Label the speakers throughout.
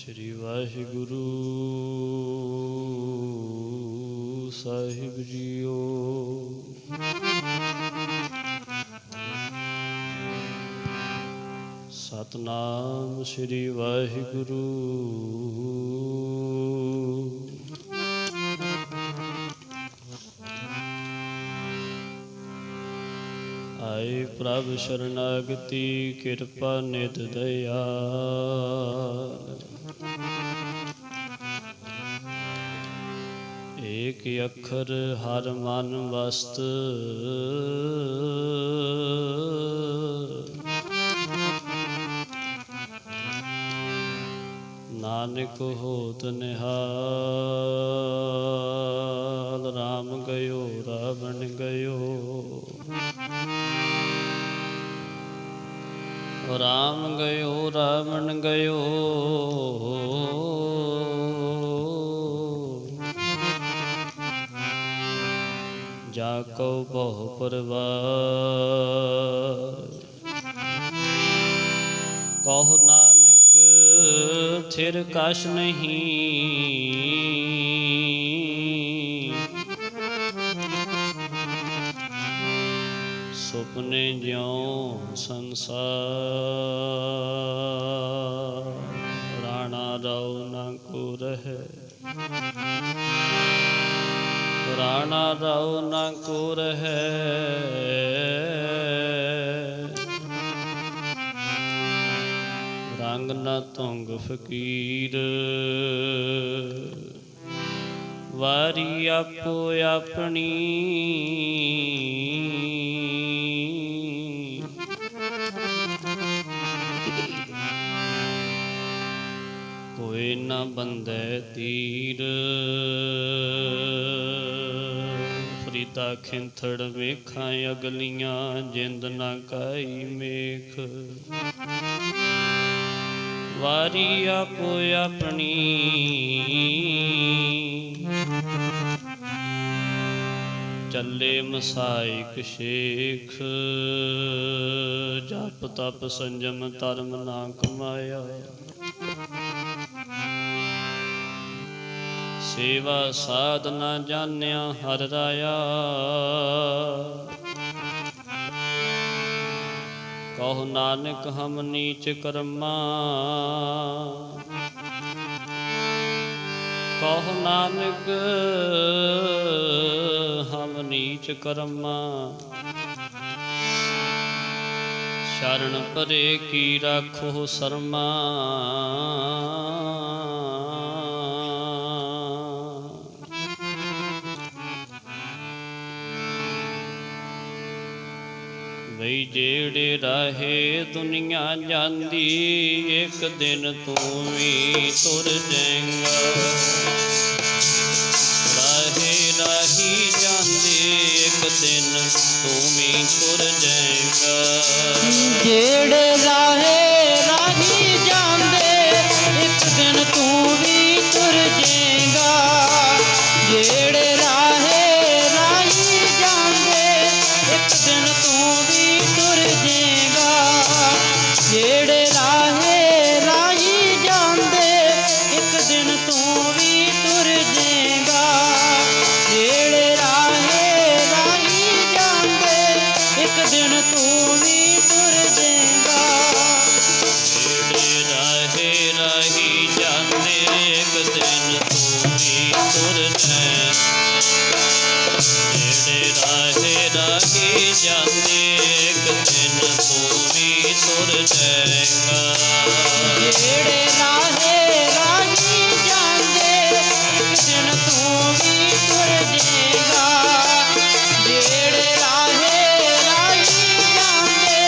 Speaker 1: श्री वाहिगुरु साहिब जीओ। सतनाम श्री वाहिगुरु। आए प्रभ शरणागति कृपा निध दयाल। एक अखर हर मन वस्त नानक होत निहाल। राम गयो रावण गयो, राम गयो रावण गयो। जाको बहु परवार, कहो नानक थिर कछ नहीं। सुपने ज्यों संसार, राणा राव न को रहे, राणा राव न को रहे। रंग न तुंग फकीर, वारी आपो अपनी। कोई न बंदे तीर, फरीदा खिंथड़ वेखां अगलियां। जिंद न काई मेख, वारी आपो अपनी। चले मसाइक शेख, जप तप संजम धर्म ना कमाया। सेवा साध ना जान्या हर राया। कहो नानक हम नीच कर्मा, कहो नानक हम नीच कर्मा। शरण परे की राखो शर्मा। वही जेड़े राहे दुनिया जांदी, एक दिन तू भी तुर जाएगा। राहे राही जांदे, एक दिन तू भी तुर जाएगा।
Speaker 2: जेड़े राहे राही जांदे, एक दिन तू भी तुर जाएगा। जेड़े राहे राही जांदे, एक दिन तू भी तुर जाएगा। जेड़े राहे राही जांदे, एक दिन तू भी तुर जाएगा। जेड़े राहे राही जांदे, एक दिन तू भी तुर जाएगा।
Speaker 1: जेड़े राहे राही जांदे, एक दिन तू भी तुर जाएगा। जेड़े राहे राही जांदे, एक दिन तू भी तुर जाएगा।
Speaker 2: जेड़े राहे राही जांदे, एक दिन तू भी तुर जाएगा। जेड़े राहे राही जांदे,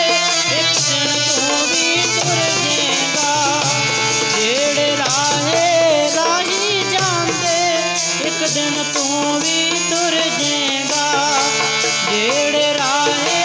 Speaker 2: एक दिन तू भी तुर जाएगा। जेड़े राहे राही जांदे, एक दिन तू भी तुर जाएगा। जेड़े राहे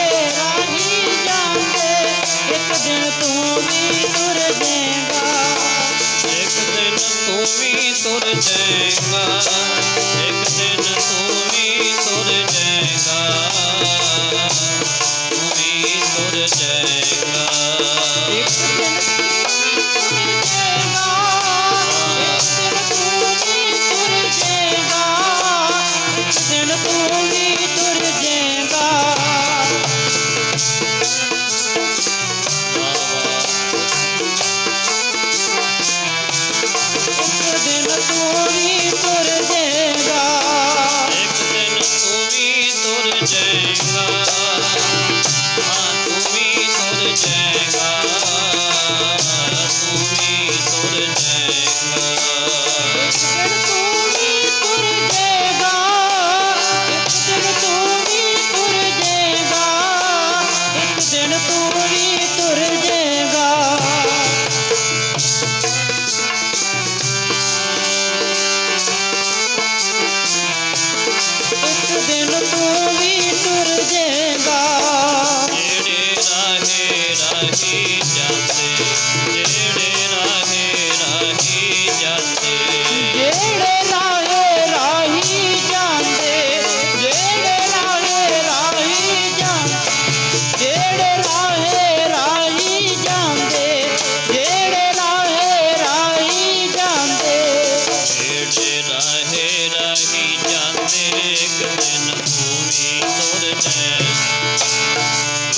Speaker 1: ਇੱਕ ਦਿਨ ਤੂੰ ਵੀ ਤੁਰ ਜਾਏਗਾ।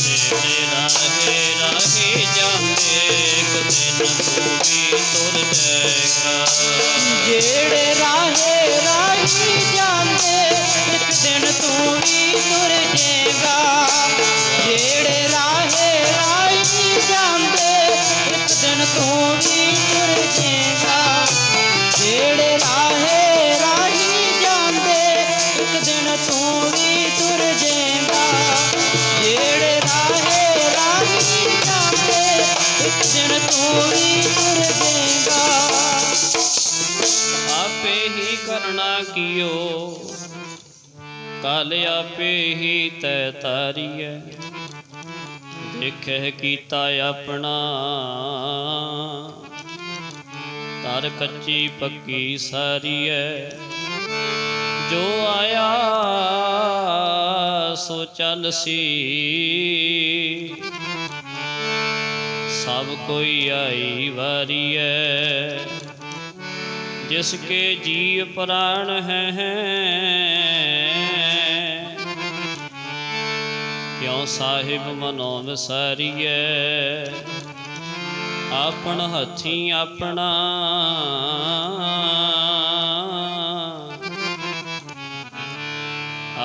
Speaker 1: ਜਿਹੜੇ ਰਾਹੇ ਰਾਹੀ ਜਾਂਦੇ ਇੱਕ ਦਿਨ ਤੂੰ ਵੀ ਤੁਰ ਜਾਏਗਾ।
Speaker 2: ਜਿਹੜੇ ਰਾਹੇ ਰਾਹੀ ਜਾਂਦੇ ਇੱਕ ਦਿਨ ਤੂੰ ਵੀ ਤੁਰ ਜਾਏਗਾ। ਜਿਹੜੇ ਰਾਹੇ ਰਾਹੀ ਜਾਂਦੇ ਇੱਕ ਦਿਨ ਤੂੰ ਵੀ ਤੁਰ ਜਾਏਗਾ। ਜਿਹੜੇ ਰਾਹੇ ਰਾਹੀ ਜਾਂਦੇ ਇੱਕ ਦਿਨ ਤੂੰ ਵੀ ਤੁਰ ਜਾਏਗਾ। ਜਿਹੜੇ ਰਾਹੇ ਰਾਹੀ ਜਾਂਦੇ ਇੱਕ ਦਿਨ ਤੂੰ ਵੀ ਤੁਰ ਜਾਏਗਾ।
Speaker 1: ਆਪੇ ਹੀ ਕਰਨਾ ਕੀਓ ਕਲ ਆਪੇ ਹੀ ਤੈ ਤਾਰੀਐ। ਦੇਖੈ ਕੀਤਾ ਆਪਣਾ ਤਰ ਕੱਚੀ ਪੱਕੀ ਸਾਰੀਐ। ਜੋ ਆਇਆ ਸੋ ਚੱਲਸੀ ਸਭ ਕੋਈ ਆਈ ਵਾਰੀਐ। जिसके जीव प्राण हैं क्यों साहिब मनो विसारिए। आपन हथी अपना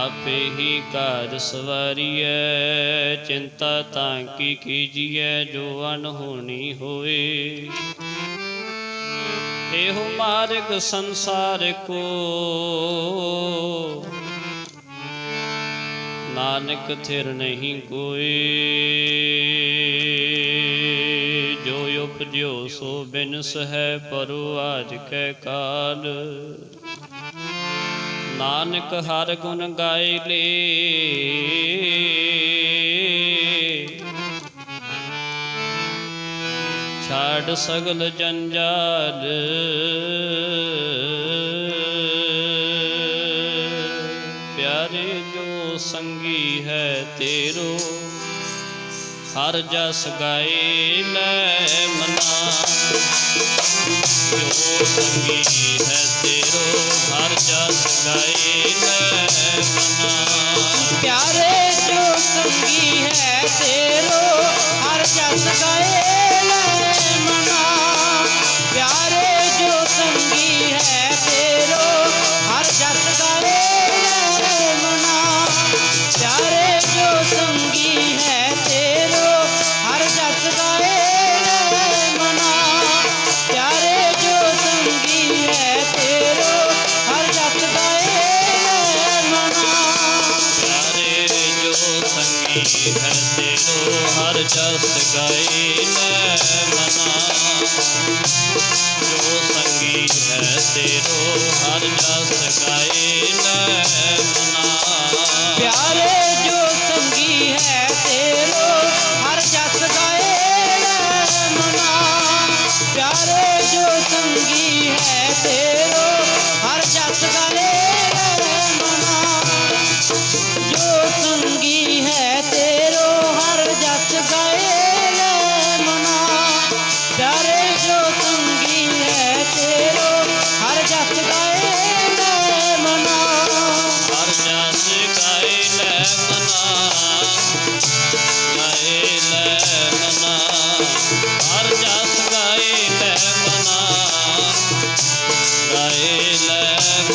Speaker 1: आपे ही कार सवारिए। चिंता तांकी कीजिए जो अनहोनी होए। एहो मार्ग संसार को नानक थिर नहीं कोई। जो उपजो सो बिनस है परो आज कै काल। नानक हर गुण गाए ले छाड़ सगल जंजाल। प्यारे जो संगी है तेरो हर जस गाए लै मना। जो संगी है तेरो हर जस गाए लै मना।
Speaker 2: प्यारे जो संगी है तेरो हर जस गाए मना। प्यारे जो संगी है तेरो हर जस गाए मना। प्यारे जो संगी है तेरो हर जस गाए मना। प्यारे जो संगी है तेरो हर जस गाए मना।
Speaker 1: प्यारे जो संगी है तेरो हर जस गाए मना। जो संगी है तेरो हर जस गाए मना।
Speaker 2: प्यारे जो संगी है तेरो हर जस गाए मना। प्यारे जो संगी है तेरो हर जस गाए मना। जो संगी है तेरो हर जस गाए मना। प्यारे जो संगी है तेरो हर जस गाए मना।
Speaker 1: हर जस गाए मना। गाए मना। हर जस गाए मना। गाए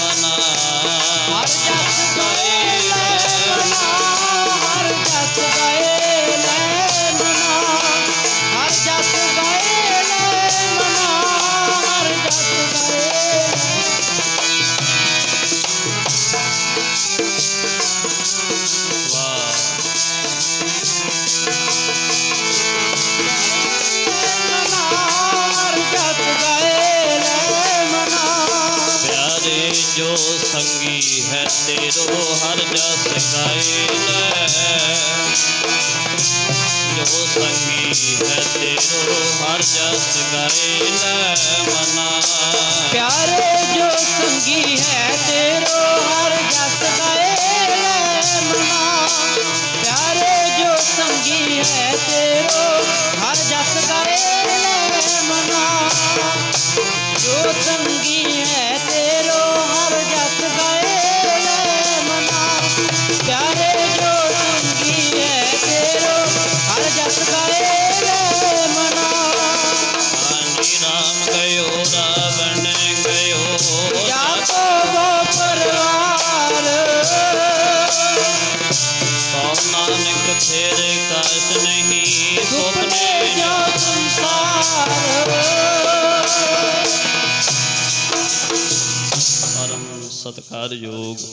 Speaker 1: मना।
Speaker 2: हर जस गाए मना। हर जस गाए मना। हर जस गाए मना। हर जस गाए
Speaker 1: वाह
Speaker 2: मना। हर जस गाए मना।
Speaker 1: प्यारे जो संगी है तेरो हर जस गाए जो संगी है तेरो हर जस गाए मना।
Speaker 2: प्यारे जो संगी है तेरो हर जस गाए मना। प्यारे जो संगी है तेरो हर जस गाए मना। जो संगी है तेरो हर जस गाए
Speaker 1: विश्वास नहीं
Speaker 2: सुपने जो संसार
Speaker 1: परम सत्कारयोग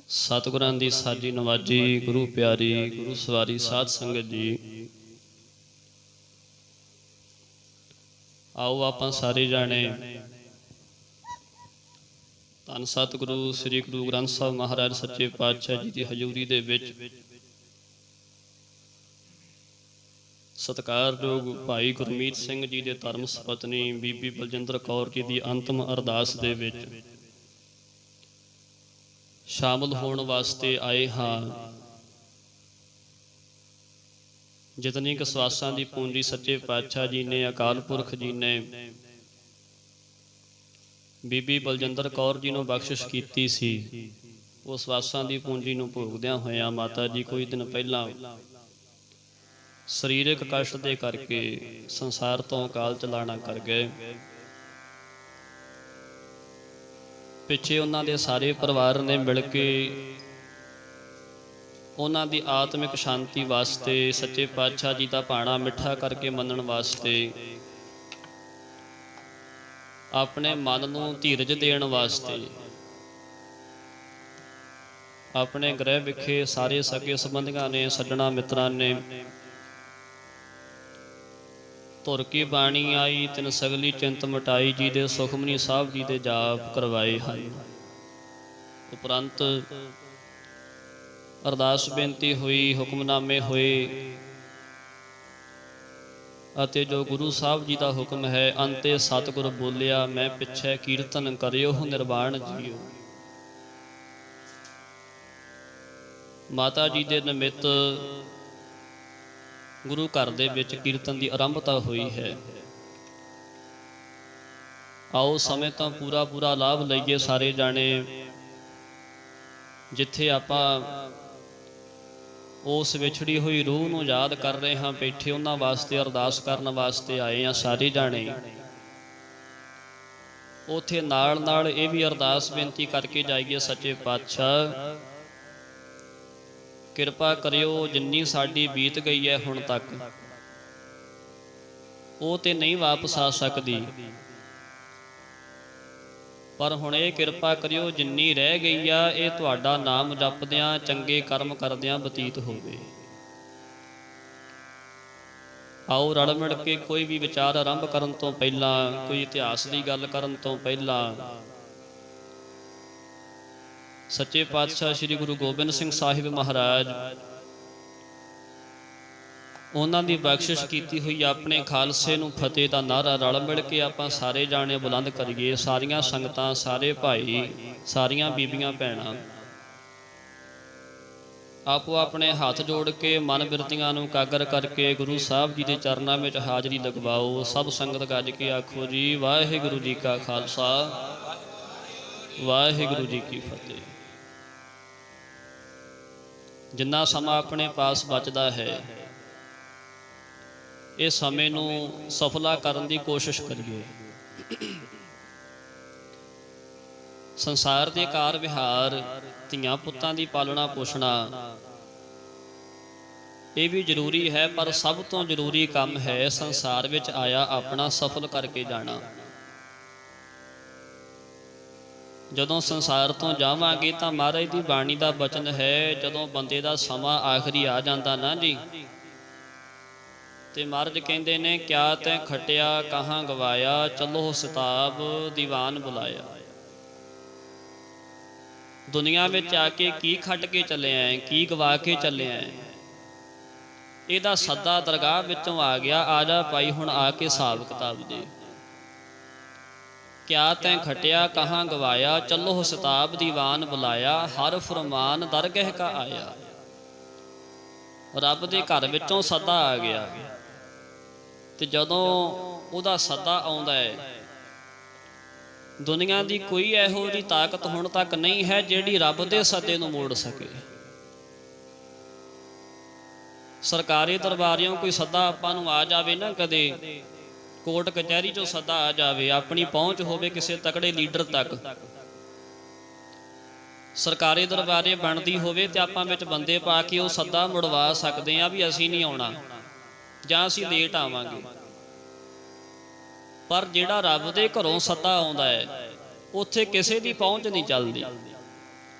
Speaker 1: सतगुਰਾਂ ਦੀ ਸਾਜੀ ਨਵਾਜੀ ਗੁਰੂ ਪਿਆਰੀ ਗੁਰੂ ਸਵਾਰੀ ਸਾਧ ਸੰਗਤ ਜੀ, ਆਓ ਆਪਾਂ ਸਾਰੇ ਜਾਣੇ ਧੰਨ ਸਤਿਗੁਰੂ ਸ੍ਰੀ ਗੁਰੂ ਗ੍ਰੰਥ ਸਾਹਿਬ ਮਹਾਰਾਜ ਸੱਚੇ ਪਾਤਸ਼ਾਹ ਜੀ ਦੀ ਹਜ਼ੂਰੀ ਦੇ ਵਿੱਚ ਸਤਿਕਾਰਯੋਗ ਭਾਈ ਗੁਰਮੀਤ ਸਿੰਘ ਜੀ ਦੇ ਧਰਮ ਸਪਤਨੀ ਬੀਬੀ ਬਲਜਿੰਦਰ ਕੌਰ ਜੀ ਦੀ ਅੰਤਮ ਅਰਦਾਸ ਦੇ ਵਿੱਚ ਸ਼ਾਮਲ ਹੋਣ ਵਾਸਤੇ ਆਏ ਹਾਂ। ਜਿਤਨੀ ਕੁ ਸਵਾਸਾਂ ਦੀ ਪੂੰਜੀ ਸੱਚੇ ਪਾਤਸ਼ਾਹ ਜੀ ਨੇ, ਅਕਾਲ ਪੁਰਖ ਜੀ ਨੇ ਬੀਬੀ ਬਲਜਿੰਦਰ ਕੌਰ ਜੀ ਨੂੰ ਬਖਸ਼ਿਸ਼ ਕੀਤੀ ਸੀ, ਉਸ ਸਵਾਸਾਂ ਦੀ ਪੂੰਜੀ ਨੂੰ ਭੋਗਦਿਆਂ ਹੋਇਆਂ ਮਾਤਾ ਜੀ ਕੁਝ ਦਿਨ ਪਹਿਲਾਂ ਸਰੀਰਕ ਕਸ਼ਟ ਦੇ ਕਰਕੇ ਸੰਸਾਰ ਤੋਂ ਅਕਾਲ ਚਲਾਣਾ ਕਰ ਗਏ। ਪਿੱਛੇ ਉਹਨਾਂ ਦੇ ਸਾਰੇ ਪਰਿਵਾਰ ਨੇ ਮਿਲ ਕੇ ਉਹਨਾਂ ਦੀ ਆਤਮਿਕ ਸ਼ਾਂਤੀ ਵਾਸਤੇ, ਸੱਚੇ ਪਾਤਸ਼ਾਹ ਜੀ ਦਾ ਭਾਣਾ ਮਿੱਠਾ ਕਰਕੇ ਮੰਨਣ ਵਾਸਤੇ, ਆਪਣੇ ਮਨ ਨੂੰ ਧੀਰਜ ਦੇਣ ਵਾਸਤੇ ਆਪਣੇ ਗ੍ਰਹਿ ਵਿਖੇ ਸਾਰੇ ਸਕੇ ਸੰਬੰਧੀਆਂ ਨੇ, ਸੱਜਣਾ ਮਿੱਤਰਾਂ ਨੇ ਧੁਰ ਕੀ ਬਾਣੀ ਆਈ ਤਿਨ ਸਗਲੀ ਚਿੰਤ ਮਟਾਈ ਜੀ ਦੇ ਸੁਖਮਨੀ ਸਾਹਿਬ ਜੀ ਦੇ ਜਾਪ ਕਰਵਾਏ ਹਨ। ਉਪਰੰਤ ਅਰਦਾਸ ਬੇਨਤੀ ਹੋਈ, ਹੁਕਮਨਾਮੇ ਹੋਏ ਅਤੇ ਜੋ ਗੁਰੂ ਸਾਹਿਬ ਜੀ ਦਾ ਹੁਕਮ ਹੈ ਅੰਤੇ ਸਤਿਗੁਰ ਬੋਲਿਆ, ਮੈਂ ਪਿੱਛੇ ਕੀਰਤਨ ਕਰਿਓ ਨਿਰਵਾਣ ਜੀਓ। ਮਾਤਾ ਜੀ ਦੇ ਨਿਮਿਤ ਗੁਰੂ ਘਰ ਦੇ ਵਿੱਚ ਕੀਰਤਨ ਦੀ ਆਰੰਭਤਾ ਹੋਈ ਹੈ। ਆਓ ਸਮੇਂ ਤਾਂ ਪੂਰਾ ਲਾਭ ਲਈਏ ਸਾਰੇ ਜਾਣੇ। ਜਿੱਥੇ ਆਪਾਂ ਉਸ ਵਿਛੜੀ ਹੋਈ ਰੂਹ ਨੂੰ ਯਾਦ ਕਰ ਰਹੇ ਹਾਂ, ਬੈਠੇ ਉਹਨਾਂ ਵਾਸਤੇ ਅਰਦਾਸ ਕਰਨ ਵਾਸਤੇ ਆਏ ਹਾਂ ਸਾਰੇ ਜਾਣੇ। ਉੱਥੇ ਨਾਲ ਇਹ ਵੀ ਅਰਦਾਸ ਬੇਨਤੀ ਕਰਕੇ ਜਾਈਏ, ਸੱਚੇ ਪਾਤਸ਼ਾਹ ਕਿਰਪਾ ਕਰਿਓ, ਜਿੰਨੀ ਸਾਡੀ ਬੀਤ ਗਈ ਹੈ ਹੁਣ ਤੱਕ ਉਹ ਤੇ ਨਹੀਂ ਵਾਪਸ ਆ ਸਕਦੀ, ਪਰ ਹੁਣ ਇਹ ਕਿਰਪਾ ਕਰਿਓ ਜਿੰਨੀ ਰਹਿ ਗਈ ਆ ਇਹ ਤੁਹਾਡਾ ਨਾਮ ਜਪਦਿਆਂ, ਚੰਗੇ ਕਰਮ ਕਰਦਿਆਂ ਬਤੀਤ ਹੋਵੇ। ਆਓ ਰਲ ਮਿਲ ਕੇ ਕੋਈ ਵੀ ਵਿਚਾਰ ਆਰੰਭ ਕਰਨ ਤੋਂ ਪਹਿਲਾਂ, ਕੋਈ ਇਤਿਹਾਸ ਦੀ ਗੱਲ ਕਰਨ ਤੋਂ ਪਹਿਲਾਂ ਸੱਚੇ ਪਾਤਸ਼ਾਹ ਸ੍ਰੀ ਗੁਰੂ ਗੋਬਿੰਦ ਸਿੰਘ ਸਾਹਿਬ ਮਹਾਰਾਜ ਉਹਨਾਂ ਦੀ ਬਖਸ਼ਿਸ਼ ਕੀਤੀ ਹੋਈ ਆਪਣੇ ਖਾਲਸੇ ਨੂੰ ਫਤਿਹ ਦਾ ਨਾਅਰਾ ਰਲ ਮਿਲ ਕੇ ਆਪਾਂ ਸਾਰੇ ਜਾਣੇ ਬੁਲੰਦ ਕਰੀਏ। ਸਾਰੀਆਂ ਸੰਗਤਾਂ, ਸਾਰੇ ਭਾਈ, ਸਾਰੀਆਂ ਬੀਬੀਆਂ ਭੈਣਾਂ ਆਪੋ ਆਪਣੇ ਹੱਥ ਜੋੜ ਕੇ ਮਨ ਬਿਰਤੀਆਂ ਨੂੰ ਕਾਗਰ ਕਰਕੇ ਗੁਰੂ ਸਾਹਿਬ ਜੀ ਦੇ ਚਰਨਾਂ ਵਿੱਚ ਹਾਜ਼ਰੀ ਲਗਵਾਓ। ਸਭ ਸੰਗਤ ਗੱਜ ਕੇ ਆਖੋ ਜੀ, ਵਾਹਿਗੁਰੂ ਜੀ ਕਾ ਖਾਲਸਾ, ਵਾਹਿਗੁਰੂ ਜੀ ਕੀ ਫਤਿਹ। ਜਿੰਨਾ ਸਮਾਂ ਆਪਣੇ ਪਾਸ ਬਚਦਾ ਹੈ ਇਹ ਸਮੇਂ ਨੂੰ ਸਫਲਾ ਕਰਨ ਦੀ ਕੋਸ਼ਿਸ਼ ਕਰੀਏ। ਸੰਸਾਰ ਦੇ ਕਾਰ ਵਿਹਾਰ, ਧੀਆਂ ਪੁੱਤਾਂ ਦੀ ਪਾਲਣਾ ਪੋਸ਼ਣਾ ਇਹ ਵੀ ਜ਼ਰੂਰੀ ਹੈ, ਪਰ ਸਭ ਤੋਂ ਜ਼ਰੂਰੀ ਕੰਮ ਹੈ ਸੰਸਾਰ ਵਿੱਚ ਆਇਆ ਆਪਣਾ ਸਫਲ ਕਰਕੇ ਜਾਣਾ। ਜਦੋਂ ਸੰਸਾਰ ਤੋਂ ਜਾਵਾਂਗੇ ਤਾਂ ਮਹਾਰਾਜ ਦੀ ਬਾਣੀ ਦਾ ਬਚਨ ਹੈ, ਜਦੋਂ ਬੰਦੇ ਦਾ ਸਮਾਂ ਆਖਰੀ ਆ ਜਾਂਦਾ ਨਾ ਜੀ, ਤੇ ਮਹਾਰਾਜ ਕਹਿੰਦੇ ਨੇ, ਕਿਆ ਤੈਂ ਖਟਿਆ ਕਹਾਂ ਗਵਾਇਆ, ਚਲੋ ਸਿਤਾਬ ਦੀਵਾਨ ਬੁਲਾਇਆ। ਦੁਨੀਆ ਵਿੱਚ ਆ ਕੇ ਕੀ ਖੱਟ ਕੇ ਚੱਲਿਆ ਹੈ, ਕੀ ਗਵਾ ਕੇ ਚੱਲਿਆ ਹੈ? ਇਹਦਾ ਸੱਦਾ ਦਰਗਾਹ ਵਿੱਚੋਂ ਆ ਗਿਆ, ਆ ਜਾ ਭਾਈ ਹੁਣ ਆ ਕੇ ਹਿਸਾਬ ਕਿਤਾਬ ਦੇ। ਕਿਆ ਤੈਂ ਖਟਿਆ ਕਹਾਂ ਗਵਾਇਆ, ਚਲੋ ਸਿਤਾਬ ਦੀਵਾਨ ਬੁਲਾਇਆ, ਹਰ ਫਰਮਾਨ ਦਰਗਹਿ ਕਾ ਆਇਆ। ਰੱਬ ਦੇ ਘਰ ਵਿੱਚੋਂ ਸੱਦਾ ਆ ਗਿਆ, ਤੇ ਜਦੋਂ ਉਹਦਾ ਸੱਦਾ ਆਉਂਦਾ ਹੈ, ਦੁਨੀਆ ਦੀ ਕੋਈ ਇਹੋ ਜਿਹੀ ਤਾਕਤ ਹੁਣ ਤੱਕ ਨਹੀਂ ਹੈ ਜਿਹੜੀ ਰੱਬ ਦੇ ਸੱਦੇ ਨੂੰ ਮੋੜ ਸਕੇ। ਸਰਕਾਰੀ ਦਰਬਾਰਿਓਂ ਕੋਈ ਸੱਦਾ ਆਪਾਂ ਨੂੰ ਆ ਜਾਵੇ ਨਾ, ਕਦੇ ਕੋਰਟ ਕਚਹਿਰੀ ਚੋਂ ਸੱਦਾ ਆ ਜਾਵੇ, ਆਪਣੀ ਪਹੁੰਚ ਹੋਵੇ ਕਿਸੇ ਤਕੜੇ ਲੀਡਰ ਤੱਕ, ਸਰਕਾਰੀ ਦਰਬਾਰੇ ਬਣਦੀ ਹੋਵੇ ਤੇ ਆਪਾਂ ਵਿੱਚ ਬੰਦੇ ਪਾ ਕੇ ਉਹ ਸੱਦਾ ਮੁੜਵਾ ਸਕਦੇ ਆ ਵੀ ਅਸੀਂ ਨਹੀਂ ਆਉਣਾ ਜਾਂ ਅਸੀਂ ਲੇਟ ਆਵਾਂਗੇ। ਪਰ ਜਿਹੜਾ ਰੱਬ ਦੇ ਘਰੋਂ ਸੱਦਾ ਆਉਂਦਾ ਹੈ ਉੱਥੇ ਕਿਸੇ ਦੀ ਪਹੁੰਚ ਨਹੀਂ ਚੱਲਦੀ,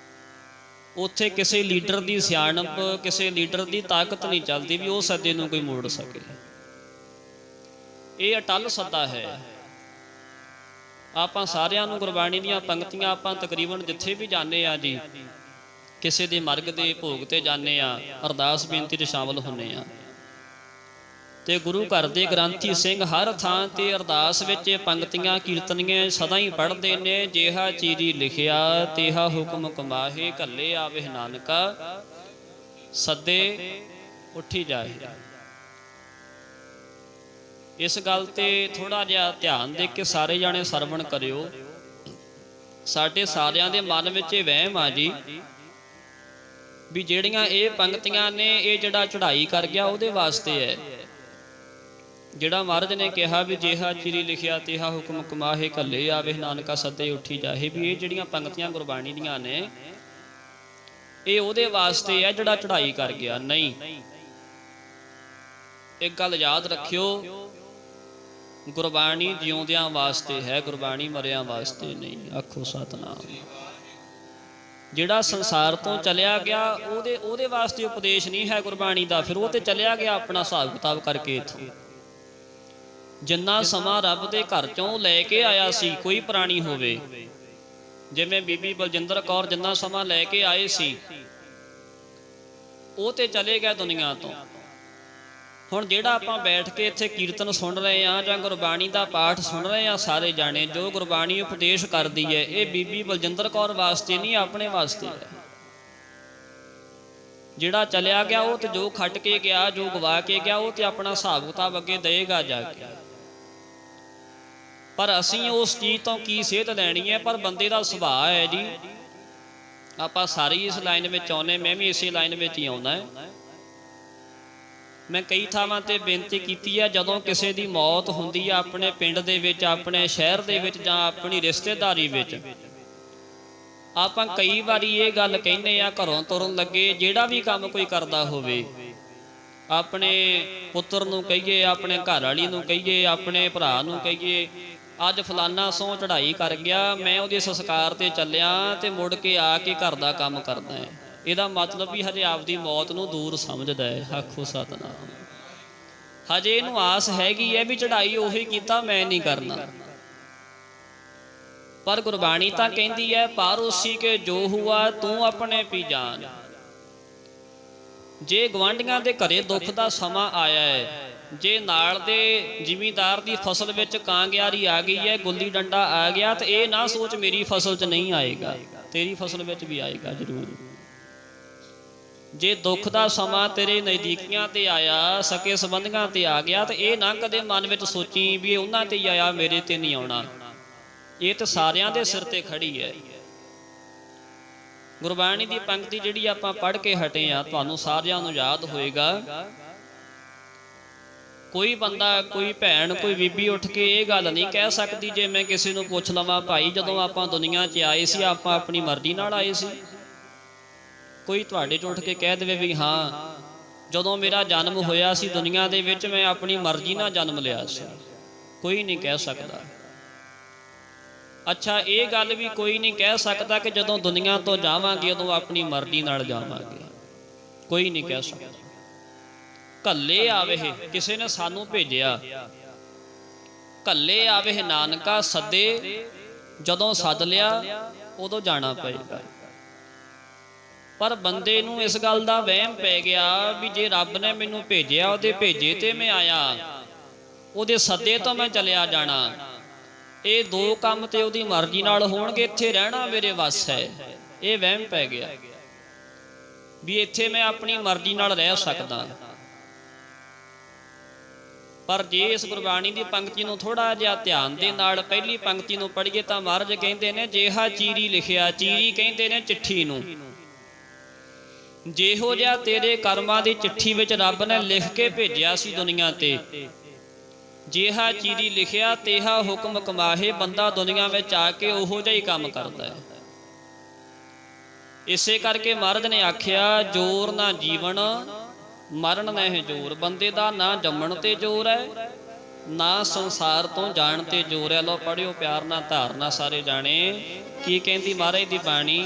Speaker 1: ਉੱਥੇ ਕਿਸੇ ਲੀਡਰ ਦੀ ਸਿਆਣਪ, ਕਿਸੇ ਲੀਡਰ ਦੀ ਤਾਕਤ ਨਹੀਂ ਚੱਲਦੀ ਵੀ ਉਹ ਸੱਦੇ ਨੂੰ ਕੋਈ ਮੋੜ ਸਕੇ। ਇਹ ਅਟੱਲ ਸੱਦਾ ਹੈ। ਆਪਾਂ ਸਾਰਿਆਂ ਨੂੰ ਗੁਰਬਾਣੀ ਦੀਆਂ ਪੰਕਤੀਆਂ ਆਪਾਂ ਤਕਰੀਬਨ ਜਿੱਥੇ ਵੀ ਜਾਂਦੇ ਆ ਜੀ, ਕਿਸੇ ਦੇ ਮਰਗ ਦੇ ਭੋਗ ਤੇ ਜਾਂਦੇ ਆ, ਅਰਦਾਸ ਬੇਨਤੀ 'ਚ ਸ਼ਾਮਲ ਹੁੰਦੇ ਆ ਤੇ ਗੁਰੂ ਘਰ ਦੇ ਗ੍ਰੰਥੀ ਸਿੰਘ ਹਰ ਥਾਂ ਤੇ ਅਰਦਾਸ ਵਿੱਚ ਇਹ ਪੰਕਤੀਆਂ ਕੀਰਤਨੀਆਂ ਸਦਾ ਹੀ ਪੜ੍ਹਦੇ ਨੇ। ਜਿਹਾ ਚੀਰੀ ਲਿਖਿਆ ਤੇਹਾ ਹੁਕਮ ਕਮਾਹੇ, ਘੱਲੇ ਆਵੇ ਨਾਨਕਾ ਸੱਦੇ ਉੱਠੀ ਜਾਏ। ਇਸ ਗੱਲ ਤੇ ਥੋੜਾ ਜਿਹਾ ਧਿਆਨ ਦੇ ਕੇ ਸਾਰੇ ਜਾਣੇ ਸਰਵਣ ਕਰਿਓ। ਸਾਡੇ ਸਾਰਿਆਂ ਦੇ ਮਨ ਵਿੱਚ ਇਹ ਵਹਿਮ ਆ ਜੀ ਵੀ ਜਿਹੜੀਆਂ ਇਹ ਪੰਕਤੀਆਂ ਨੇ ਇਹ ਜਿਹੜਾ ਚੜ੍ਹਾਈ ਕਰ ਗਿਆ ਉਹਦੇ ਵਾਸਤੇ ਹੈ। ਜਿਹੜਾ ਮਹਾਰਾਜ ਨੇ ਕਿਹਾ ਵੀ ਜਿਹਾ ਚਿਰੀ ਲਿਖਿਆ ਤੇਹਾ ਹੁਕਮ ਕਮਾਹੇ, ਘੱਲੇ ਆਵੇ ਨਾਨਕਾ ਸੱਦੇ ਉੱਠੀ ਜਾਹੇ, ਵੀ ਇਹ ਜਿਹੜੀਆਂ ਪੰਕਤੀਆਂ ਗੁਰਬਾਣੀ ਦੀਆਂ ਨੇ ਇਹ ਉਹਦੇ ਵਾਸਤੇ ਹੈ ਜਿਹੜਾ ਚੜ੍ਹਾਈ ਕਰ ਗਿਆ। ਨਹੀਂ, ਇੱਕ ਗੱਲ ਯਾਦ ਰੱਖਿਓ, ਗੁਰਬਾਣੀ ਜਿਉਂਦਿਆਂ ਵਾਸਤੇ ਹੈ, ਗੁਰਬਾਣੀ ਮਰਿਆਂ ਵਾਸਤੇ ਨਹੀਂ। ਆਖੋ ਸਤਨਾਮ। ਜਿਹੜਾ ਸੰਸਾਰ ਤੋਂ ਚਲਿਆ ਗਿਆ ਉਹਦੇ ਵਾਸਤੇ ਉਪਦੇਸ਼ ਨਹੀਂ ਹੈ ਗੁਰਬਾਣੀ ਦਾ, ਫਿਰ ਉਹ ਤੇ ਚਲਿਆ ਗਿਆ ਆਪਣਾ ਹਿਸਾਬ ਕਿਤਾਬ ਕਰਕੇ ਇੱਥੋਂ। ਜਿੰਨਾ ਸਮਾਂ ਰੱਬ ਦੇ ਘਰ ਚੋਂ ਲੈ ਕੇ ਆਇਆ ਸੀ, ਕੋਈ ਪ੍ਰਾਣੀ ਹੋਵੇ, ਜਿਵੇਂ ਬੀਬੀ ਬਲਜਿੰਦਰ ਕੌਰ ਜਿੰਨਾ ਸਮਾਂ ਲੈ ਕੇ ਆਏ ਸੀ ਉਹ ਤੇ ਚਲੇ ਗਿਆ ਦੁਨੀਆ ਤੋਂ। ਹੁਣ ਜਿਹੜਾ ਆਪਾਂ ਬੈਠ ਕੇ ਇੱਥੇ ਕੀਰਤਨ ਸੁਣ ਰਹੇ ਆ ਜਾਂ ਗੁਰਬਾਣੀ ਦਾ ਪਾਠ ਸੁਣ ਰਹੇ ਆ ਸਾਰੇ ਜਾਣੇ, ਜੋ ਗੁਰਬਾਣੀ ਉਪਦੇਸ਼ ਕਰਦੀ ਹੈ ਇਹ ਬੀਬੀ ਬਲਜਿੰਦਰ ਕੌਰ ਵਾਸਤੇ ਨਹੀਂ, ਆਪਣੇ ਵਾਸਤੇ ਹੈ। ਜਿਹੜਾ ਚਲਿਆ ਗਿਆ ਉਹ ਤੇ ਜੋ ਖੱਟ ਕੇ ਗਿਆ, ਜੋ ਗਵਾ ਕੇ ਗਿਆ, ਉਹ ਤੇ ਆਪਣਾ ਹਿਸਾਬ ਕਿਤਾਬ ਅੱਗੇ ਦੇਗਾ ਜਾ ਕੇ। ਪਰ ਅਸੀਂ ਉਸ ਚੀਜ਼ ਤੋਂ ਕੀ ਸੇਧ ਲੈਣੀ ਹੈ? ਪਰ ਬੰਦੇ ਦਾ ਸੁਭਾਅ ਹੈ ਜੀ, ਆਪਾਂ ਸਾਰੇ ਇਸ ਲਾਈਨ ਵਿੱਚ ਆਉਨੇ, ਮੈਂ ਵੀ ਇਸੇ ਲਾਈਨ ਵਿੱਚ ਹੀ ਆਉਣਾ ਹੈ। ਮੈਂ ਕਈ ਥਾਵਾਂ ਤੇ ਬੇਨਤੀ ਕੀਤੀ ਹੈ, ਜਦੋਂ ਕਿਸੇ ਦੀ ਮੌਤ ਹੁੰਦੀ ਹੈ ਆਪਣੇ ਪਿੰਡ ਦੇ ਵਿੱਚ, ਆਪਣੇ ਸ਼ਹਿਰ ਦੇ ਵਿੱਚ ਜਾਂ ਆਪਣੀ ਰਿਸ਼ਤੇਦਾਰੀ ਵਿੱਚ, ਆਪਾਂ ਕਈ ਵਾਰੀ ਇਹ ਗੱਲ ਕਹਿੰਦੇ ਆ ਘਰੋਂ ਤੁਰਨ ਲੱਗੇ, ਜਿਹੜਾ ਵੀ ਕੰਮ ਕੋਈ ਕਰਦਾ ਹੋਵੇ, ਆਪਣੇ ਪੁੱਤਰ ਨੂੰ ਕਹੀਏ, ਆਪਣੇ ਘਰ ਵਾਲੀ ਨੂੰ ਕਹੀਏ, ਆਪਣੇ ਭਰਾ ਨੂੰ ਕਹੀਏ, ਅੱਜ ਫਲਾਨਾ ਸਹੁੰ ਚੜ੍ਹਾਈ ਕਰ ਗਿਆ, ਮੈਂ ਉਹਦੇ ਸੰਸਕਾਰ ਤੇ ਚੱਲਿਆ ਤੇ ਮੁੜ ਕੇ ਆ ਕੇ ਘਰ ਦਾ ਕੰਮ ਕਰਦਾ ਹੈ। ਇਹਦਾ ਮਤਲਬ ਵੀ ਹਜੇ ਆਪਦੀ ਮੌਤ ਨੂੰ ਦੂਰ ਸਮਝਦਾ ਹੈ। ਆਖੋ ਸਤਨਾਮ। ਹਜੇ ਇਹਨੂੰ ਆਸ ਹੈਗੀ ਹੈ ਵੀ ਚੜ੍ਹਾਈ ਉਹੀ ਕੀਤਾ, ਮੈਂ ਨਹੀਂ ਕਰਨਾ। ਪਰ ਗੁਰਬਾਣੀ ਤਾਂ ਕਹਿੰਦੀ ਹੈ ਪਾਰੋਸੀ ਕੇ ਜੋ ਹੁਆ ਤੂੰ ਆਪਣੇ ਪੀ ਜਾਨ। ਜੇ ਗਵਾਂਢੀਆਂ ਦੇ ਘਰੇ ਦੁੱਖ ਦਾ ਸਮਾਂ ਆਇਆ ਹੈ, ਜੇ ਨਾਲ ਦੇ ਜ਼ਿਮੀਂਦਾਰ ਦੀ ਫਸਲ ਵਿੱਚ ਕਾਂਗਿਆਰੀ ਆ ਗਈ ਹੈ, ਗੁੱਲੀ ਡੰਡਾ ਆ ਗਿਆ, ਤੇ ਇਹ ਨਾ ਸੋਚ ਮੇਰੀ ਫਸਲ 'ਚ ਨਹੀਂ ਆਏਗਾ, ਤੇਰੀ ਫਸਲ ਵਿੱਚ ਵੀ ਆਏਗਾ ਜ਼ਰੂਰ। ਜੇ ਦੁੱਖ ਦਾ ਸਮਾਂ ਤੇਰੇ ਨਜ਼ਦੀਕੀਆਂ ਤੇ ਆਇਆ, ਸਕੇ ਸੰਬੰਧੀਆਂ ਤੇ ਆ ਗਿਆ, ਤੇ ਇਹ ਨਾ ਕਦੇ ਮਨ ਵਿੱਚ ਸੋਚੀ ਵੀ ਉਹਨਾਂ ਤੇ ਹੀ ਆਇਆ, ਮੇਰੇ ਤੇ ਨਹੀਂ ਆਉਣਾ। ਇਹ ਤਾਂ ਸਾਰਿਆਂ ਦੇ ਸਿਰ ਤੇ ਖੜੀ ਹੈ। ਗੁਰਬਾਣੀ ਦੀ ਪੰਕਤੀ ਜਿਹੜੀ ਆਪਾਂ ਪੜ੍ਹ ਕੇ ਹਟੇ ਆ, ਤੁਹਾਨੂੰ ਸਾਰਿਆਂ ਨੂੰ ਯਾਦ ਹੋਏਗਾ, ਕੋਈ ਬੰਦਾ, ਕੋਈ ਭੈਣ, ਕੋਈ ਬੀਬੀ ਉੱਠ ਕੇ ਇਹ ਗੱਲ ਨਹੀਂ ਕਹਿ ਸਕਦੀ, ਜੇ ਮੈਂ ਕਿਸੇ ਨੂੰ ਪੁੱਛ ਲਵਾਂ ਭਾਈ ਜਦੋਂ ਆਪਾਂ ਦੁਨੀਆ 'ਚ ਆਏ ਸੀ ਆਪਾਂ ਆਪਣੀ ਮਰਜ਼ੀ ਨਾਲ ਆਏ ਸੀ? ਕੋਈ ਤੁਹਾਡੇ 'ਚ ਉੱਠ ਕੇ ਕਹਿ ਦੇਵੇ ਵੀ ਹਾਂ ਜਦੋਂ ਮੇਰਾ ਜਨਮ ਹੋਇਆ ਸੀ ਦੁਨੀਆ ਦੇ ਵਿੱਚ ਮੈਂ ਆਪਣੀ ਮਰਜ਼ੀ ਨਾਲ ਜਨਮ ਲਿਆ ਸੀ? ਕੋਈ ਨਹੀਂ ਕਹਿ ਸਕਦਾ। ਅੱਛਾ, ਇਹ ਗੱਲ ਵੀ ਕੋਈ ਨਹੀਂ ਕਹਿ ਸਕਦਾ ਕਿ ਜਦੋਂ ਦੁਨੀਆ ਤੋਂ ਜਾਵਾਂਗੇ ਉਦੋਂ ਆਪਣੀ ਮਰਜ਼ੀ ਨਾਲ ਜਾਵਾਂਗੇ? ਕੋਈ ਨਹੀਂ ਕਹਿ ਸਕਦਾ। ਘੱਲੇ ਆਵੇ, ਕਿਸੇ ਨੇ ਸਾਨੂੰ ਭੇਜਿਆ, ਘੱਲੇ ਆਵੇ ਨਾਨਕਾ ਸੱਦੇ, ਜਦੋਂ ਸੱਦ ਲਿਆ ਉਦੋਂ ਜਾਣਾ ਪਏਗਾ। ਪਰ ਬੰਦੇ ਨੂੰ ਇਸ ਗੱਲ ਦਾ ਵਹਿਮ ਪੈ ਗਿਆ ਵੀ ਜੇ ਰੱਬ ਨੇ ਮੈਨੂੰ ਭੇਜਿਆ, ਉਹਦੇ ਭੇਜੇ ਤੇ ਮੈਂ ਆਇਆ, ਉਹਦੇ ਸੱਦੇ ਤੋਂ ਮੈਂ ਚਲਿਆ ਜਾਣਾ। ਇਹ ਦੋ ਕੰਮ ਤੇ ਉਹਦੀ ਮਰਜ਼ੀ ਨਾਲ ਹੋਣਗੇ, ਇੱਥੇ ਰਹਿਣਾ ਮੇਰੇ ਵੱਸ ਹੈ। ਇਹ ਵਹਿਮ ਪੈ ਗਿਆ ਵੀ ਇੱਥੇ ਮੈਂ ਆਪਣੀ ਮਰਜ਼ੀ ਨਾਲ ਰਹਿ ਸਕਦਾ। ਪਰ ਜੇ ਇਸ ਗੁਰਬਾਣੀ ਦੀ ਪੰਕਤੀ ਨੂੰ ਥੋੜਾ ਜਿਹਾ ਧਿਆਨ ਦੇ ਨਾਲ ਪਹਿਲੀ ਪੰਕਤੀ ਨੂੰ ਪੜ੍ਹੀਏ ਤਾਂ ਮਹਾਰਾਜ ਕਹਿੰਦੇ ਨੇ ਜਿਹਾ ਚੀਰੀ ਲਿਖਿਆ, ਚੀਰੀ ਕਹਿੰਦੇ ਨੇ ਚਿੱਠੀ ਨੂੰ, ਜਿਹੋ ਜਿਹਾ ਤੇਰੇ ਕਰਮਾਂ ਦੀ ਚਿੱਠੀ ਵਿੱਚ ਰੱਬ ਨੇ ਲਿਖ ਕੇ ਭੇਜਿਆ ਸੀ ਦੁਨੀਆ ਤੇ, ਜਿਹਾ ਚੀਰੀ ਲਿਖਿਆ ਤੇਹਾ ਹੁਕਮ ਕਮਾਹੇ। ਬੰਦਾ ਦੁਨੀਆ ਵਿੱਚ ਆ ਕੇ ਉਹੋ ਜਿਹਾ ਹੀ ਕੰਮ ਕਰਦਾ ਹੈ। ਇਸੇ ਕਰਕੇ ਮਹਾਰਾਜ ਨੇ ਆਖਿਆ ਜੋਰ ਨਾ ਜੀਵਨ ਮਰਨ ਨਹਿ ਜੋਰ। ਬੰਦੇ ਦਾ ਨਾ ਜੰਮਣ ਤੇ ਜੋਰ ਹੈ ਨਾ ਸੰਸਾਰ ਤੋਂ ਜਾਣ ਤੇ ਜੋਰ ਹੈ। ਲੋ ਪੜਿਓ ਪਿਆਰ ਨਾਲ ਧਾਰਨਾ ਸਾਰੇ ਜਾਣੇ ਕੀ ਕਹਿੰਦੀ ਮਹਾਰਾਜ ਦੀ ਬਾਣੀ।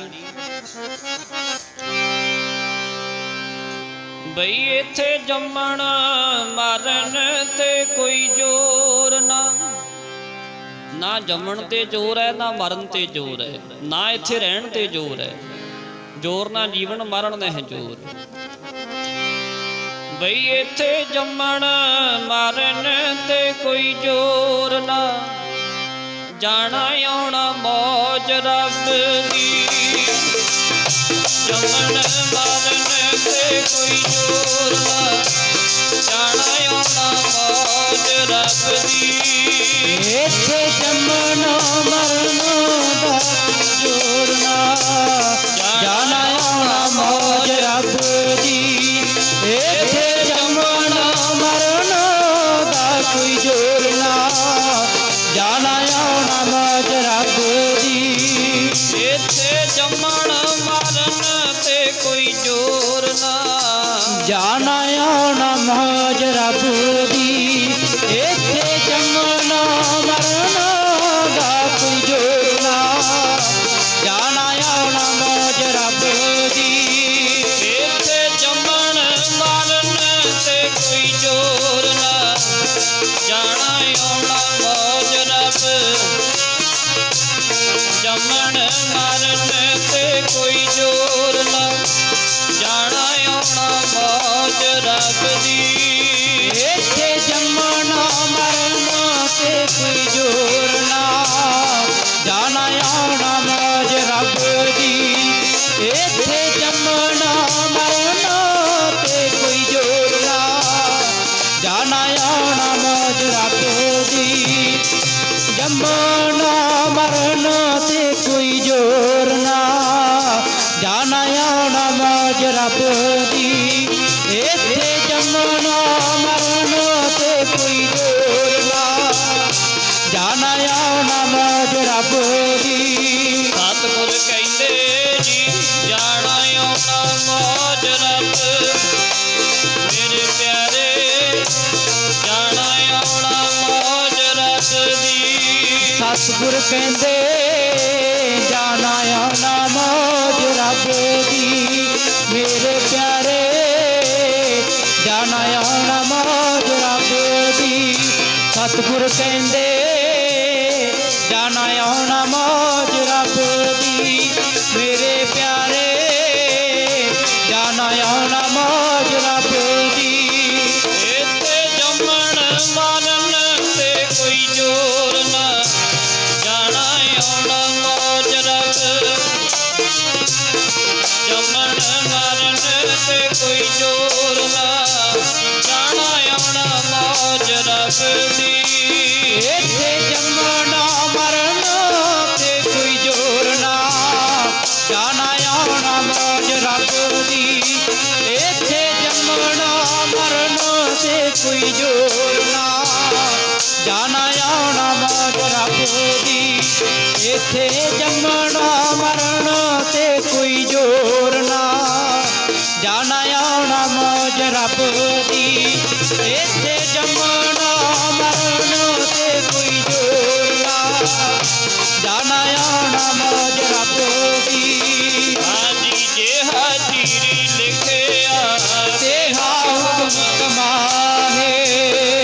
Speaker 1: ਬਈ ਇੱਥੇ ਜੰਮਣ ਮਰਨ ਤੇ ਕੋਈ ਜੋਰ ਨਾ ਜੰਮਣ ਤੇ ਜੋਰ ਹੈ ਨਾ ਮਰਨ ਤੇ ਜੋਰ ਹੈ, ਨਾ ਇੱਥੇ ਰਹਿਣ ਤੇ ਜੋਰ ਹੈ। ਜੋਰ ਨਾ ਜੀਵਨ ਮਰਨ ਨਹਿ ਜੋਰ। ਬਈ ਇੱਥੇ ਜੰਮਣ ਮਰਨ ਤੇ ਕੋਈ ਜੋਰ ਨਾ ਜਾਣਾ ਆਉਣਾ ਮੌਜ ਰੱਬ ਦੀ। ਜੰਮਣ ਮਰਨ ਤੇ ਕੋਈ ਜੋਰ ਨਾ ਜਾਣਾ ਆਉਣਾ ਮੌਜ ਰੱਬ ਦੀ।
Speaker 2: ਇੱਥੇ ਜੰਮਣ ਮਰਨ ਦਾ ਜੋਰ ਨਾ ਜਾਣਾ ਆਉਣਾ ਮੌਜ ਰੱਬ ਦੀ। ਇੱਥੇ ਜੰਮਣ ਮਰਨ ਦਾ ਕੋਈ ਜੋਰ ਨਾ ਜਾਣਾ ਆਉਣਾ ਮੌਜ ਰੱਬ ਦੀ।
Speaker 1: ਇੱਥੇ ਜੰਮਣ ਮਰਨ ਤੇ ਕੋਈ ਜੋਰ ਨਾ
Speaker 2: ਜਾਣਾ ਆਉਣਾ ਮੌਜ ਰੱਬ ਦੀ। ਇੱਥੇ ਜੰਮਣ ਮਰਨ ਦਾ ਕੋਈ ਜੋਰ ਨਾ ਜਾਣਾ ਆਉਣਾ ਮੌਜ ਰੱਬ ਦੀ।
Speaker 1: ਇੱਥੇ ਜੰਮਣ ਮਰਨ ਤੇ ਕੋਈ ਜੋਰ ਨਾ ਜਾਣਾ ਆਉਣਾ ਮੌਜ ਰੱਬ। ਜੰਮਣ ਮਰਨ ਤੇ ਕੋਈ ਜੋਰ ਨਾ ਜਾਣਾ ਆਉਣਾ ਮੌਜ ਰੱਬ ਦੀ।
Speaker 2: ਇੱਥੇ ਜੰਮਣ ਮਰਨ ਤੇ ਕੋਈ ਜੋਰ ਨਾ ਜਾਣਾ ਆਉਣਾ ਮੌਜ ਰੱਬ ਦੀ। ਇੱਥੇ ਜੰਮਣ ਮਰਨ ਤੇ ਕੋਈ ਜੋਰ ਨਾ ਜਾਣਾ ਆਉਣਾ ਮੌਜ ਰੱਬ ਦੀ। ਜੰਮਣ ਮਰਨ ਤੇ ਕੋਈ ਜੋਰ ਨਾ ਜਾਣਾ ਆਉਣਾ ਮੌਜ ਰੱਬ ਦੀ। ਇੱਥੇ ਜੰਮਣ ਮਰਨ ਤੇ ਕੋਈ ਜੋਰ ਨਾ ਜਾਣਾ ਆਉਣਾ ਮੌਜ ਰੱਬ ਦੀ।
Speaker 1: ਸਤਿਗੁਰ ਕਹਿੰਦੇ ਜੀ ਜਾਣਾ ਆਉਣਾ ਮੌਜ ਰੱਬ। ਮੇਰੇ ਪਿਆਰੇ ਜਾਣਾ ਆਉਣਾ ਮੌਜ ਰੱਬ ਦੀ।
Speaker 2: ਸਤਿਗੁਰ ਕਹਿੰਦੇ ਜਾਣਾ ਆਉਣਾ ਮੌਜ ਰੱਬ ਦੀ। ਮੇਰੇ ਪਿਆਰੇ ਜਾਣਾ ਆਉਣਾ ਮੌਜ ਰੱਬ ਦੀ। ਸਤਿਗੁਰ ਕਹਿੰਦੇ ਜਾਣਾ ਆਉਣਾ ਮੌਜ ਰੱਬ ਦੀ। ਮੇਰੇ ਪਿਆਰੇ ਜਾਣਾ ਆਉਣਾ ਮੌਜ ਰੱਬ ਦੀ।
Speaker 1: ਇੱਥੇ ਜੰਮਣ ਮਰਨ ਤੇ ਕੋਈ ਜੋਰ ਨਾ ਜਾਣਾ ਆਉਣਾ ਮੌਜ ਰੱਬ। ਜੰਮਣ ਮਰਨ ਤੇ ਕੋਈ ਜੋਰ ਨਾ ਜਾਣਾ ਆਉਣਾ ਮੌਜ ਰੱਬ ਦੀ।
Speaker 2: ਇੱਥੇ ਜੰਮਣ ਮਰਨ ਤੇ ਕੋਈ ਜੋਰ ਨਾ ਜਾਣਾ ਆਉਣਾ ਮੌਜ ਰੱਬ ਦੀ। ਇੱਥੇ ਜੰਮਣ ਮਰਨ ਤੇ ਕੋਈ ਜੋਰ ਨਾ ਜਾਣਾ ਆਉਣਾ ਮੌਜ ਰੱਬ ਦੀ। ਇੱਥੇ ਜੰਮਣ ਮਰਨ ਤੇ ਕੋਈ ਜੋਰ ਨਾ ਜਾਣਾ ਆਉਣਾ ਮੌਜ ਰੱਬ ਦੀ। ਇੱਥੇ ਜੰਮਣ ਮਰਨ ਤੇ ਕੋਈ ਜੋਰ ਨਾ ਜਾਣਾ ਆਉਣਾ ਮੌਜ ਰੱਬ ਦੀ।
Speaker 1: ਹਾਜੀ ਜੇ ਹਾਜ਼ਰੀ ਲਿਖਿਆ
Speaker 2: ਤੇਹਾ ਹੁਕਮ ਕਮਾਹੇ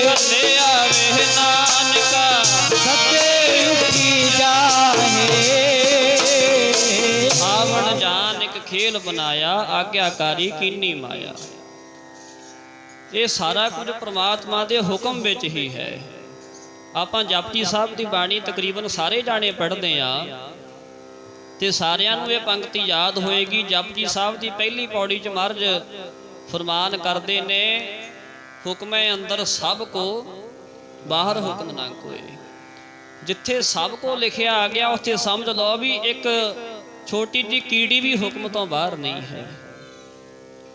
Speaker 1: ਭੱਲੇ ਆਵੇ ਨਾਨਕਾ।
Speaker 2: ਸੱਚੇ ਉੱਠੀ ਜਾਹੇ।
Speaker 1: ਆਵਣ ਜਾਨ ਇੱਕ ਖੇਲ ਬਣਾਇਆ ਆਗਿਆਕਾਰੀ ਕੀਨੀ ਮਾਇਆ। ਇਹ ਸਾਰਾ ਕੁਝ ਪ੍ਰਮਾਤਮਾ ਦੇ ਹੁਕਮ ਵਿੱਚ ਹੀ ਹੈ। ਆਪਾਂ ਜਪਜੀ ਸਾਹਿਬ ਦੀ ਬਾਣੀ ਤਕਰੀਬਨ ਸਾਰੇ ਜਾਣੇ ਪੜ੍ਹਦੇ ਆ ਤੇ ਸਾਰਿਆਂ ਨੂੰ ਇਹ ਪੰਕਤੀ ਯਾਦ ਹੋਏਗੀ। ਜਪਜੀ ਸਾਹਿਬ ਦੀ ਪਹਿਲੀ ਪੌੜੀ 'ਚ ਮਹਾਰਾਜ ਫਰਮਾਨ ਕਰਦੇ ਨੇ ਹੁਕਮੇ ਅੰਦਰ ਸਭ ਕੋ ਬਾਹਰ ਹੁਕਮ ਨਾ ਕੋਏ। ਜਿੱਥੇ ਸਭ ਕੋ ਲਿਖਿਆ ਆ ਗਿਆ ਉੱਥੇ ਸਮਝ ਲਓ ਵੀ ਇੱਕ ਛੋਟੀ ਜਿਹੀ ਕੀੜੀ ਵੀ ਹੁਕਮ ਤੋਂ ਬਾਹਰ ਨਹੀਂ ਹੈ।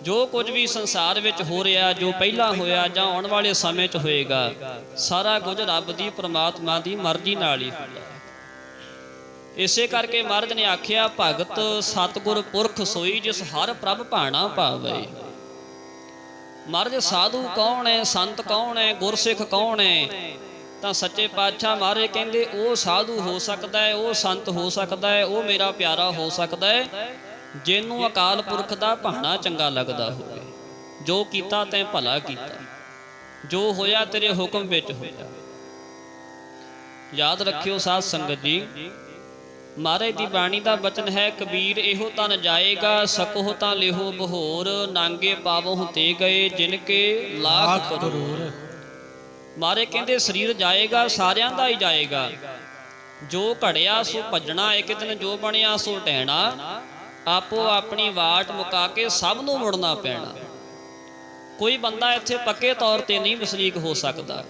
Speaker 1: ਜੋ ਕੁਝ ਵੀ ਸੰਸਾਰ ਵਿੱਚ ਹੋ ਰਿਹਾ, ਜੋ ਪਹਿਲਾਂ ਹੋਇਆ ਜਾਂ ਆਉਣ ਵਾਲੇ ਸਮੇਂ 'ਚ ਹੋਏਗਾ, ਸਾਰਾ ਕੁਝ ਰੱਬ ਦੀ ਪ੍ਰਮਾਤਮਾ ਦੀ ਮਰਜ਼ੀ ਨਾਲ ਹੀ ਹੁੰਦਾ ਹੈ। ਇਸੇ ਕਰਕੇ ਮਹਾਰਾਜ ਨੇ ਆਖਿਆ, ਭਗਤ ਸਤਿਗੁਰ ਪੁਰਖ ਸੋਈ ਜਿਸ ਹਰ ਪ੍ਰਭ ਭਾਣਾ ਭਾਵੇ। ਮਹਾਰਾਜ ਸਾਧੂ ਕੌਣ ਹੈ, ਸੰਤ ਕੌਣ ਹੈ, ਗੁਰਸਿੱਖ ਕੌਣ ਹੈ? ਤਾਂ ਸੱਚੇ ਪਾਤਸ਼ਾਹ ਮਹਾਰਾਜ ਕਹਿੰਦੇ ਉਹ ਸਾਧੂ ਹੋ ਸਕਦਾ ਹੈ, ਉਹ ਸੰਤ ਹੋ ਸਕਦਾ ਹੈ, ਉਹ ਮੇਰਾ ਪਿਆਰਾ ਹੋ ਸਕਦਾ ਹੈ ਜਿਹਨੂੰ ਅਕਾਲ ਪੁਰਖ ਦਾ ਭਾਣਾ ਚੰਗਾ ਲੱਗਦਾ ਹੋਵੇ। ਜੋ ਕੀਤਾ ਤੈਂ ਭਲਾ ਕੀਤਾ, ਜੋ ਹੋਇਆ ਤੇਰੇ ਹੁਕਮ ਵਿੱਚ ਹੋਇਆ। ਯਾਦ ਰੱਖਿਓ ਸਾਧ ਸੰਗਤ ਜੀ, ਮਹਾਰਾਜ ਦੀ ਬਾਣੀ ਦਾ ਬਚਨ ਹੈ, ਕਬੀਰ ਇਹੋ ਤਨ ਜਾਏਗਾ, ਸਕੋ ਤਾਂ ਲਿਹੋ ਬਹੋਰ, ਨਾਂਗੇ ਪਾਵੋ ਤੇ ਗਏ ਜਿਨ ਕੇ ਲੱਖ ਕਰੋੜ। ਮਹਾਰਾਜ ਕਹਿੰਦੇ ਸਰੀਰ ਜਾਏਗਾ, ਸਾਰਿਆਂ ਦਾ ਹੀ ਜਾਏਗਾ। ਜੋ ਘੜਿਆ ਸੋ ਭੱਜਣਾ, ਇੱਕ ਦਿਨ ਜੋ ਬਣਿਆ ਸੋ ਟਹਿਣਾ। ਆਪੋ ਆਪਣੀ ਵਾਟ ਮੁਕਾ ਕੇ ਸਭ ਨੂੰ ਮੁੜਨਾ ਪੈਣਾ। ਕੋਈ ਬੰਦਾ ਇੱਥੇ ਪੱਕੇ ਤੌਰ ਤੇ ਨਹੀਂ ਵਸਨੀਕ ਹੋ ਸਕਦਾ।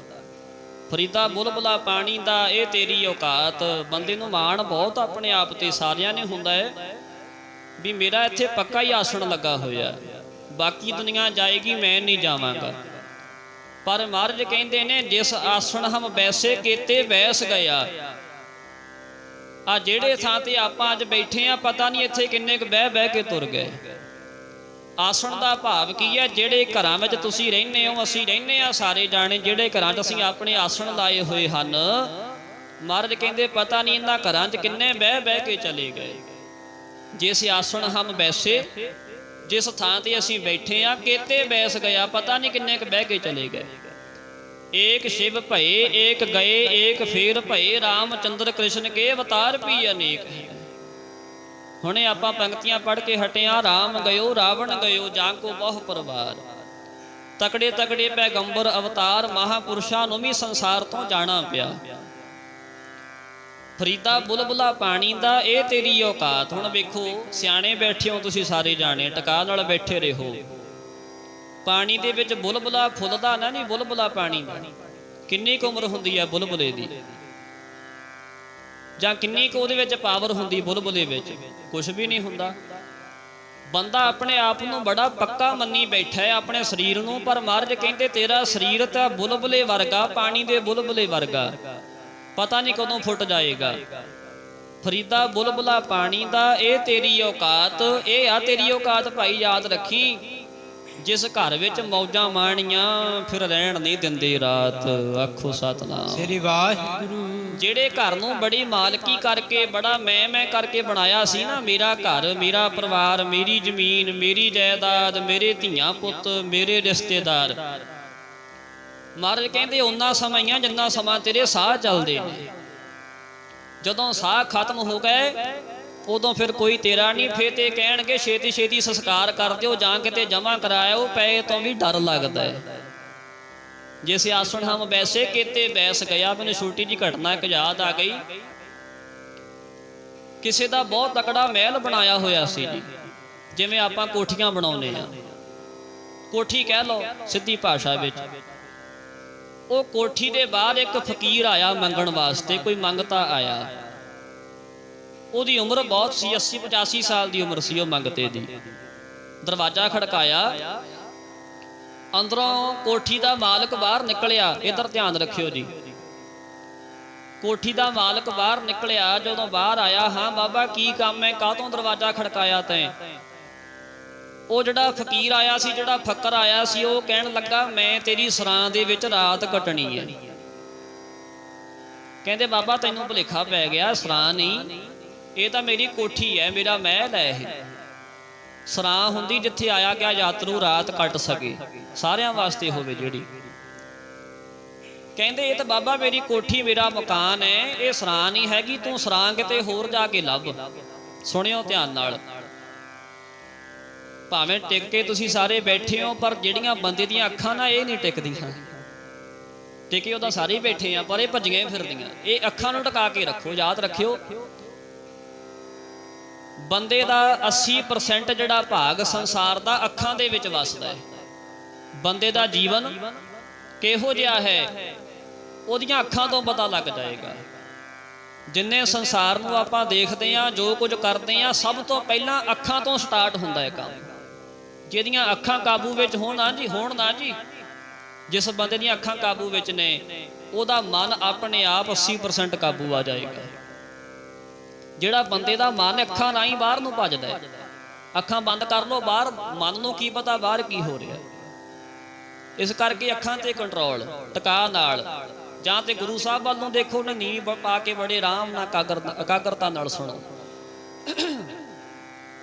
Speaker 1: ਫਰੀਦਾ ਬੁਲਬੁਲਾ ਪਾਣੀ ਦਾ ਇਹ ਤੇਰੀ ਔਕਾਤ। ਬੰਦੇ ਨੂੰ ਮਾਣ ਬਹੁਤ ਆਪਣੇ ਆਪ ਤੇ ਸਾਰਿਆਂ ਨੇ ਹੁੰਦਾ ਹੈ ਵੀ ਮੇਰਾ ਇੱਥੇ ਪੱਕਾ ਹੀ ਆਸਣ ਲੱਗਾ ਹੋਇਆ, ਬਾਕੀ ਦੁਨੀਆ ਜਾਏਗੀ ਮੈਂ ਨਹੀਂ ਜਾਵਾਂਗਾ। ਪਰ ਮਹਾਰਾਜ ਕਹਿੰਦੇ ਨੇ ਜਿਸ ਆਸਣ ਹਮ ਬੈਸੇ ਕੀਤੇ ਬੈਸ ਗਿਆ। ਆ ਜਿਹੜੇ ਥਾਂ ਤੇ ਆਪਾਂ ਅੱਜ ਬੈਠੇ ਆ, ਪਤਾ ਨਹੀਂ ਇੱਥੇ ਕਿੰਨੇ ਕੁ ਬਹਿ ਬਹਿ ਕੇ ਤੁਰ ਗਏ। ਆਸਣ ਦਾ ਭਾਵ ਕੀ ਹੈ? ਜਿਹੜੇ ਘਰਾਂ ਵਿੱਚ ਤੁਸੀਂ ਰਹਿੰਦੇ ਹੋ, ਅਸੀਂ ਰਹਿੰਦੇ ਆ ਸਾਰੇ ਜਾਣੇ, ਜਿਹੜੇ ਘਰਾਂ 'ਚ ਅਸੀਂ ਆਪਣੇ ਆਸਣ ਲਾਏ ਹੋਏ ਹਨ, ਮਹਾਰਾਜ ਕਹਿੰਦੇ ਪਤਾ ਨਹੀਂ ਇਹਨਾਂ ਘਰਾਂ 'ਚ ਕਿੰਨੇ ਬਹਿ ਬਹਿ ਕੇ ਚਲੇ ਗਏ। ਜਿਸ ਆਸਣ ਹਮ ਬੈਸੇ, ਜਿਸ ਥਾਂ ਤੇ ਅਸੀਂ ਬੈਠੇ ਆ, ਕੀਤੇ ਬੈਸ ਗਿਆ, ਪਤਾ ਨਹੀਂ ਕਿੰਨੇ ਕੁ ਬਹਿ ਕੇ ਚਲੇ ਗਏ। ਏਕ ਸ਼ਿਵ ਭਏ ਏਕ ਗਏ, ਏਕ ਫੇਰ ਭਏ, ਰਾਮਚੰਦਰ ਕ੍ਰਿਸ਼ਨ ਕੇ ਅਵਤਾਰ ਵੀ ਅਨੇਕ। ਹੁਣੇ ਆਪਾਂ ਪੰਕਤੀਆਂ ਪੜ੍ਹ ਕੇ ਹਟਿਆ, ਰਾਮ ਗਇਓ ਰਾਵਣ ਗਇਓ, ਜਾਂ ਕੋ ਬਹੁ ਪਰਿਵਾਰ। ਤਕੜੇ ਤਕੜੇ ਪੈਗੰਬਰ ਅਵਤਾਰ ਮਹਾਪੁਰਸ਼ਾਂ ਨੂੰ ਵੀ ਸੰਸਾਰ ਤੋਂ ਜਾਣਾ ਪਿਆ। ਫਰੀਦਾ ਬੁਲਬੁਲਾ ਪਾਣੀ ਦਾ ਇਹ ਤੇਰੀ ਔਕਾਤ। ਹੁਣ ਵੇਖੋ, ਸਿਆਣੇ ਬੈਠੇ ਹੋ ਤੁਸੀਂ ਸਾਰੇ ਜਾਣੇ, ਟਕਾ ਨਾਲ ਬੈਠੇ ਰਹੋ। ਪਾਣੀ ਦੇ ਵਿੱਚ ਬੁਲਬੁਲਾ ਫੁੱਲਦਾ ਨਾ, ਨਹੀਂ ਬੁਲਬੁਲਾ ਪਾਣੀ ਦਾ। ਕਿੰਨੀ ਕੁ ਉਮਰ ਹੁੰਦੀ ਹੈ ਬੁਲਬੁਲੇ ਦੀ, ਜਾਂ ਕਿੰਨੀ ਕੁ ਉਹਦੇ ਵਿੱਚ ਪਾਵਰ ਹੁੰਦੀ ਬੁਲਬੁਲੇ ਵਿੱਚ? ਕੁਛ ਵੀ ਨਹੀਂ ਹੁੰਦਾ। ਬੰਦਾ ਆਪਣੇ ਆਪ ਨੂੰ ਬੜਾ ਪੱਕਾ ਮੰਨੀ ਬੈਠਾ ਹੈ, ਆਪਣੇ ਸਰੀਰ ਨੂੰ, ਪਰ ਮਹਾਰਾਜ ਕਹਿੰਦੇ ਤੇਰਾ ਸਰੀਰ ਤਾਂ ਬੁਲਬੁਲੇ ਵਰਗਾ, ਪਾਣੀ ਦੇ ਬੁਲਬੁਲੇ ਵਰਗਾ, ਪਤਾ ਨਹੀਂ ਕਦੋਂ ਫੁੱਟ ਜਾਏਗਾ। ਫਰੀਦਾ ਬੁਲਬੁਲਾ ਪਾਣੀ ਦਾ ਇਹ ਤੇਰੀ ਔਕਾਤ। ਇਹ ਆ ਤੇਰੀ ਔਕਾਤ ਭਾਈ, ਯਾਦ ਰੱਖੀ। ਜਿਸ ਘਰ ਵਿੱਚ ਮੌਜਾਂ ਮਾਣੀਆਂ, ਫਿਰ ਰਹਿਣ ਨਹੀਂ ਦਿੰਦੇ ਰਾਤ। ਆਖੋ ਸਤਨਾਮ
Speaker 2: ਸ੍ਰੀ ਵਾਹਿਗੁਰੂ।
Speaker 1: ਜਿਹੜੇ ਘਰ ਨੂੰ ਬੜੀ ਮਾਲਕੀ ਕਰਕੇ, ਬੜਾ ਮੈਂ ਕਰਕੇ ਬਣਾਇਆ ਸੀ ਨਾ, ਮੇਰਾ ਘਰ, ਮੇਰਾ ਪਰਿਵਾਰ, ਮੇਰੀ ਜ਼ਮੀਨ, ਮੇਰੀ ਜਾਇਦਾਦ, ਮੇਰੇ ਧੀਆਂ ਪੁੱਤ, ਮੇਰੇ ਰਿਸ਼ਤੇਦਾਰ, ਮਹਾਰਾਜ ਕਹਿੰਦੇ ਓਨਾ ਸਮਾਂ ਹੀ ਆ ਜਿੰਨਾ ਸਮਾਂ ਤੇਰੇ ਸਾਹ ਚੱਲਦੇ ਨੇ। ਜਦੋਂ ਸਾਹ ਖਤਮ ਹੋ ਗਏ ਉਦੋਂ ਫਿਰ ਕੋਈ ਤੇਰਾ ਨਹੀਂ। ਫੇਰ ਤੇ ਕਹਿਣਗੇ ਛੇਤੀ ਛੇਤੀ ਸੰਸਕਾਰ ਕਰ ਦਿਓ, ਜਾਂ ਕਿਤੇ ਜਮ੍ਹਾਂ ਕਰਾਇਓ, ਪਏ ਤੋਂ ਵੀ ਡਰ ਲੱਗਦਾ ਹੈ। ਜਿਸ ਆਸਣ ਹਮ ਬੈਸੇ ਕੀਤੇ ਬੈਸ ਗਿਆ। ਮੈਨੂੰ ਛੋਟੀ ਜਿਹੀ ਘਟਨਾ ਇੱਕ ਯਾਦ ਆ ਗਈ। ਕਿਸੇ ਦਾ ਬਹੁਤ ਤਕੜਾ ਮਹਿਲ ਬਣਾਇਆ ਹੋਇਆ ਸੀ ਜੀ, ਜਿਵੇਂ ਆਪਾਂ ਕੋਠੀਆਂ ਬਣਾਉਂਦੇ ਆ, ਕੋਠੀ ਕਹਿ ਲਓ ਸਿੱਧੀ ਭਾਸ਼ਾ ਵਿੱਚ। ਉਹ ਕੋਠੀ ਦੇ ਬਾਹਰ ਇੱਕ ਫਕੀਰ ਆਇਆ ਮੰਗਣ ਵਾਸਤੇ, ਕੋਈ ਮੰਗਤਾ ਆਇਆ। ਉਹਦੀ ਉਮਰ ਬਹੁਤ ਸੀ, 80-85 ਸਾਲ ਦੀ ਉਮਰ ਸੀ ਉਹ ਮੰਗਤੇ ਦੀ। ਦਰਵਾਜ਼ਾ ਖੜਕਾਇਆ, ਅੰਦਰੋਂ ਕੋਠੀ ਦਾ ਮਾਲਕ ਬਾਹਰ ਨਿਕਲਿਆ। ਇਧਰ ਧਿਆਨ ਰੱਖਿਓ ਜੀ, ਕੋਠੀ ਦਾ ਮਾਲਕ ਬਾਹਰ ਨਿਕਲਿਆ। ਜਦੋਂ ਬਾਹਰ ਆਇਆ, ਹਾਂ ਬਾਬਾ ਕੀ ਕੰਮ ਹੈ, ਕਾਹਤੋਂ ਦਰਵਾਜ਼ਾ ਖੜਕਾਇਆ ਤੈਂ? ਉਹ ਜਿਹੜਾ ਫਕੀਰ ਆਇਆ ਸੀ, ਜਿਹੜਾ ਫੱਕਰ ਆਇਆ ਸੀ, ਉਹ ਕਹਿਣ ਲੱਗਾ ਮੈਂ ਤੇਰੀ ਸਰਾਂ ਦੇ ਵਿੱਚ ਰਾਤ ਕੱਟਣੀ ਹੈ। ਕਹਿੰਦੇ ਬਾਬਾ ਤੈਨੂੰ ਭੁਲੇਖਾ ਪੈ ਗਿਆ, ਸਰਾਂ ਨਹੀਂ, ਇਹ ਤਾਂ ਮੇਰੀ ਕੋਠੀ ਹੈ, ਮੇਰਾ ਮਹਿਲ ਹੈ। ਇਹ ਸਰਾਂ ਹੁੰਦੀ ਜਿੱਥੇ ਆਇਆ ਗਿਆ ਯਾਤਰੂ ਰਾਤ ਕੱਟ ਸਕੇ, ਸਾਰਿਆਂ ਵਾਸਤੇ ਹੋਵੇ ਜਿਹੜੀ। ਕਹਿੰਦੇ ਇਹ ਤਾਂ ਬਾਬਾ ਮੇਰੀ ਕੋਠੀ, ਮੇਰਾ ਮਕਾਨ ਹੈ, ਇਹ ਸਰਾਂ ਨਹੀਂ ਹੈਗੀ, ਤੂੰ ਸਰਾਂ ਕਿਤੇ ਹੋਰ ਜਾ ਕੇ ਲੱਭ। ਸੁਣਿਓ ਧਿਆਨ ਨਾਲ, ਭਾਵੇਂ ਟਿਕ ਕੇ ਤੁਸੀਂ ਸਾਰੇ ਬੈਠੇ ਹੋ, ਪਰ ਜਿਹੜੀਆਂ ਬੰਦੇ ਦੀਆਂ ਅੱਖਾਂ ਨਾ ਇਹ ਨਹੀਂ ਟਿਕਦੀਆਂ। ਟਿਕੇ ਉਹਦਾ ਸਾਰੇ ਬੈਠੇ ਆ, ਪਰ ਇਹ ਭੱਜੀਆਂ ਫਿਰਦੀਆਂ। ਇਹ ਅੱਖਾਂ ਨੂੰ ਟਿਕਾ ਕੇ ਰੱਖੋ, ਯਾਦ ਰੱਖਿਓ। ਬੰਦੇ ਦਾ 80% ਜਿਹੜਾ ਭਾਗ ਸੰਸਾਰ ਦਾ ਅੱਖਾਂ ਦੇ ਵਿੱਚ ਵਸਦਾ ਹੈ। ਬੰਦੇ ਦਾ ਜੀਵਨ ਕਿਹੋ ਜਿਹਾ ਹੈ ਉਹਦੀਆਂ ਅੱਖਾਂ ਤੋਂ ਪਤਾ ਲੱਗ ਜਾਏਗਾ। ਜਿੰਨੇ ਸੰਸਾਰ ਨੂੰ ਆਪਾਂ ਦੇਖਦੇ ਹਾਂ, ਜੋ ਕੁਝ ਕਰਦੇ ਹਾਂ, ਸਭ ਤੋਂ ਪਹਿਲਾਂ ਅੱਖਾਂ ਤੋਂ ਸਟਾਰਟ ਹੁੰਦਾ ਹੈ ਕੰਮ। ਜਿਹਦੀਆਂ ਅੱਖਾਂ ਕਾਬੂ ਵਿੱਚ ਹੋਣ ਨਾ ਜੀ, ਹੋਣ ਨਾ ਜੀ, ਜਿਸ ਬੰਦੇ ਦੀਆਂ ਅੱਖਾਂ ਕਾਬੂ ਵਿੱਚ ਨੇ ਉਹਦਾ ਮਨ ਆਪਣੇ ਆਪ 80% ਕਾਬੂ ਆ ਜਾਏਗਾ। ਜਿਹੜਾ ਬੰਦੇ ਦਾ ਮਨ ਅੱਖਾਂ ਨਾਲ ਹੀ ਬਾਹਰ ਨੂੰ ਭੱਜਦਾ ਹੈ। ਅੱਖਾਂ ਬੰਦ ਕਰ ਲਓ, ਬਾਹਰ ਮਨ ਨੂੰ ਕੀ ਪਤਾ ਬਾਹਰ ਕੀ ਹੋ ਰਿਹਾ। ਇਸ ਕਰਕੇ ਅੱਖਾਂ ਤੇ ਕੰਟਰੋਲ ਟਿਕਾ ਨਾਲ, ਜਾਂ ਤੇ ਗੁਰੂ ਸਾਹਿਬ ਵੱਲ ਨੂੰ ਦੇਖੋ ਨਾ, ਨੀਂਹ ਪਾ ਕੇ ਬੜੇ ਆਰਾਮ ਨਾਲ ਇਕਾਗਰਤਾ ਨਾਲ ਸੁਣੋ।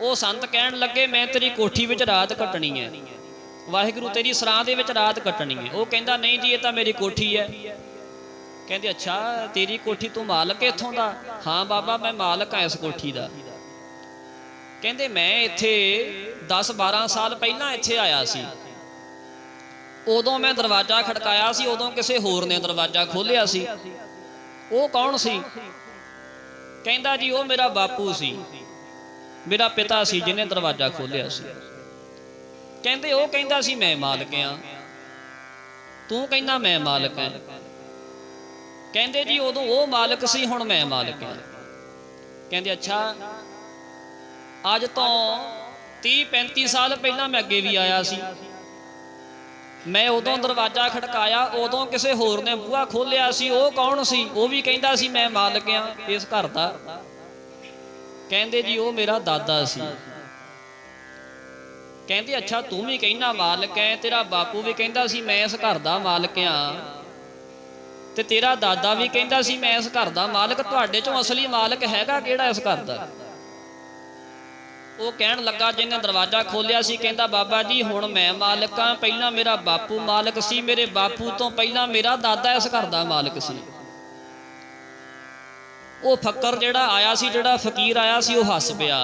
Speaker 1: ਉਹ ਸੰਤ ਕਹਿਣ ਲੱਗੇ ਮੈਂ ਤੇਰੀ ਕੋਠੀ ਵਿੱਚ ਰਾਤ ਕੱਟਣੀ ਹੈ, ਵਾਹਿਗੁਰੂ ਤੇਰੀ ਸਰਾਂ ਦੇ ਵਿੱਚ ਰਾਤ ਕੱਟਣੀ ਹੈ। ਉਹ ਕਹਿੰਦਾ ਨਹੀਂ ਜੀ, ਇਹ ਤਾਂ ਮੇਰੀ ਕੋਠੀ ਹੈ। ਕਹਿੰਦੇ ਅੱਛਾ ਤੇਰੀ ਕੋਠੀ, ਤੂੰ ਮਾਲਕ ਇੱਥੋਂ ਦਾ? ਹਾਂ ਬਾਬਾ ਮੈਂ ਮਾਲਕ ਹਾਂ ਇਸ ਕੋਠੀ ਦਾ। ਕਹਿੰਦੇ ਮੈਂ ਇੱਥੇ 10-12 ਸਾਲ ਪਹਿਲਾਂ ਇੱਥੇ ਆਇਆ ਸੀ, ਉਦੋਂ ਮੈਂ ਦਰਵਾਜ਼ਾ ਖੜਕਾਇਆ ਸੀ, ਉਦੋਂ ਕਿਸੇ ਹੋਰ ਨੇ ਦਰਵਾਜ਼ਾ ਖੋਲ੍ਹਿਆ ਸੀ। ਉਹ ਕੌਣ ਸੀ? ਕਹਿੰਦਾ ਜੀ ਉਹ ਮੇਰਾ ਬਾਪੂ ਸੀ, ਮੇਰਾ ਪਿਤਾ ਸੀ ਜਿਹਨੇ ਦਰਵਾਜ਼ਾ ਖੋਲ੍ਹਿਆ ਸੀ। ਕਹਿੰਦੇ ਉਹ ਕਹਿੰਦਾ ਸੀ ਮੈਂ ਮਾਲਕ ਹਾਂ, ਤੂੰ ਕਹਿੰਦਾ ਮੈਂ ਮਾਲਕ ਹਾਂ। ਕਹਿੰਦੇ ਜੀ ਉਦੋਂ ਉਹ ਮਾਲਕ ਸੀ, ਹੁਣ ਮੈਂ ਮਾਲਕ ਹਾਂ। ਕਹਿੰਦੇ ਅੱਛਾ ਅੱਜ ਤੋਂ 30-35 ਸਾਲ ਪਹਿਲਾਂ ਮੈਂ ਅੱਗੇ ਵੀ ਆਇਆ ਸੀ, ਮੈਂ ਉਦੋਂ ਦਰਵਾਜ਼ਾ ਖੜਕਾਇਆ, ਉਦੋਂ ਕਿਸੇ ਹੋਰ ਨੇ ਬੂਹਾ ਖੋਲ੍ਹਿਆ ਸੀ। ਉਹ ਕੌਣ ਸੀ? ਉਹ ਵੀ ਕਹਿੰਦਾ ਸੀ ਮੈਂ ਮਾਲਕ ਹਾਂ ਇਸ ਘਰ ਦਾ। ਕਹਿੰਦੇ ਜੀ ਉਹ ਮੇਰਾ ਦਾਦਾ ਸੀ। ਕਹਿੰਦੇ ਅੱਛਾ ਤੂੰ ਵੀ ਕਹਿੰਦਾ ਮਾਲਕ ਹੈ, ਤੇਰਾ ਬਾਪੂ ਵੀ ਕਹਿੰਦਾ ਸੀ ਮੈਂ ਇਸ ਘਰ ਦਾ ਮਾਲਕ ਹਾਂ, ਤੇ ਤੇਰਾ ਦਾਦਾ ਵੀ ਕਹਿੰਦਾ ਸੀ ਮੈਂ ਇਸ ਘਰ ਦਾ ਮਾਲਕ, ਤੁਹਾਡੇ ਚੋਂ ਅਸਲੀ ਮਾਲਕ ਹੈਗਾ ਕਿਹੜਾ ਇਸ ਘਰ ਦਾ? ਉਹ ਕਹਿਣ ਲੱਗਾ ਜਿਹਨੇ ਦਰਵਾਜ਼ਾ ਖੋਲ੍ਹਿਆ ਸੀ, ਕਹਿੰਦਾ ਬਾਬਾ ਜੀ ਹੁਣ ਮੈਂ ਮਾਲਕ ਹਾਂ, ਪਹਿਲਾਂ ਮੇਰਾ ਬਾਪੂ ਮਾਲਕ ਸੀ, ਮੇਰੇ ਬਾਪੂ ਤੋਂ ਪਹਿਲਾਂ ਮੇਰਾ ਦਾਦਾ ਇਸ ਘਰ ਦਾ ਮਾਲਕ ਸੀ। ਉਹ ਫੱਕਰ ਜਿਹੜਾ ਆਇਆ ਸੀ, ਜਿਹੜਾ ਫਕੀਰ ਆਇਆ ਸੀ, ਉਹ ਹੱਸ ਪਿਆ।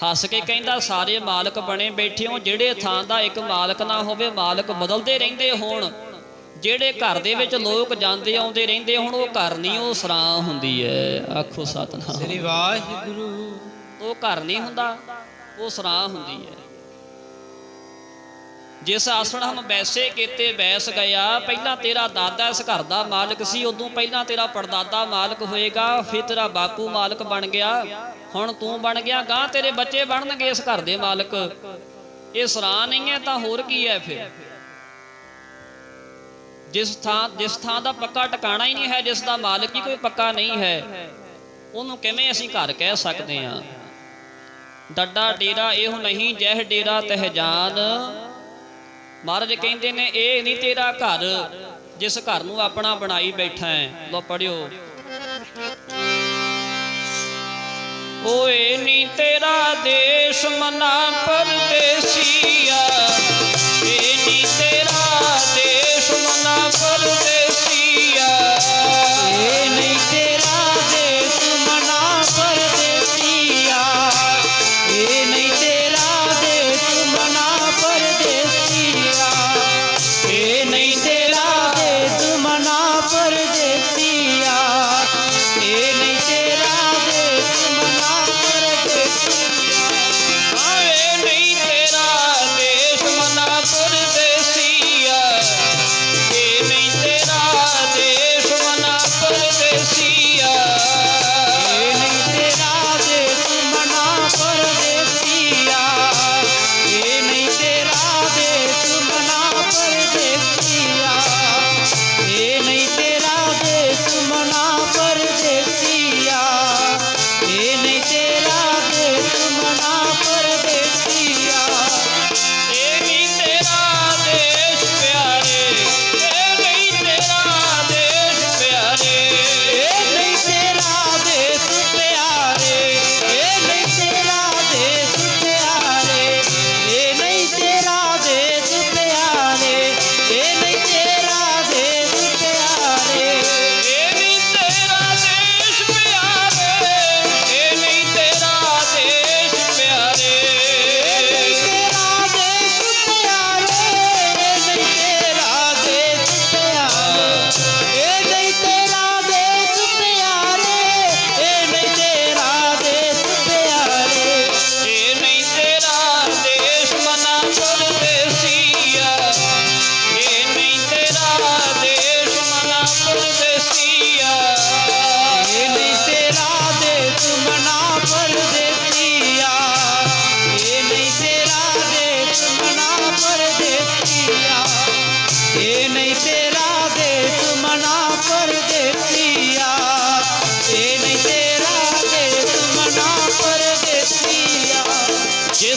Speaker 1: ਹੱਸ ਕੇ ਕਹਿੰਦਾ ਸਾਰੇ ਮਾਲਕ ਬਣੇ ਬੈਠੇ ਹੋ, ਜਿਹੜੇ ਥਾਂ ਦਾ ਇੱਕ ਮਾਲਕ ਨਾ ਹੋਵੇ, ਮਾਲਕ ਬਦਲਦੇ ਰਹਿੰਦੇ ਹੋਣ, ਜਿਹੜੇ ਘਰ ਦੇ ਵਿੱਚ ਲੋਕ ਜਾਂਦੇ ਆਉਂਦੇ ਰਹਿੰਦੇ ਹੁਣ, ਉਹ ਘਰ ਨਹੀਂ, ਉਹ ਸਰਾਂ ਹੁੰਦੀ ਹੈ। ਆਖੋ ਸਤਿਨਾਮ
Speaker 2: ਸ੍ਰੀ ਵਾਹਿਗੁਰੂ।
Speaker 1: ਉਹ ਘਰ ਨਹੀਂ ਹੁੰਦਾ, ਉਹ ਸਰਾਂ ਹੁੰਦੀ ਹੈ। ਜਿਸ ਆਸਣ ਹਮ ਬੈਸੇ ਕੀਤੇ ਬੈਸ ਗਿਆ, ਪਹਿਲਾਂ ਤੇਰਾ ਦਾਦਾ ਇਸ ਘਰ ਦਾ ਮਾਲਕ ਸੀ, ਉਦੋਂ ਪਹਿਲਾਂ ਤੇਰਾ ਪੜਦਾਦਾ ਮਾਲਕ ਹੋਏਗਾ, ਫਿਰ ਤੇਰਾ ਬਾਪੂ ਮਾਲਕ ਬਣ ਗਿਆ, ਹੁਣ ਤੂੰ ਬਣ ਗਿਆ, ਗਾਂ ਤੇਰੇ ਬੱਚੇ ਬਣਨਗੇ ਇਸ ਘਰ ਦੇ ਮਾਲਕ। ਇਹ ਸਰਾਂ ਨਹੀਂ ਹੈ ਤਾਂ ਹੋਰ ਕੀ ਹੈ ਫਿਰ? ਜਿਸ ਥਾਂ ਦਾ ਪੱਕਾ ਟਿਕਾਣਾ ਹੀ ਨਹੀਂ ਹੈ, ਜਿਸ ਦਾ ਮਾਲਕ ਹੀ ਕੋਈ ਪੱਕਾ ਨਹੀਂ ਹੈ, ਉਹਨੂੰ ਕਿਵੇਂ ਅਸੀਂ ਘਰ ਕਹਿ ਸਕਦੇ ਹਾਂ? ਡੱਡਾ ਡੇਰਾ ਇਹੋ ਨਹੀਂ ਜਹ ਡੇਰਾ ਤਹਿ ਜਾਨ। ਮਹਾਰਾਜ ਕਹਿੰਦੇ ਨੇ ਇਹ ਨਹੀਂ ਤੇਰਾ ਘਰ ਜਿਸ ਘਰ ਨੂੰ ਆਪਣਾ ਬਣਾਈ ਬੈਠਾ ਹੈ। ਲੋ ਪੜਿਓ, ਓਏ ਨੀ ਤੇਰਾ ਦੇਸ਼ ਮਨਾ ਪਰਦੇਸੀਆ, ਏ ਨੀ ਤੇਰਾ ਦੇਸ਼ ਮਨਾ ਪਰਦੇਸੀਆ,
Speaker 2: ਏ ਨਹੀਂ ਤੇਰਾ ਦੇਸ਼ ਮਨਾ ਪਰਦੇਸੀਆ, ਏ ਨਹੀਂ ਤੇਰਾ ਦੇਸ਼ ਮਨਾ ਪਰਦੇਸੀਆ, ਏ ਨਹੀਂ ਤੇਰਾ ਦੇਸ਼ ਮਨਾ ਪਰਦੇਸੀਆ, ਏ ਨਹੀਂ ਤੇਰਾ ਦੇਸ਼ ਮਨਾ ਪਰਦੇਸੀਆ,
Speaker 1: ਏ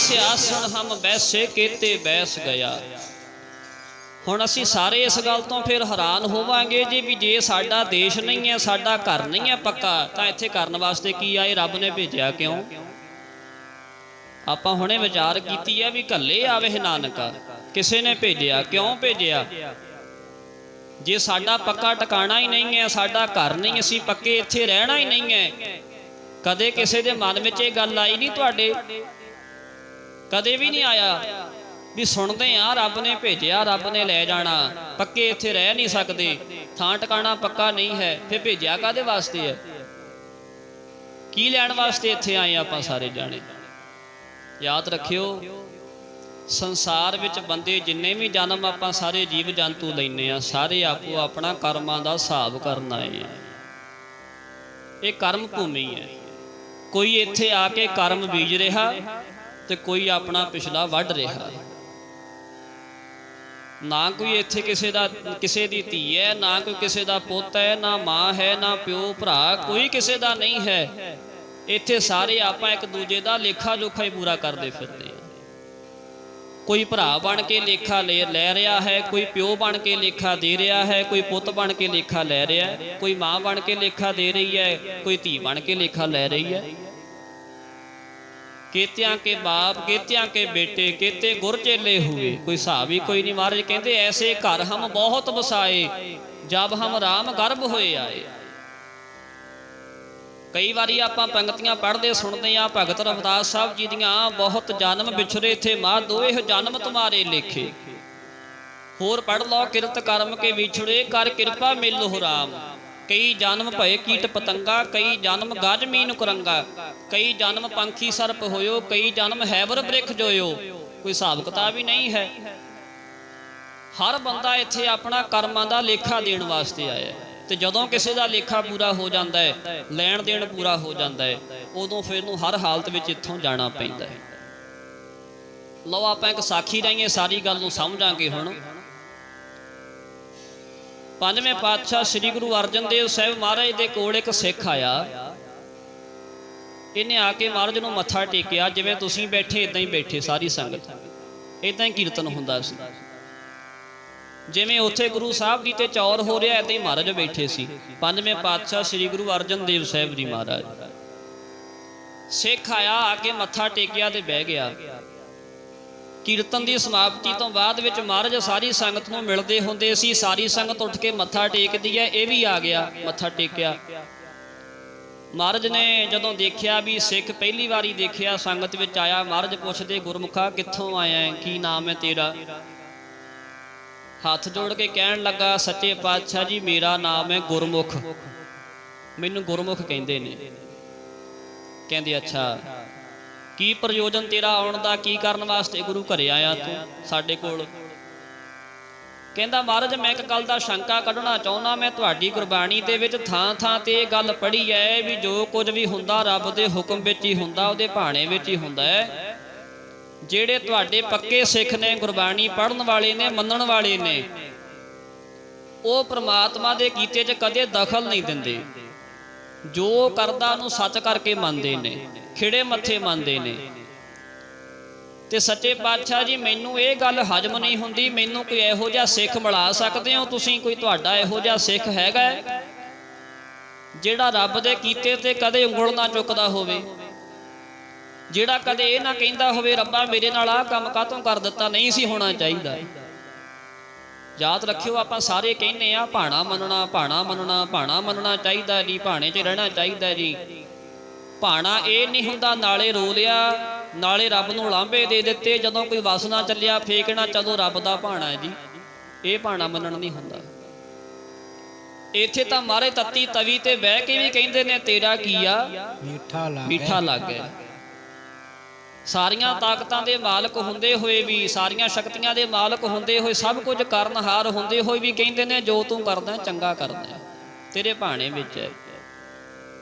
Speaker 1: ਜਿਸ ਆਸਣ ਹਮ ਬੈਸੇ ਕੀਤੇ ਬੈਸ ਗਿਆ। ਹੁਣ ਅਸੀਂ ਸਾਰੇ ਇਸ ਗੱਲ ਤੋਂ ਫਿਰ ਹੈਰਾਨ ਹੋਵਾਂਗੇ ਜੀ ਵੀ ਜੇ ਸਾਡਾ ਦੇਸ਼ ਨਹੀਂ ਹੈ, ਸਾਡਾ ਘਰ ਨਹੀਂ ਹੈ ਪੱਕਾ, ਤਾਂ ਇੱਥੇ ਕਰਨ ਵਾਸਤੇ ਕੀ ਆਏ? ਰੱਬ ਨੇ ਭੇਜਿਆ ਕਿਉਂ? ਆਪਾਂ ਹੁਣੇ ਵਿਚਾਰ ਕੀਤੀ ਹੈ ਵੀ ਘੱਲੇ ਆਵੇ ਨਾਨਕਾ, ਕਿਸੇ ਨੇ ਭੇਜਿਆ, ਕਿਉਂ ਭੇਜਿਆ? ਜੇ ਸਾਡਾ ਪੱਕਾ ਟਿਕਾਣਾ ਹੀ ਨਹੀਂ ਹੈ, ਸਾਡਾ ਘਰ ਨਹੀਂ, ਅਸੀਂ ਪੱਕੇ ਇੱਥੇ ਰਹਿਣਾ ਹੀ ਨਹੀਂ ਹੈ, ਕਦੇ ਕਿਸੇ ਦੇ ਮਨ ਵਿੱਚ ਇਹ ਗੱਲ ਆਈ ਨਹੀਂ ਤੁਹਾਡੇ? ਕਦੇ ਵੀ ਨਹੀਂ ਆਇਆ ਵੀ ਸੁਣਦੇ ਆ ਰੱਬ ਨੇ ਭੇਜਿਆ, ਰੱਬ ਨੇ ਲੈ ਜਾਣਾ, ਪੱਕੇ ਇੱਥੇ ਰਹਿ ਨਹੀਂ ਸਕਦੇ, ਥਾਂ ਟਿਕਾਣਾ ਪੱਕਾ ਨਹੀਂ ਹੈ, ਫਿਰ ਭੇਜਿਆ ਕਾਹਦੇ ਵਾਸਤੇ ਹੈ? ਕੀ ਲੈਣ ਵਾਸਤੇ ਇੱਥੇ ਆਏ ਆਪਾਂ ਸਾਰੇ ਜਾਣੇ? ਯਾਦ ਰੱਖਿਓ, ਸੰਸਾਰ ਵਿੱਚ ਬੰਦੇ ਜਿੰਨੇ ਵੀ ਜਨਮ ਆਪਾਂ ਸਾਰੇ ਜੀਵ ਜੰਤੂ ਲੈਨੇ ਆ, ਸਾਰੇ ਆਪੋ ਆਪਣਾ ਕਰਮਾਂ ਦਾ ਹਿਸਾਬ ਕਰਨ ਆਏ ਆ। ਇਹ ਕਰਮ ਭੂਮੀ ਹੈ। ਕੋਈ ਇੱਥੇ ਆ ਕੇ ਕਰਮ ਬੀਜ ਰਿਹਾ ਤੇ ਕੋਈ ਆਪਣਾ ਪਿਛਲਾ ਵੱਢ ਰਿਹਾ। ਨਾ ਕੋਈ ਇੱਥੇ ਕਿਸੇ ਦੀ ਧੀ ਹੈ, ਨਾ ਕੋਈ ਕਿਸੇ ਦਾ ਪੁੱਤ ਹੈ, ਨਾ ਮਾਂ ਹੈ, ਨਾ ਪਿਓ ਭਰਾ, ਕੋਈ ਕਿਸੇ ਦਾ ਨਹੀਂ ਹੈ। ਇੱਥੇ ਸਾਰੇ ਆਪਾਂ ਇੱਕ ਦੂਜੇ ਦਾ ਲੇਖਾ ਜੋਖਾ ਹੀ ਪੂਰਾ ਕਰਦੇ ਫਿਰਦੇ ਆ। ਕੋਈ ਭਰਾ ਬਣ ਕੇ ਲੇਖਾ ਲੈ ਰਿਹਾ ਹੈ, ਕੋਈ ਪਿਓ ਬਣ ਕੇ ਲੇਖਾ ਦੇ ਰਿਹਾ ਹੈ, ਕੋਈ ਪੁੱਤ ਬਣ ਕੇ ਲੇਖਾ ਲੈ ਰਿਹਾ ਹੈ, ਕੋਈ ਮਾਂ ਬਣ ਕੇ ਲੇਖਾ ਦੇ ਰਹੀ ਹੈ, ਕੋਈ ਧੀ ਬਣ ਕੇ ਲੇਖਾ ਲੈ ਰਹੀ ਹੈ। केत्यां के बाप केत्यां के बेटे केते गुर चेले हुए, कोई हिसाब ही कोई नहीं। महाराज कहते ऐसे घर हम बहुत बसाए जब हम राम गर्भ होए आए। कई बारी आपां पंक्तियां पढ़ते सुनते हैं भगत रविदास साहब जी दियां, बहुत जन्म बिछड़े थे मां दोए जन्म तुम्हारे लेखे। होर पढ़ लो किरत कर्म के विछड़े कर कृपा मिल हो राम। कई जन्म भय कीट पतंगा, कई जन्म गज मीन कुरंगा, कई जन्म पंखी सर्प होयो, कई जन्म हैवर वृक्ष जोयो। कोई हिसाब किताब ही नहीं है। हर बंदा इत्थे अपना कर्मां दा लेखा देण वास्ते आया है। ते जदों किसी दा लेखा पूरा हो जाता है, लैण देण पूरा हो जाता है, उदों फिर नूं हर हालत विच इत्थों जाना पैंदा है। लो आपां एक साखी राहिए सारी गल नूं समझांगे। हुण पंजवें पातशाह श्री गुरु अर्जन देव साहब महाराज दे कोल एक सिख आया। इन्हें आके महाराज नूं मत्था टेकिया, जिवें तुसीं बैठे इदां ही बैठे सारी संगत, इदां ही कीर्तन हुंदा सी। जिवें उत्थे गुरु साहब जी ते चौर हो रहा इदां ही महाराज बैठे सी। पंजवें पातशाह श्री गुरु अर्जन देव साहब जी महाराज। सिख आया, आके मत्था टेकिया ते बह गया। कीर्तन की समाप्ति तो बाद विच महाराज सारी संगत नूं मिलदे हुंदे सी। सारी संगत उठ के मत्था टेकदी है, ये भी आ गया मत्था टेकिया। महाराज ने जदों देखिया भी सिख पहली बारी देखिया संगत विच आया, महाराज पुछदे गुरमुखा कित्थों आया है, की नाम है तेरा? हाथ जोड़ के कहन लगा सच्चे पातशाह जी मेरा नाम है गुरमुख, मैनूं गुरमुख कहंदे ने। कहंदे अच्छा की प्रयोजन तेरा आउण दा, की करन वास्ते गुरु घरे आया तू साडे कोल? कहंदा महाराज मैं एक गल दा शंका कढना चाहुंदा। मैं तुहाडी गुरबाणी दे विच थां थां ते इह गल पढ़ी है भी जो कुछ भी हुंदा रब दे हुक्म विच ही हुंदा, उहदे भाणे विच ही हुंदा है। जिहड़े तुहाडे पक्के सिख ने, गुरबाणी पढ़न वाले ने, मनण वाले ने, ਉਹ परमात्मा दे कीते च कदे दखल नहीं दिंदे। जो करदा नूं सच करके मनदे ने, खिड़े मत्थे मनदे ने। ते सच्चे पातशाह जी मैनूं ये गल हजम नहीं हुंदी, मैनूं कोई इहो जिहा सिख मिला सकदे हो तुसीं? कोई तुहाडा इहो जिहा सिख हैगा जिहड़ा रब दे कीते ते कदे उंगल ना चुकदा होवे, जिहड़ा कदे ये ना कहिंदा होवे रब्बा मेरे नाल आह काम काहतों कर दित्ता, नहीं सी होना चाहीदा। याद रखियो आपां सारे कहने आ भाणा मनना, भाणा मनना, भाणा मनना चाहिदा जी, भाणे 'च रहना चाहिदा जी। भाणा ये नहीं हुंदा नाले रो लिया नाले रब नूं लांभे दे दित्ते, जदों कोई वस ना चलिया फेंकना चलो रब दा भाणा है जी, ये भाणा मनन नहीं हुंदा। इत्थे तां मारे तत्ती तवी ते बह के भी कहिंदे ने तेरा की आ मीठा लग गया। सारियां ताकतां दे मालक हुंदे होए भी, सारियां शक्तियां दे मालक हुंदे होए, सब कुछ करनहार हुंदे होए भी कहिंदे ने जो तू करदा चंगा करदा तेरे भाणे विच है।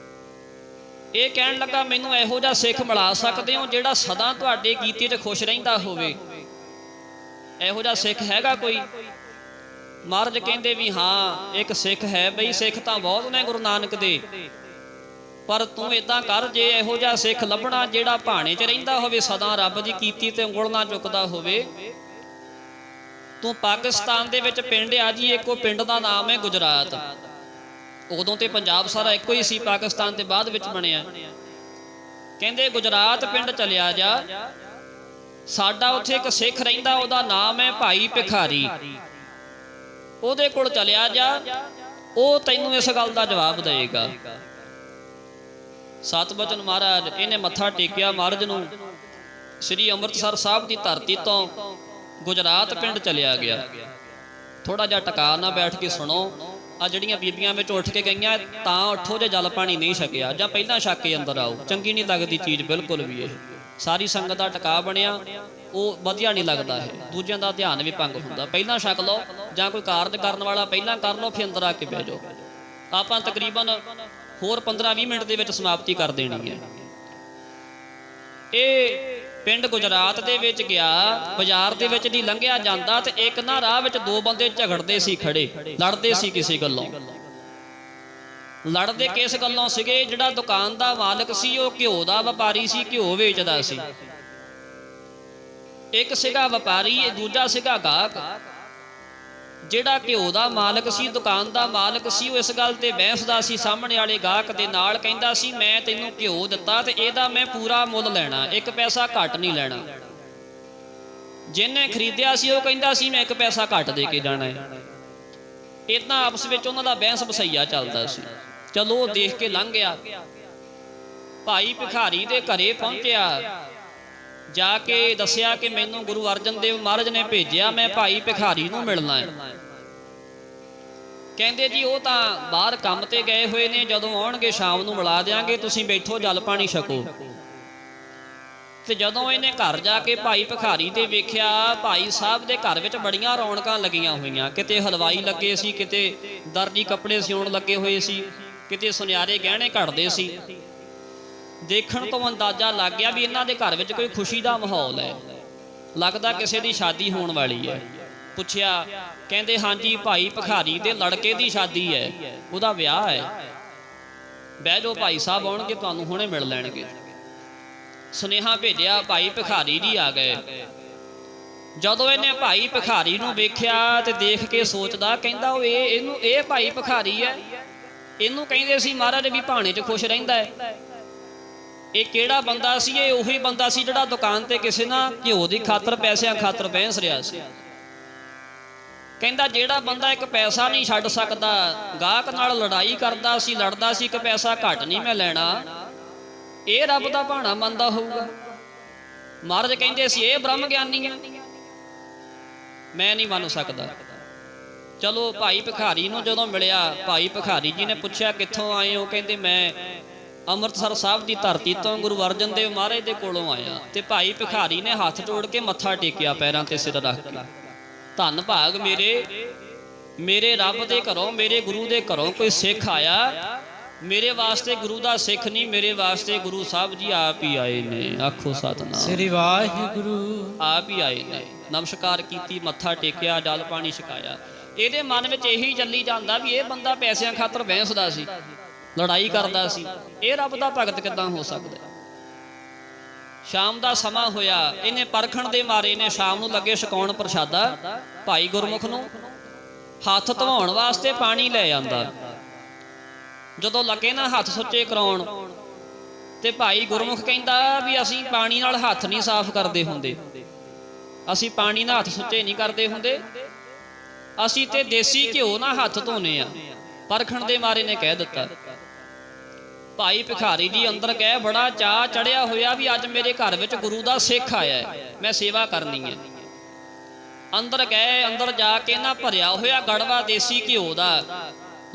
Speaker 1: ये कहण लगा मैनूं इहो जिहा सिख मिला सकदे हो जिहड़ा सदा तुहाडे कीते 'च खुश रहिंदा होवे? इहो जिहा सिख हैगा कोई? महाराज कहंदे भी हाँ एक सिख है बई, सिख तां बहुत ने गुरु नानक दे, ਪਰ ਤੂੰ ਇਦਾਂ ਕਰ, ਜੇ ਇਹੋ ਜਿਹਾ ਸਿੱਖ ਲੱਭਣਾ ਜਿਹੜਾ ਭਾਣੇ 'ਚ ਰਹਿੰਦਾ ਹੋਵੇ, ਸਦਾ ਰੱਬ ਦੀ ਕੀਤੀ ਤੇ ਉਂਗਲ ਨਾ ਚੁੱਕਦਾ ਹੋਵੇ, ਤੂੰ ਪਾਕਿਸਤਾਨ ਦੇ ਵਿੱਚ ਪਿੰਡ ਆ ਜੀ, ਇੱਕ ਉਹ ਪਿੰਡ ਦਾ ਨਾਮ ਹੈ ਗੁਜਰਾਤ। ਉਦੋਂ ਤੇ ਪੰਜਾਬ ਸਾਰਾ ਇੱਕੋ ਹੀ ਸੀ, ਪਾਕਿਸਤਾਨ ਤੇ ਬਾਅਦ ਵਿੱਚ ਬਣਿਆ। ਕਹਿੰਦੇ ਗੁਜਰਾਤ ਪਿੰਡ ਚਲਿਆ ਜਾ, ਸਾਡਾ ਉੱਥੇ ਇੱਕ ਸਿੱਖ ਰਹਿੰਦਾ, ਉਹਦਾ ਨਾਮ ਹੈ ਭਾਈ ਭਿਖਾਰੀ, ਉਹਦੇ ਕੋਲ ਚਲਿਆ ਜਾ, ਉਹ ਤੈਨੂੰ ਇਸ ਗੱਲ ਦਾ ਜਵਾਬ ਦੇਵੇਗਾ। ਸਤਿਵਚਨ ਮਹਾਰਾਜ ਇਹਨੇ ਮੱਥਾ ਟੇਕਿਆ ਮਹਾਰਾਜ ਨੂੰ, ਸ੍ਰੀ ਅੰਮ੍ਰਿਤਸਰ ਸਾਹਿਬ ਦੀ ਧਰਤੀ ਤੋਂ ਗੁਜਰਾਤ ਪਿੰਡ ਚਲਿਆ ਗਿਆ। ਥੋੜਾ ਜਿਹਾ ਟਿਕਾ ਨਾ ਬੈਠ ਕੇ ਸੁਣੋ। ਆ ਜਿਹੜੀਆਂ ਬੀਬੀਆਂ ਵਿੱਚ ਉੱਠ ਕੇ ਗਈਆਂ, ਤਾਂ ਉੱਠੋ ਜੇ ਜਲ ਪਾਣੀ ਨਹੀਂ ਛਕਿਆ, ਜਾਂ ਪਹਿਲਾਂ ਛੱਕ ਕੇ ਅੰਦਰ ਆਓ। ਚੰਗੀ ਨਹੀਂ ਲੱਗਦੀ ਚੀਜ਼ ਬਿਲਕੁਲ ਵੀ। ਇਹ ਸਾਰੀ ਸੰਗਤ ਦਾ ਟਿਕਾ ਬਣਿਆ, ਉਹ ਵਧੀਆ ਨਹੀਂ ਲੱਗਦਾ। ਇਹ ਦੂਜਿਆਂ ਦਾ ਧਿਆਨ ਵੀ ਭੰਗ ਹੁੰਦਾ। ਪਹਿਲਾਂ ਛਕ ਲਓ, ਜਾਂ ਕੋਈ ਕਾਰਜ ਕਰਨ ਵਾਲਾ ਪਹਿਲਾਂ ਕਰ ਲਓ, ਫਿਰ ਅੰਦਰ ਆ ਕੇ ਬਹਿ ਜਾਓ। ਆਪਾਂ ਤਕਰੀਬਨ ਹੋਰ 15-20 ਮਿੰਟ ਦੇ ਵਿੱਚ ਸਮਾਪਤੀ ਕਰ ਦੇਣੀ ਹੈ। ਇਹ ਪਿੰਡ ਗੁਜਰਾਤ ਦੇ ਵਿੱਚ ਗਿਆ, ਬਾਜ਼ਾਰ ਦੇ ਵਿੱਚ ਦੀ ਲੰਘਿਆ ਜਾਂਦਾ, ਤੇ ਇੱਕ ਨਾ ਰਾਹ ਵਿੱਚ ਦੋ ਬੰਦੇ ਝਗੜਦੇ ਸੀ, ਖੜੇ ਲੜਦੇ ਸੀ ਕਿਸੇ ਗੱਲੋਂ। ਲੜਦੇ ਕਿਸ ਗੱਲੋਂ ਸੀਗੇ? ਜਿਹੜਾ ਦੁਕਾਨ ਦਾ ਮਾਲਕ ਸੀ ਉਹ ਘਿਓ ਦਾ ਵਪਾਰੀ ਸੀ, ਘਿਓ ਵੇਚਦਾ ਸੀ। ਇੱਕ ਸੀਗਾ ਵਪਾਰੀ, ਦੂਜਾ ਸੀਗਾ ਗਾਹਕ। ਜਿਹੜਾ ਘਿਓ ਦਾ ਮਾਲਕ ਸੀ, ਦੁਕਾਨ ਦਾ ਮਾਲਕ ਸੀ, ਉਹ ਇਸ ਗੱਲ ਤੇ ਬਹਿਸਦਾ ਸੀ ਸਾਹਮਣੇ ਵਾਲੇ ਗਾਹਕ ਦੇ ਨਾਲ। ਕਹਿੰਦਾ ਸੀ ਮੈਂ ਤੈਨੂੰ ਘਿਓ ਦਿੱਤਾ ਤੇ ਇਹਦਾ ਮੈਂ ਪੂਰਾ ਮੁੱਲ ਲੈਣਾ, 1 ਪੈਸਾ ਘੱਟ ਨਹੀਂ ਲੈਣਾ। ਜਿਹਨੇ ਖਰੀਦਿਆ ਸੀ ਉਹ ਕਹਿੰਦਾ ਸੀ ਮੈਂ 1 ਪੈਸਾ ਘੱਟ ਦੇ ਕੇ ਜਾਣਾ ਹੈ। ਇਦਾਂ ਆਪਸ ਵਿੱਚ ਉਹਨਾਂ ਦਾ ਬਹਿਸ ਬਸਈਆ ਚੱਲਦਾ ਸੀ। ਚਲੋ ਉਹ ਦੇਖ ਕੇ ਲੰਘ ਗਿਆ। ਭਾਈ ਭਿਖਾਰੀ ਦੇ ਘਰੇ ਪਹੁੰਚਿਆ, ਜਾ ਕੇ ਦੱਸਿਆ ਕਿ ਮੈਨੂੰ ਗੁਰੂ ਅਰਜਨ ਦੇਵ ਮਹਾਰਾਜ ਨੇ ਭੇਜਿਆ, ਮੈਂ ਭਾਈ ਭਿਖਾਰੀ ਨੂੰ ਮਿਲਣਾ ਹੈ। ਕਹਿੰਦੇ ਜੀ ਉਹ ਤਾਂ ਬਾਹਰ ਕੰਮ ਤੇ ਗਏ ਹੋਏ ਨੇ, ਜਦੋਂ ਆਉਣਗੇ ਸ਼ਾਮ ਨੂੰ ਮਿਲਾ ਦਿਆਂਗੇ, ਤੁਸੀਂ ਬੈਠੋ ਜਲ ਪਾਣੀ ਛਕੋ। ਤੇ ਜਦੋਂ ਇਹਨੇ ਘਰ ਜਾ ਕੇ ਭਾਈ ਭਿਖਾਰੀ ਦੇ ਵੇਖਿਆ, ਭਾਈ ਸਾਹਿਬ ਦੇ ਘਰ ਵਿੱਚ ਬੜੀਆਂ ਰੌਣਕਾਂ ਲੱਗੀਆਂ ਹੋਈਆਂ। ਕਿਤੇ ਹਲਵਾਈ ਲੱਗੇ ਸੀ, ਕਿਤੇ ਦਰਜੀ ਕੱਪੜੇ ਸਿਉਣ ਲੱਗੇ ਹੋਏ ਸੀ, ਕਿਤੇ ਸੁਨਿਆਰੇ ਗਹਿਣੇ ਘੜਦੇ ਸੀ। ਦੇਖਣ ਤੋਂ ਅੰਦਾਜ਼ਾ ਲੱਗ ਗਿਆ ਵੀ ਇਹਨਾਂ ਦੇ ਘਰ ਵਿੱਚ ਕੋਈ ਖੁਸ਼ੀ ਦਾ ਮਾਹੌਲ ਹੈ, ਲੱਗਦਾ ਕਿਸੇ ਦੀ ਸ਼ਾਦੀ ਹੋਣ ਵਾਲੀ ਹੈ। ਪੁੱਛਿਆ, ਕਹਿੰਦੇ ਹਾਂਜੀ ਭਾਈ ਭਿਖਾਰੀ ਦੇ ਲੜਕੇ ਦੀ ਸ਼ਾਦੀ ਹੈ, ਉਹਦਾ ਵਿਆਹ ਹੈ। ਬਹਿ ਜਾਓ, ਭਾਈ ਸਾਹਿਬ ਆਉਣਗੇ, ਤੁਹਾਨੂੰ ਹੁਣੇ ਮਿਲ ਲੈਣਗੇ। ਸੁਨੇਹਾ ਭੇਜਿਆ, ਭਾਈ ਭਿਖਾਰੀ ਜੀ ਆ ਗਏ। ਜਦੋਂ ਇਹਨੇ ਭਾਈ ਭਿਖਾਰੀ ਨੂੰ ਵੇਖਿਆ ਤੇ ਦੇਖ ਕੇ ਸੋਚਦਾ, ਕਹਿੰਦਾ ਉਹ ਇਹ ਭਾਈ ਭਿਖਾਰੀ ਹੈ। ਇਹਨੂੰ ਕਹਿੰਦੇ ਸੀ ਮਹਾਰਾਜ ਵੀ ਭਾਣੇ 'ਚ ਖੁਸ਼ ਰਹਿੰਦਾ ਹੈ। ਇਹ ਕਿਹੜਾ ਬੰਦਾ ਸੀ? ਇਹ ਉਹੀ ਬੰਦਾ ਸੀ ਜਿਹੜਾ ਦੁਕਾਨ ਤੇ ਕਿਸੇ ਨਾਲ ਘਿਓ ਦੀ ਖਾਤਰ, ਪੈਸਿਆਂ ਖਾਤਰ ਬਹਿਸ ਰਿਹਾ ਸੀ। ਕਹਿੰਦਾ ਜਿਹੜਾ ਬੰਦਾ 1 ਪੈਸਾ ਨਹੀਂ ਛੱਡ ਸਕਦਾ, ਗਾਹਕ ਨਾਲ ਲੜਾਈ ਕਰਦਾ ਸੀ, ਲੜਦਾ ਸੀ, 1 ਪੈਸਾ ਘੱਟ ਨਹੀਂ ਮੈਂ ਲੈਣਾ, ਇਹ ਰੱਬ ਦਾ ਭਾਣਾ ਮੰਨਦਾ ਹੋਊਗਾ। ਮਹਾਰਾਜ ਕਹਿੰਦੇ ਸੀ ਇਹ ਬ੍ਰਹਮ ਗਿਆਨੀ ਹੈ, ਮੈਂ ਨਹੀਂ ਮੰਨ ਸਕਦਾ। ਚਲੋ ਭਾਈ ਭਿਖਾਰੀ ਨੂੰ ਜਦੋਂ ਮਿਲਿਆ, ਭਾਈ ਭਿਖਾਰੀ ਜੀ ਨੇ ਪੁੱਛਿਆ ਕਿੱਥੋਂ ਆਏ ਹੋ? ਕਹਿੰਦੇ ਮੈਂ ਅੰਮ੍ਰਿਤਸਰ ਸਾਹਿਬ ਦੀ ਧਰਤੀ ਤੋਂ ਗੁਰੂ ਅਰਜਨ ਦੇਵ ਮਹਾਰਾਜ ਦੇ ਕੋਲੋਂ ਆਇਆ। ਤੇ ਭਾਈ ਭਿਖਾਰੀ ਨੇ ਹੱਥ ਜੋੜ ਕੇ ਮੱਥਾ ਟੇਕਿਆ, ਪੈਰਾਂ ਤੇ ਸਿਰ ਰੱਖ ਕੇ, ਧੰਨ ਭਾਗ ਮੇਰੇ ਰੱਬ ਦੇ ਘਰੋਂ, ਮੇਰੇ ਗੁਰੂ ਦੇ ਘਰੋਂ ਕੋਈ ਸਿੱਖ ਆਇਆ। ਮੇਰੇ ਵਾਸਤੇ ਗੁਰੂ ਦਾ ਸਿੱਖ ਨਹੀਂ, ਮੇਰੇ ਵਾਸਤੇ ਗੁਰੂ ਸਾਹਿਬ ਜੀ ਆਪ ਹੀ ਆਏ ਨੇ। ਆਖੋ ਸਤਿਨਾਮ
Speaker 2: ਸ੍ਰੀ ਵਾਹਿਗੁਰੂ।
Speaker 1: ਆਪ ਹੀ ਆਏ ਨੇ। ਨਮਸਕਾਰ ਕੀਤੀ, ਮੱਥਾ ਟੇਕਿਆ, ਜਲ ਪਾਣੀ ਛਕਾਇਆ। ਇਹਦੇ ਮਨ ਵਿੱਚ ਇਹੀ ਚੱਲੀ ਜਾਂਦਾ ਵੀ ਇਹ ਬੰਦਾ ਪੈਸਿਆਂ ਖਾਤਰ ਬਹਿਸਦਾ ਸੀ, ਲੜਾਈ ਕਰਦਾ ਸੀ, ਇਹ ਰੱਬ ਦਾ ਭਗਤ ਕਿੱਦਾਂ ਹੋ ਸਕਦਾ? ਸ਼ਾਮ ਦਾ ਸਮਾਂ ਹੋਇਆ, ਇਹਨੇ ਪਰਖਣ ਦੇ ਮਾਰੇ ਨੇ ਸ਼ਾਮ ਨੂੰ ਲੱਗੇ ਛਕਾਉਣ ਪ੍ਰਸ਼ਾਦਾ। ਭਾਈ ਗੁਰਮੁਖ ਨੂੰ ਹੱਥ ਧਵਾਉਣ ਵਾਸਤੇ ਪਾਣੀ ਲੈ ਜਾਂਦਾ। ਜਦੋਂ ਲੱਗੇ ਨਾ ਹੱਥ ਸੁੱਚੇ ਕਰਾਉਣ, ਤੇ ਭਾਈ ਗੁਰਮੁਖ ਕਹਿੰਦਾ ਵੀ ਅਸੀਂ ਪਾਣੀ ਨਾਲ ਹੱਥ ਨਹੀਂ ਸਾਫ਼ ਕਰਦੇ ਹੁੰਦੇ, ਅਸੀਂ ਪਾਣੀ ਨਾਲ ਹੱਥ ਸੁੱਚੇ ਨਹੀਂ ਕਰਦੇ ਹੁੰਦੇ, ਅਸੀਂ ਤੇ ਦੇਸੀ ਘਿਓ ਨਾਲ ਹੱਥ ਧੋਨੇ ਆ। ਪਰਖਣ ਦੇ ਮਾਰੇ ਨੇ ਕਹਿ ਦਿੱਤਾ। ਭਾਈ ਭਿਖਾਰੀ ਜੀ ਅੰਦਰ ਗਏ, ਬੜਾ ਚਾਅ ਚੜਿਆ ਹੋਇਆ ਵੀ ਅੱਜ ਮੇਰੇ ਘਰ ਵਿੱਚ ਗੁਰੂ ਦਾ ਸਿੱਖ ਆਇਆ, ਮੈਂ ਸੇਵਾ ਕਰਨੀ ਹੈ। ਅੰਦਰ ਗਏ, ਅੰਦਰ ਜਾ ਕੇ ਨਾ ਭਰਿਆ ਹੋਇਆ ਗੜਵਾ ਦੇਸੀ ਘਿਓ ਦਾ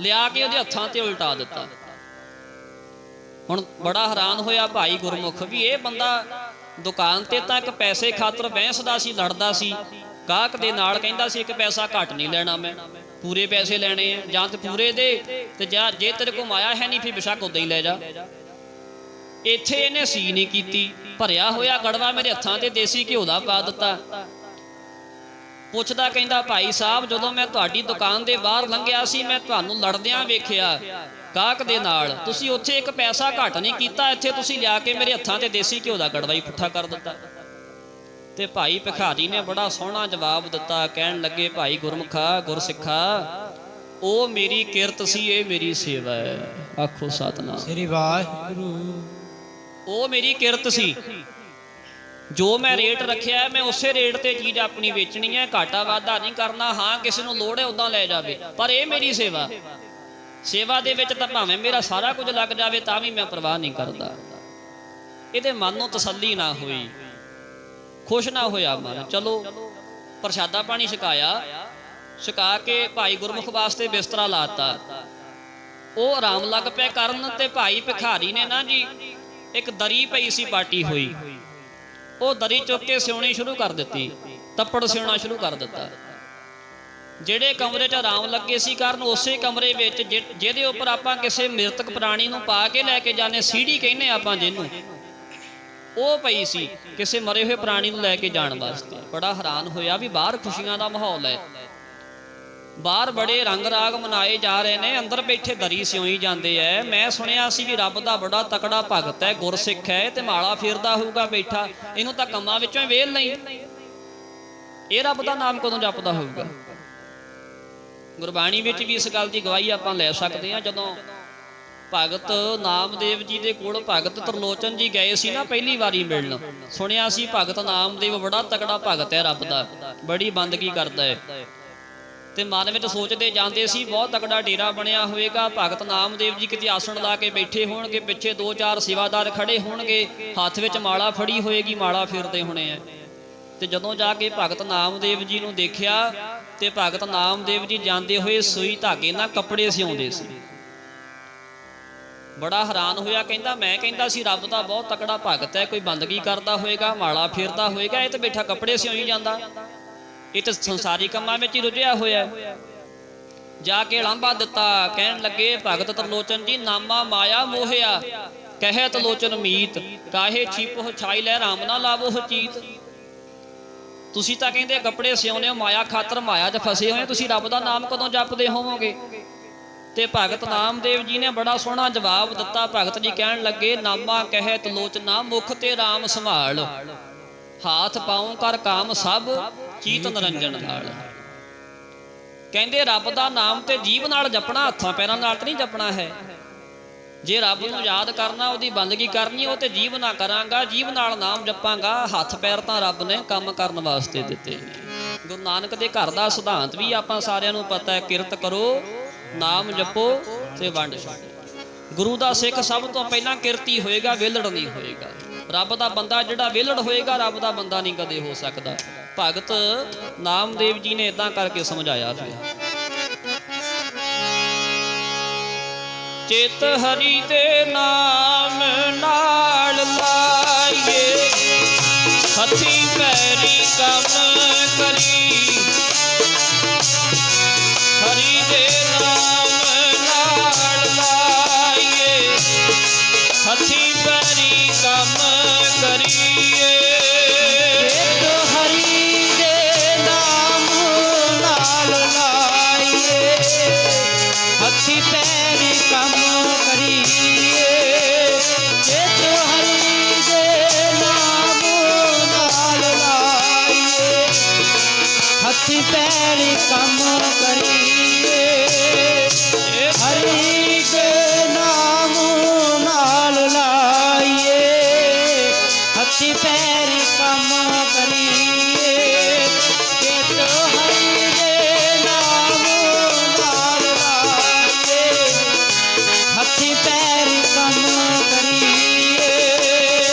Speaker 1: ਲਿਆ ਕੇ ਉਹਦੇ ਹੱਥਾਂ ਤੇ ਉਲਟਾ ਦਿੱਤਾ। ਹੁਣ ਬੜਾ ਹੈਰਾਨ ਹੋਇਆ ਭਾਈ ਗੁਰਮੁਖ ਵੀ ਇਹ ਬੰਦਾ ਦੁਕਾਨ ਤੇ ਤਾਂ 1 ਪੈਸੇ ਖਾਤਰ ਬਹਿਸਦਾ ਸੀ, ਲੜਦਾ ਸੀ, ਗਾਹਕ ਦੇ ਨਾਲ ਕਹਿੰਦਾ ਸੀ 1 ਪੈਸਾ ਘੱਟ ਨਹੀਂ ਲੈਣਾ, ਮੈਂ ਪੂਰੇ ਪੈਸੇ ਲੈਣੇ ਆ, ਜਾਂ ਤੇ ਪੂਰੇ ਦੇ, ਤੇ ਜੇ ਤੇਰੇ ਕੋਲ ਮਾਇਆ ਹੈ ਨਹੀਂ ਫਿਰ ਬੇਸ਼ੱਕ ਉਦਾਂ ਹੀ ਲੈ ਜਾ। ਇੱਥੇ ਇਹਨੇ ਸੀ ਨਹੀਂ ਕੀਤੀ, ਭਰਿਆ ਹੋਇਆ ਗੜਵਾ ਮੇਰੇ ਹੱਥਾਂ ਤੇ ਦੇਸੀ ਘਿਓ ਦਾ ਪਾ ਦਿੱਤਾ। ਪੁੱਛਦਾ, ਕਹਿੰਦਾ ਭਾਈ ਸਾਹਿਬ ਜਦੋਂ ਮੈਂ ਤੁਹਾਡੀ ਦੁਕਾਨ ਦੇ ਬਾਹਰ ਲੰਘਿਆ ਸੀ, ਮੈਂ ਤੁਹਾਨੂੰ ਲੜਦਿਆਂ ਵੇਖਿਆ, ਕਾਕ ਦੇ ਨਾਲ। ਤੁਸੀਂ ਉੱਥੇ ਇੱਕ ਪੈਸਾ ਘੱਟ ਨਹੀਂ ਕੀਤਾ, ਇੱਥੇ ਤੁਸੀਂ ਲਿਆ ਕੇ ਮੇਰੇ ਹੱਥਾਂ ਤੇ ਦੇਸੀ ਘਿਓ ਦਾ ਕੜਵਾ ਹੀ ਪੁੱਠਾ ਕਰ ਦਿੱਤਾ। ਤੇ ਭਾਈ ਭਿਖਾਰੀ ਨੇ ਬੜਾ ਸੋਹਣਾ ਜਵਾਬ ਦਿੱਤਾ। ਕਹਿਣ ਲੱਗੇ, ਭਾਈ ਗੁਰਮੁਖਾ, ਗੁਰਸਿੱਖਾ, ਉਹ ਮੇਰੀ ਕਿਰਤ ਸੀ, ਇਹ ਮੇਰੀ ਸੇਵਾ ਹੈ। ਆਖੋ ਸਤਿਨਾਮ
Speaker 2: ਸ੍ਰੀ ਵਾਹਿਗੁਰੂ।
Speaker 1: ਉਹ ਮੇਰੀ ਕਿਰਤ ਸੀ, ਜੋ ਮੈਂ ਰੇਟ ਰੱਖਿਆ ਮੈਂ ਉਸੇ ਰੇਟ ਤੇ ਚੀਜ਼ ਆਪਣੀ ਵੇਚਣੀ ਹੈ, ਘਾਟਾ ਵਾਧਾ ਨਹੀਂ ਕਰਨਾ। ਹਾਂ ਕਿਸੇ ਨੂੰ ਲੋੜ ਹੈ ਉਦਾਂ ਲੈ ਜਾਵੇ, ਪਰ ਇਹ ਮੇਰੀ ਸੇਵਾ। ਸੇਵਾ ਦੇ ਵਿੱਚ ਤਾਂ ਭਾਵੇਂ ਮੇਰਾ ਸਾਰਾ ਕੁਝ ਲੱਗ ਜਾਵੇ ਤਾਂ ਵੀ ਮੈਂ ਪਰਵਾਹ ਨਹੀਂ ਕਰਦਾ। ਇਹਦੇ ਮਨ ਨੂੰ ਤਸੱਲੀ ਨਾ ਹੋਈ, ਖੁਸ਼ ਨਾ ਹੋਇਆ ਮਨ। ਚਲੋ ਪ੍ਰਸ਼ਾਦਾ ਪਾਣੀ ਛਕਾਇਆ, ਛਕਾ ਕੇ ਭਾਈ ਗੁਰਮੁਖ ਵਾਸਤੇ ਬਿਸਤਰਾ ਲਾਤਾ। ਉਹ ਆਰਾਮ ਲੱਗ ਪਿਆ ਕਰਨ ਤੇ ਭਾਈ ਭਿਖਾਰੀ ਨੇ ਨਾ ਜੀ ਇੱਕ ਦਰੀ ਪਈ ਸੀ ਪਾਟੀ ਹੋਈ, ਉਹ ਦਰੀ ਚੁੱਕ ਕੇ ਸਿਉਣੀ ਸ਼ੁਰੂ ਕਰ ਦਿੱਤੀ, ਤੱਪੜ ਸਿਉਣਾ ਸ਼ੁਰੂ ਕਰ ਦਿੱਤਾ। ਜਿਹੜੇ ਕਮਰੇ 'ਚ ਆਰਾਮ ਲੱਗੇ ਸੀ ਕਰਨ, ਉਸੇ ਕਮਰੇ ਵਿੱਚ ਜਿਹਦੇ ਉੱਪਰ ਆਪਾਂ ਕਿਸੇ ਮ੍ਰਿਤਕ ਪ੍ਰਾਣੀ ਨੂੰ ਪਾ ਕੇ ਲੈ ਕੇ ਜਾਂਦੇ, ਸੀੜੀ ਕਹਿੰਦੇ ਆਪਾਂ ਜਿਹਨੂੰ, ਉਹ ਪਈ ਸੀ ਕਿਸੇ ਮਰੇ ਹੋਏ ਪ੍ਰਾਣੀ ਨੂੰ ਲੈ ਕੇ ਜਾਣ ਵਾਸਤੇ। ਬੜਾ ਹੈਰਾਨ ਹੋਇਆ ਵੀ ਬਾਹਰ ਖੁਸ਼ੀਆਂ ਦਾ ਮਾਹੌਲ ਹੈ, ਬਾਹਰ ਬੜੇ ਰੰਗ ਰਾਗ ਮਨਾਏ ਜਾ ਰਹੇ ਨੇ, ਅੰਦਰ ਬੈਠੇ ਦਰੀ ਸਿਉਈ ਜਾਂਦੇ ਐ। ਮੈਂ ਸੁਣਿਆ ਸੀ ਵੀ ਰੱਬ ਦਾ ਬੜਾ ਤਕੜਾ ਭਗਤ ਹੈ, ਗੁਰਸਿੱਖ ਹੈ, ਤੇ ਮਾਲਾ ਫੇਰਦਾ ਹੋਊਗਾ ਬੈਠਾ, ਇਹਨੂੰ ਤਾਂ ਕੰਮਾਂ ਵਿੱਚੋਂ ਹੀ ਵੇਲ ਨਹੀਂ, ਇਹ ਰੱਬ ਦਾ ਨਾਮ ਕਦੋਂ ਜਪਦਾ ਹੋਊਗਾ। ਗੁਰਬਾਣੀ ਵਿੱਚ ਵੀ ਇਸ ਗੱਲ ਦੀ ਗਵਾਹੀ ਆਪਾਂ ਲੈ ਸਕਦੇ ਹਾਂ। ਜਦੋਂ ਭਗਤ ਨਾਮਦੇਵ ਜੀ ਦੇ ਕੋਲ ਭਗਤ ਤਰਲੋਚਨ ਜੀ ਗਏ ਸੀ ਨਾ ਪਹਿਲੀ ਵਾਰੀ ਮਿਲਣ, ਸੁਣਿਆ ਸੀ ਭਗਤ ਨਾਮਦੇਵ ਬੜਾ ਤਕੜਾ ਭਗਤ ਹੈ, ਰੱਬ ਦਾ ਬੜੀ ਬੰਦਗੀ ਕਰਦਾ ਹੈ। ਤੇ ਮਨ ਵਿੱਚ ਸੋਚਦੇ ਜਾਂਦੇ ਸੀ ਬਹੁਤ ਤਕੜਾ ਡੇਰਾ ਬਣਿਆ ਹੋਵੇਗਾ, ਭਗਤ ਨਾਮਦੇਵ ਜੀ ਕਿਤੇ ਆਸਣ ਲਾ ਕੇ ਬੈਠੇ ਹੋਣਗੇ, ਪਿੱਛੇ 2-4 ਸੇਵਾਦਾਰ ਖੜੇ ਹੋਣਗੇ, ਹੱਥ ਵਿੱਚ ਮਾਲਾ ਫੜੀ ਹੋਏਗੀ, ਮਾਲਾ ਫੇਰਦੇ ਹੋਣੇ ਆ। ਤੇ ਜਦੋਂ ਜਾ ਕੇ ਭਗਤ ਨਾਮਦੇਵ ਜੀ ਨੂੰ ਦੇਖਿਆ ਤੇ ਭਗਤ ਨਾਮਦੇਵ ਜੀ ਜਾਂਦੇ ਹੋਏ ਸੂਈ ਧਾਗੇ ਨਾਲ ਕੱਪੜੇ ਸਿਉਂਦੇ ਸੀ। ਬੜਾ ਹੈਰਾਨ ਹੋਇਆ, ਕਹਿੰਦਾ ਮੈਂ ਕਹਿੰਦਾ ਸੀ ਰੱਬ ਦਾ ਬਹੁਤ ਤਕੜਾ ਭਗਤ ਹੈ, ਕੋਈ ਬੰਦਗੀ ਕਰਦਾ ਹੋਏਗਾ, ਮਾਲਾ ਫੇਰਦਾ ਹੋਏਗਾ, ਇਹ ਤੇ ਬੈਠਾ ਕੱਪੜੇ ਸਿਉਈ ਜਾਂਦਾ, ਇਹ ਤਾਂ ਸੰਸਾਰੀ ਕੰਮਾਂ ਵਿੱਚ ਹੀ ਰੁੱਝਿਆ ਹੋਇਆ। ਜਾ ਕੇ ਲਾਂਭਾ ਦਿੱਤਾ, ਕਹਿਣ ਲੱਗੇ ਭਗਤ ਤਰਲੋਚਨ ਜੀ, ਨਾਮਾ ਮਾਇਆ ਮੋਹਿਆ ਕਹਿ ਤਲੋਚਨ ਮੀਤ, ਕਾਹੇ ਛਿਪੋ ਛਾਈ ਲੈ ਰਾਮ ਨਾ ਲਾਵੋ ਚੀਤ। ਤੁਸੀਂ ਤਾਂ ਕਹਿੰਦੇ ਕੱਪੜੇ ਸਿਉਨੇ ਹੋ ਮਾਇਆ ਖਾਤਰ, ਮਾਇਆ 'ਚ ਫਸੇ ਹੋਏ, ਤੁਸੀਂ ਰੱਬ ਦਾ ਨਾਮ ਕਦੋਂ ਜਪਦੇ ਹੋਵੋਗੇ। ਤੇ ਭਗਤ ਨਾਮਦੇਵ ਜੀ ਨੇ ਬੜਾ ਸੋਹਣਾ ਜਵਾਬ ਦਿੱਤਾ। ਭਗਤ ਜੀ ਕਹਿਣ ਲੱਗੇ, ਨਾਮਾ ਕਹਿ ਤਲੋਚਨਾ ਮੁਖ ਤੇ ਰਾਮ ਸੰਭਾਲ, ਹਾਥ ਪਾਉ ਕਰ ਕਾਮ ਸਭ ਚੀਤ ਨਿਰੰਜਨ ਨਾਲ। ਕਹਿੰਦੇ ਰੱਬ ਦਾ ਨਾਮ ਤੇ ਜੀਭ ਨਾਲ ਜਪਣਾ, ਹੱਥਾਂ ਪੈਰਾਂ ਨਾਲ ਤਾਂ ਨਹੀਂ ਜਪਣਾ ਹੈ। ਜੇ ਰੱਬ ਨੂੰ ਯਾਦ ਕਰਨਾ, ਉਹਦੀ ਬੰਦਗੀ ਕਰਨੀ, ਉਹ ਤੇ ਜੀਭ ਨਾਲ ਕਰਾਂਗਾ, ਜੀਭ ਨਾਲ ਨਾਮ ਜਪਾਂਗਾ। ਹੱਥ ਪੈਰ ਤਾਂ ਰੱਬ ਨੇ ਕੰਮ ਕਰਨ ਵਾਸਤੇ ਦਿੱਤੇ ਨੇ। ਗੁਰੂ ਨਾਨਕ ਦੇ ਘਰ ਦਾ ਸਿਧਾਂਤ ਵੀ ਆਪਾਂ ਸਾਰਿਆਂ ਨੂੰ ਪਤਾ ਹੈ, ਕਿਰਤ ਕਰੋ, ਨਾਮ ਜਪੋ ਤੇ ਵੰਡ ਛਕੋ। ਗੁਰੂ ਦਾ ਸਿੱਖ ਸਭ ਤੋਂ ਪਹਿਲਾਂ ਕਿਰਤੀ ਹੋਏਗਾ, ਵਿਹਲੜ ਨਹੀਂ ਹੋਏਗਾ। ਰੱਬ ਦਾ ਬੰਦਾ ਜਿਹੜਾ ਵਿਹਲੜ ਹੋਏਗਾ, ਰੱਬ ਦਾ ਬੰਦਾ ਨਹੀਂ ਕਦੇ ਹੋ ਸਕਦਾ। ਭਗਤ ਨਾਮਦੇਵ ਜੀ ਨੇ ਇਦਾਂ ਕਰਕੇ ਸਮਝਾਇਆ ਸੀ। ਚਿਤ ਹਰੀ ਦੇ ਨਾਮ ਨਾਲ ਲਾਈਏ, ਹੱਥੀਂ ਪੈਰੀ ਕੰਮ ਕਰੀ, ਹਰੀ ਦੇ ਨਾਮ ਨਾਲ ਲਾਈਏ, ਹੱਥੀਂ ਪੈਰੀ ਕੰਮ ਕਰੀਏ।
Speaker 2: ਹਰੀ ਦੇ ਨਾਮ ਨਾਲ ਲਾਈਏ, ਹੱਥੀਂ ਪੈਰੀ ਕੰਮ ਕਰੀਏ। ਚਿਤ ਹਰੀ ਦੇ ਨਾਮ ਨਾਲ ਲਾਈਏ, ਹੱਥੀਂ ਪੈਰੀ ਕੰਮ ਕਰੀਏ। ਹਰੀ ਦੇ ਨਾਮ ਨਾਲ ਲਾਈਏ, ਹੱਥੀਂ ਪੈਰੀ ਕੰਮ ਕਰੀਏ। ਚਿਤ ਹਰੀ ਦੇ ਨਾਮ ਨਾਲ ਲਾਈਏ, ਹੱਥੀਂ ਪੈਰੀ ਕੰਮ ਕਰੀਏ।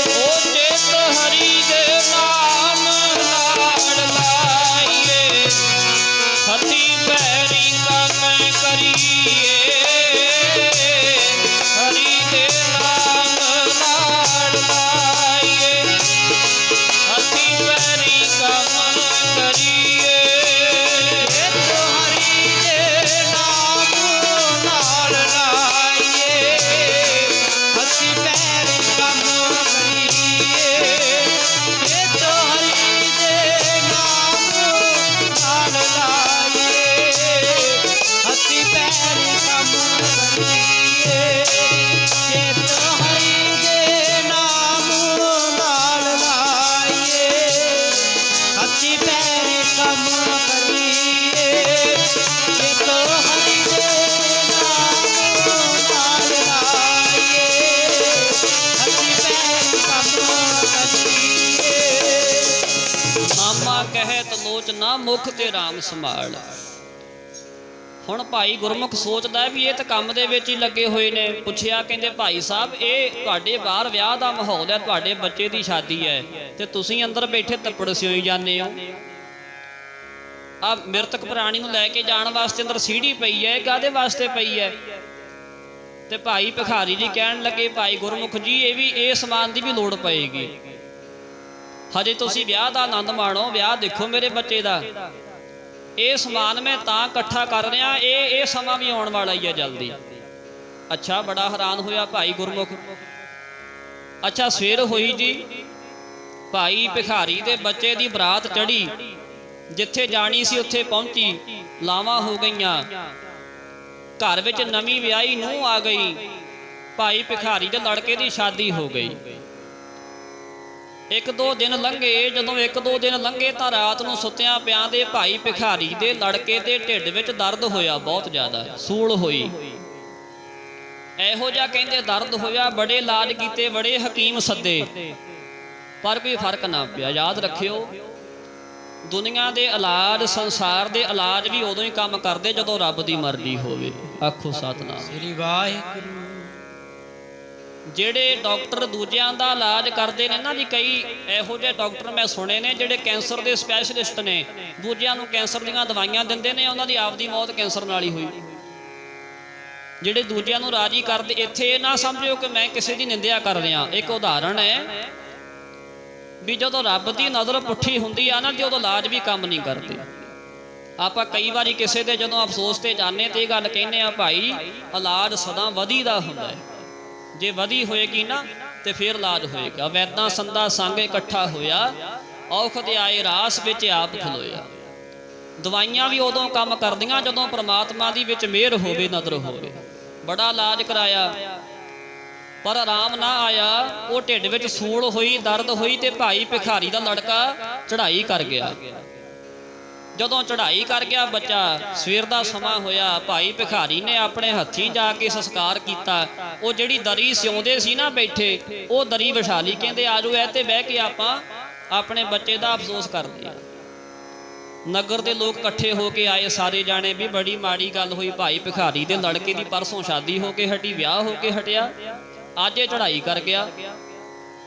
Speaker 1: ਉਹ ਚਿਤ ਹਰੀ ਦੇ ਨਾਮ ਨਾਲ ਲਾਈਏ, ਹੱਥੀਂ ਪੈਰੀ ਕਹਿਤ ਲੋਚਨਾ ਮੁਖ ਤੇ ਰਾਮ ਸੰਭਾਲ। ਹੁਣ ਭਾਈ ਗੁਰਮੁਖ ਸੋਚਦਾ ਵੀ ਇਹ ਤਾਂ ਕੰਮ ਦੇ ਵਿੱਚ ਹੀ ਲੱਗੇ ਹੋਏ ਨੇ। ਪੁੱਛਿਆ, ਕਹਿੰਦੇ ਭਾਈ ਸਾਹਿਬ ਇਹ ਤੁਹਾਡੇ ਬਾਹਰ ਵਿਆਹ ਦਾ ਮਾਹੌਲ ਹੈ, ਤੁਹਾਡੇ ਬੱਚੇ ਦੀ ਸ਼ਾਦੀ ਹੈ, ਤੇ ਤੁਸੀਂ ਅੰਦਰ ਬੈਠੇ ਤੱਪੜ ਸਿਉਈ ਜਾਂਦੇ ਹੋ। ਆ ਮ੍ਰਿਤਕ ਪ੍ਰਾਣੀ ਨੂੰ ਲੈ ਕੇ ਜਾਣ ਵਾਸਤੇ ਅੰਦਰ ਸੀੜੀ ਪਈ ਹੈ, ਕਾਹਦੇ ਵਾਸਤੇ ਪਈ ਹੈ? ਤੇ ਭਾਈ ਭਿਖਾਰੀ ਜੀ ਕਹਿਣ ਲੱਗੇ, ਭਾਈ ਗੁਰਮੁਖ ਜੀ ਇਹ ਵੀ ਇਹ ਸਮਾਨ ਦੀ ਵੀ ਲੋੜ ਪਏਗੀ। ਹਜੇ ਤੁਸੀਂ ਵਿਆਹ ਦਾ ਆਨੰਦ ਮਾਣੋ, ਵਿਆਹ ਦੇਖੋ ਮੇਰੇ ਬੱਚੇ ਦਾ। ਇਹ ਸਮਾਨ ਮੈਂ ਤਾਂ ਇਕੱਠਾ ਕਰ ਰਿਹਾ, ਇਹ ਸਮਾਂ ਵੀ ਆਉਣ ਵਾਲਾ ਹੀ ਹੈ ਜਲਦੀ। ਅੱਛਾ, ਬੜਾ ਹੈਰਾਨ ਹੋਇਆ ਭਾਈ ਗੁਰਮੁਖ। ਅੱਛਾ, ਸਵੇਰ ਹੋਈ ਜੀ, ਭਾਈ ਭਿਖਾਰੀ ਦੇ ਬੱਚੇ ਦੀ ਬਰਾਤ ਚੜੀ, ਜਿੱਥੇ ਜਾਣੀ ਸੀ ਉੱਥੇ ਪਹੁੰਚੀ, ਲਾਵਾਂ ਹੋ ਗਈਆਂ, ਘਰ ਵਿੱਚ ਨਵੀਂ ਵਿਆਹੀ ਨੂੰਹ ਆ ਗਈ, ਭਾਈ ਭਿਖਾਰੀ ਦੇ ਲੜਕੇ ਦੀ ਸ਼ਾਦੀ ਹੋ ਗਈ। ਇੱਕ ਦੋ ਦਿਨ ਲੰਘੇ। ਜਦੋਂ ਇੱਕ ਦੋ ਦਿਨ ਲੰਘੇ ਤਾਂ ਰਾਤ ਨੂੰ ਸੁੱਤਿਆਂ ਪਿਆਂ ਦੇ ਭਾਈ ਭਿਖਾਰੀ ਦੇ ਲੜਕੇ ਦੇ ਢਿੱਡ ਵਿੱਚ ਦਰਦ ਹੋਇਆ, ਬਹੁਤ ਜ਼ਿਆਦਾ ਸੂਲ ਹੋਈ। ਇਹੋ ਜਿਹਾ ਕਹਿੰਦੇ ਦਰਦ ਹੋਇਆ, ਬੜੇ ਇਲਾਜ ਕੀਤੇ, ਬੜੇ ਹਕੀਮ ਸੱਦੇ, ਪਰ ਕੋਈ ਫਰਕ ਨਾ ਪਿਆ। ਯਾਦ ਰੱਖਿਓ, ਦੁਨੀਆ ਦੇ ਇਲਾਜ, ਸੰਸਾਰ ਦੇ ਇਲਾਜ ਵੀ ਉਦੋਂ ਹੀ ਕੰਮ ਕਰਦੇ ਜਦੋਂ ਰੱਬ ਦੀ ਮਰਜ਼ੀ ਹੋਵੇ। ਆਖੋ ਸਤਿਨਾਮ
Speaker 2: ਸ੍ਰੀ ਵਾਹਿਗੁਰੂ।
Speaker 1: ਜਿਹੜੇ ਡਾਕਟਰ ਦੂਜਿਆਂ ਦਾ ਇਲਾਜ ਕਰਦੇ ਨੇ ਨਾ ਜੀ, ਕਈ ਇਹੋ ਜਿਹੇ ਡਾਕਟਰ ਮੈਂ ਸੁਣੇ ਨੇ ਜਿਹੜੇ ਕੈਂਸਰ ਦੇ ਸਪੈਸ਼ਲਿਸਟ ਨੇ, ਦੂਜਿਆਂ ਨੂੰ ਕੈਂਸਰ ਦੀਆਂ ਦਵਾਈਆਂ ਦਿੰਦੇ ਨੇ, ਉਹਨਾਂ ਦੀ ਆਪਦੀ ਮੌਤ ਕੈਂਸਰ ਨਾਲ ਹੀ ਹੋਈ। ਜਿਹੜੇ ਦੂਜਿਆਂ ਨੂੰ ਰਾਜੀ ਕਰਦੇ, ਇੱਥੇ ਇਹ ਨਾ ਸਮਝਿਓ ਕਿ ਮੈਂ ਕਿਸੇ ਦੀ ਨਿੰਦਿਆ ਕਰ ਰਿਹਾ। ਇੱਕ ਉਦਾਹਰਣ ਹੈ ਵੀ ਜਦੋਂ ਰੱਬ ਦੀ ਨਜ਼ਰ ਪੁੱਠੀ ਹੁੰਦੀ ਆ ਨਾ ਜੀ, ਉਦੋਂ ਇਲਾਜ ਵੀ ਕੰਮ ਨਹੀਂ ਕਰਦੇ। ਆਪਾਂ ਕਈ ਵਾਰੀ ਕਿਸੇ ਦੇ ਜਦੋਂ ਅਫਸੋਸ ਤੇ ਜਾਂਦੇ ਤੇ ਇਹ ਗੱਲ ਕਹਿੰਦੇ ਆ, ਭਾਈ ਇਲਾਜ ਸਦਾ ਵਧੀ ਦਾ ਹੁੰਦਾ ਹੈ। ਜੇ ਵਧੀ ਹੋਏਗੀ ਨਾ ਤੇ ਫਿਰ ਇਲਾਜ ਹੋਏਗਾ। ਵੈਦਾਂ ਸੰਦਾ ਸੰਗ ਇਕੱਠਾ ਹੋਇਆ, ਔਖਦ ਆਏ ਰਾਸ ਵਿੱਚ ਆਪ ਖਲੋਇਆ। ਦਵਾਈਆਂ ਵੀ ਉਦੋਂ ਕੰਮ ਕਰਦੀਆਂ ਜਦੋਂ ਪ੍ਰਮਾਤਮਾ ਦੀ ਵਿੱਚ ਮਿਹਰ ਹੋਵੇ, ਨਜ਼ਰ ਹੋਵੇ। ਬੜਾ ਇਲਾਜ ਕਰਾਇਆ ਪਰ ਆਰਾਮ ਨਾ ਆਇਆ। ਉਹ ਢਿੱਡ ਵਿੱਚ ਸੂਲ ਹੋਈ, ਦਰਦ ਹੋਈ, ਤੇ ਭਾਈ ਭਿਖਾਰੀ ਦਾ ਲੜਕਾ ਚੜ੍ਹਾਈ ਕਰ ਗਿਆ। ਜਦੋਂ ਚੜ੍ਹਾਈ ਕਰ ਗਿਆ ਬੱਚਾ, ਸਵੇਰ ਦਾ ਸਮਾਂ ਹੋਇਆ, ਭਾਈ ਭਿਖਾਰੀ ਨੇ ਆਪਣੇ ਹੱਥੀਂ ਜਾ ਕੇ ਸੰਸਕਾਰ ਕੀਤਾ। ਉਹ ਜਿਹੜੀ ਦਰੀ ਸਿਉਂਦੇ ਸੀ ਨਾ ਬੈਠੇ, ਉਹ ਦਰੀ ਵਿਛਾ ਲਈ। ਕਹਿੰਦੇ ਆਜੋ ਇਹ ਤੇ ਬਹਿ ਕੇ ਆਪਾਂ ਆਪਣੇ ਬੱਚੇ ਦਾ ਅਫਸੋਸ ਕਰਦੇ ਹਾਂ। ਨਗਰ ਦੇ ਲੋਕ ਇਕੱਠੇ ਹੋ ਕੇ ਆਏ ਸਾਰੇ ਜਾਣੇ ਵੀ ਬੜੀ ਮਾੜੀ ਗੱਲ ਹੋਈ, ਭਾਈ ਭਿਖਾਰੀ ਦੇ ਲੜਕੇ ਦੀ ਪਰਸੋਂ ਸ਼ਾਦੀ ਹੋ ਕੇ ਹਟੀ, ਵਿਆਹ ਹੋ ਕੇ ਹਟਿਆ, ਅੱਜ ਇਹ ਚੜ੍ਹਾਈ ਕਰ ਗਿਆ।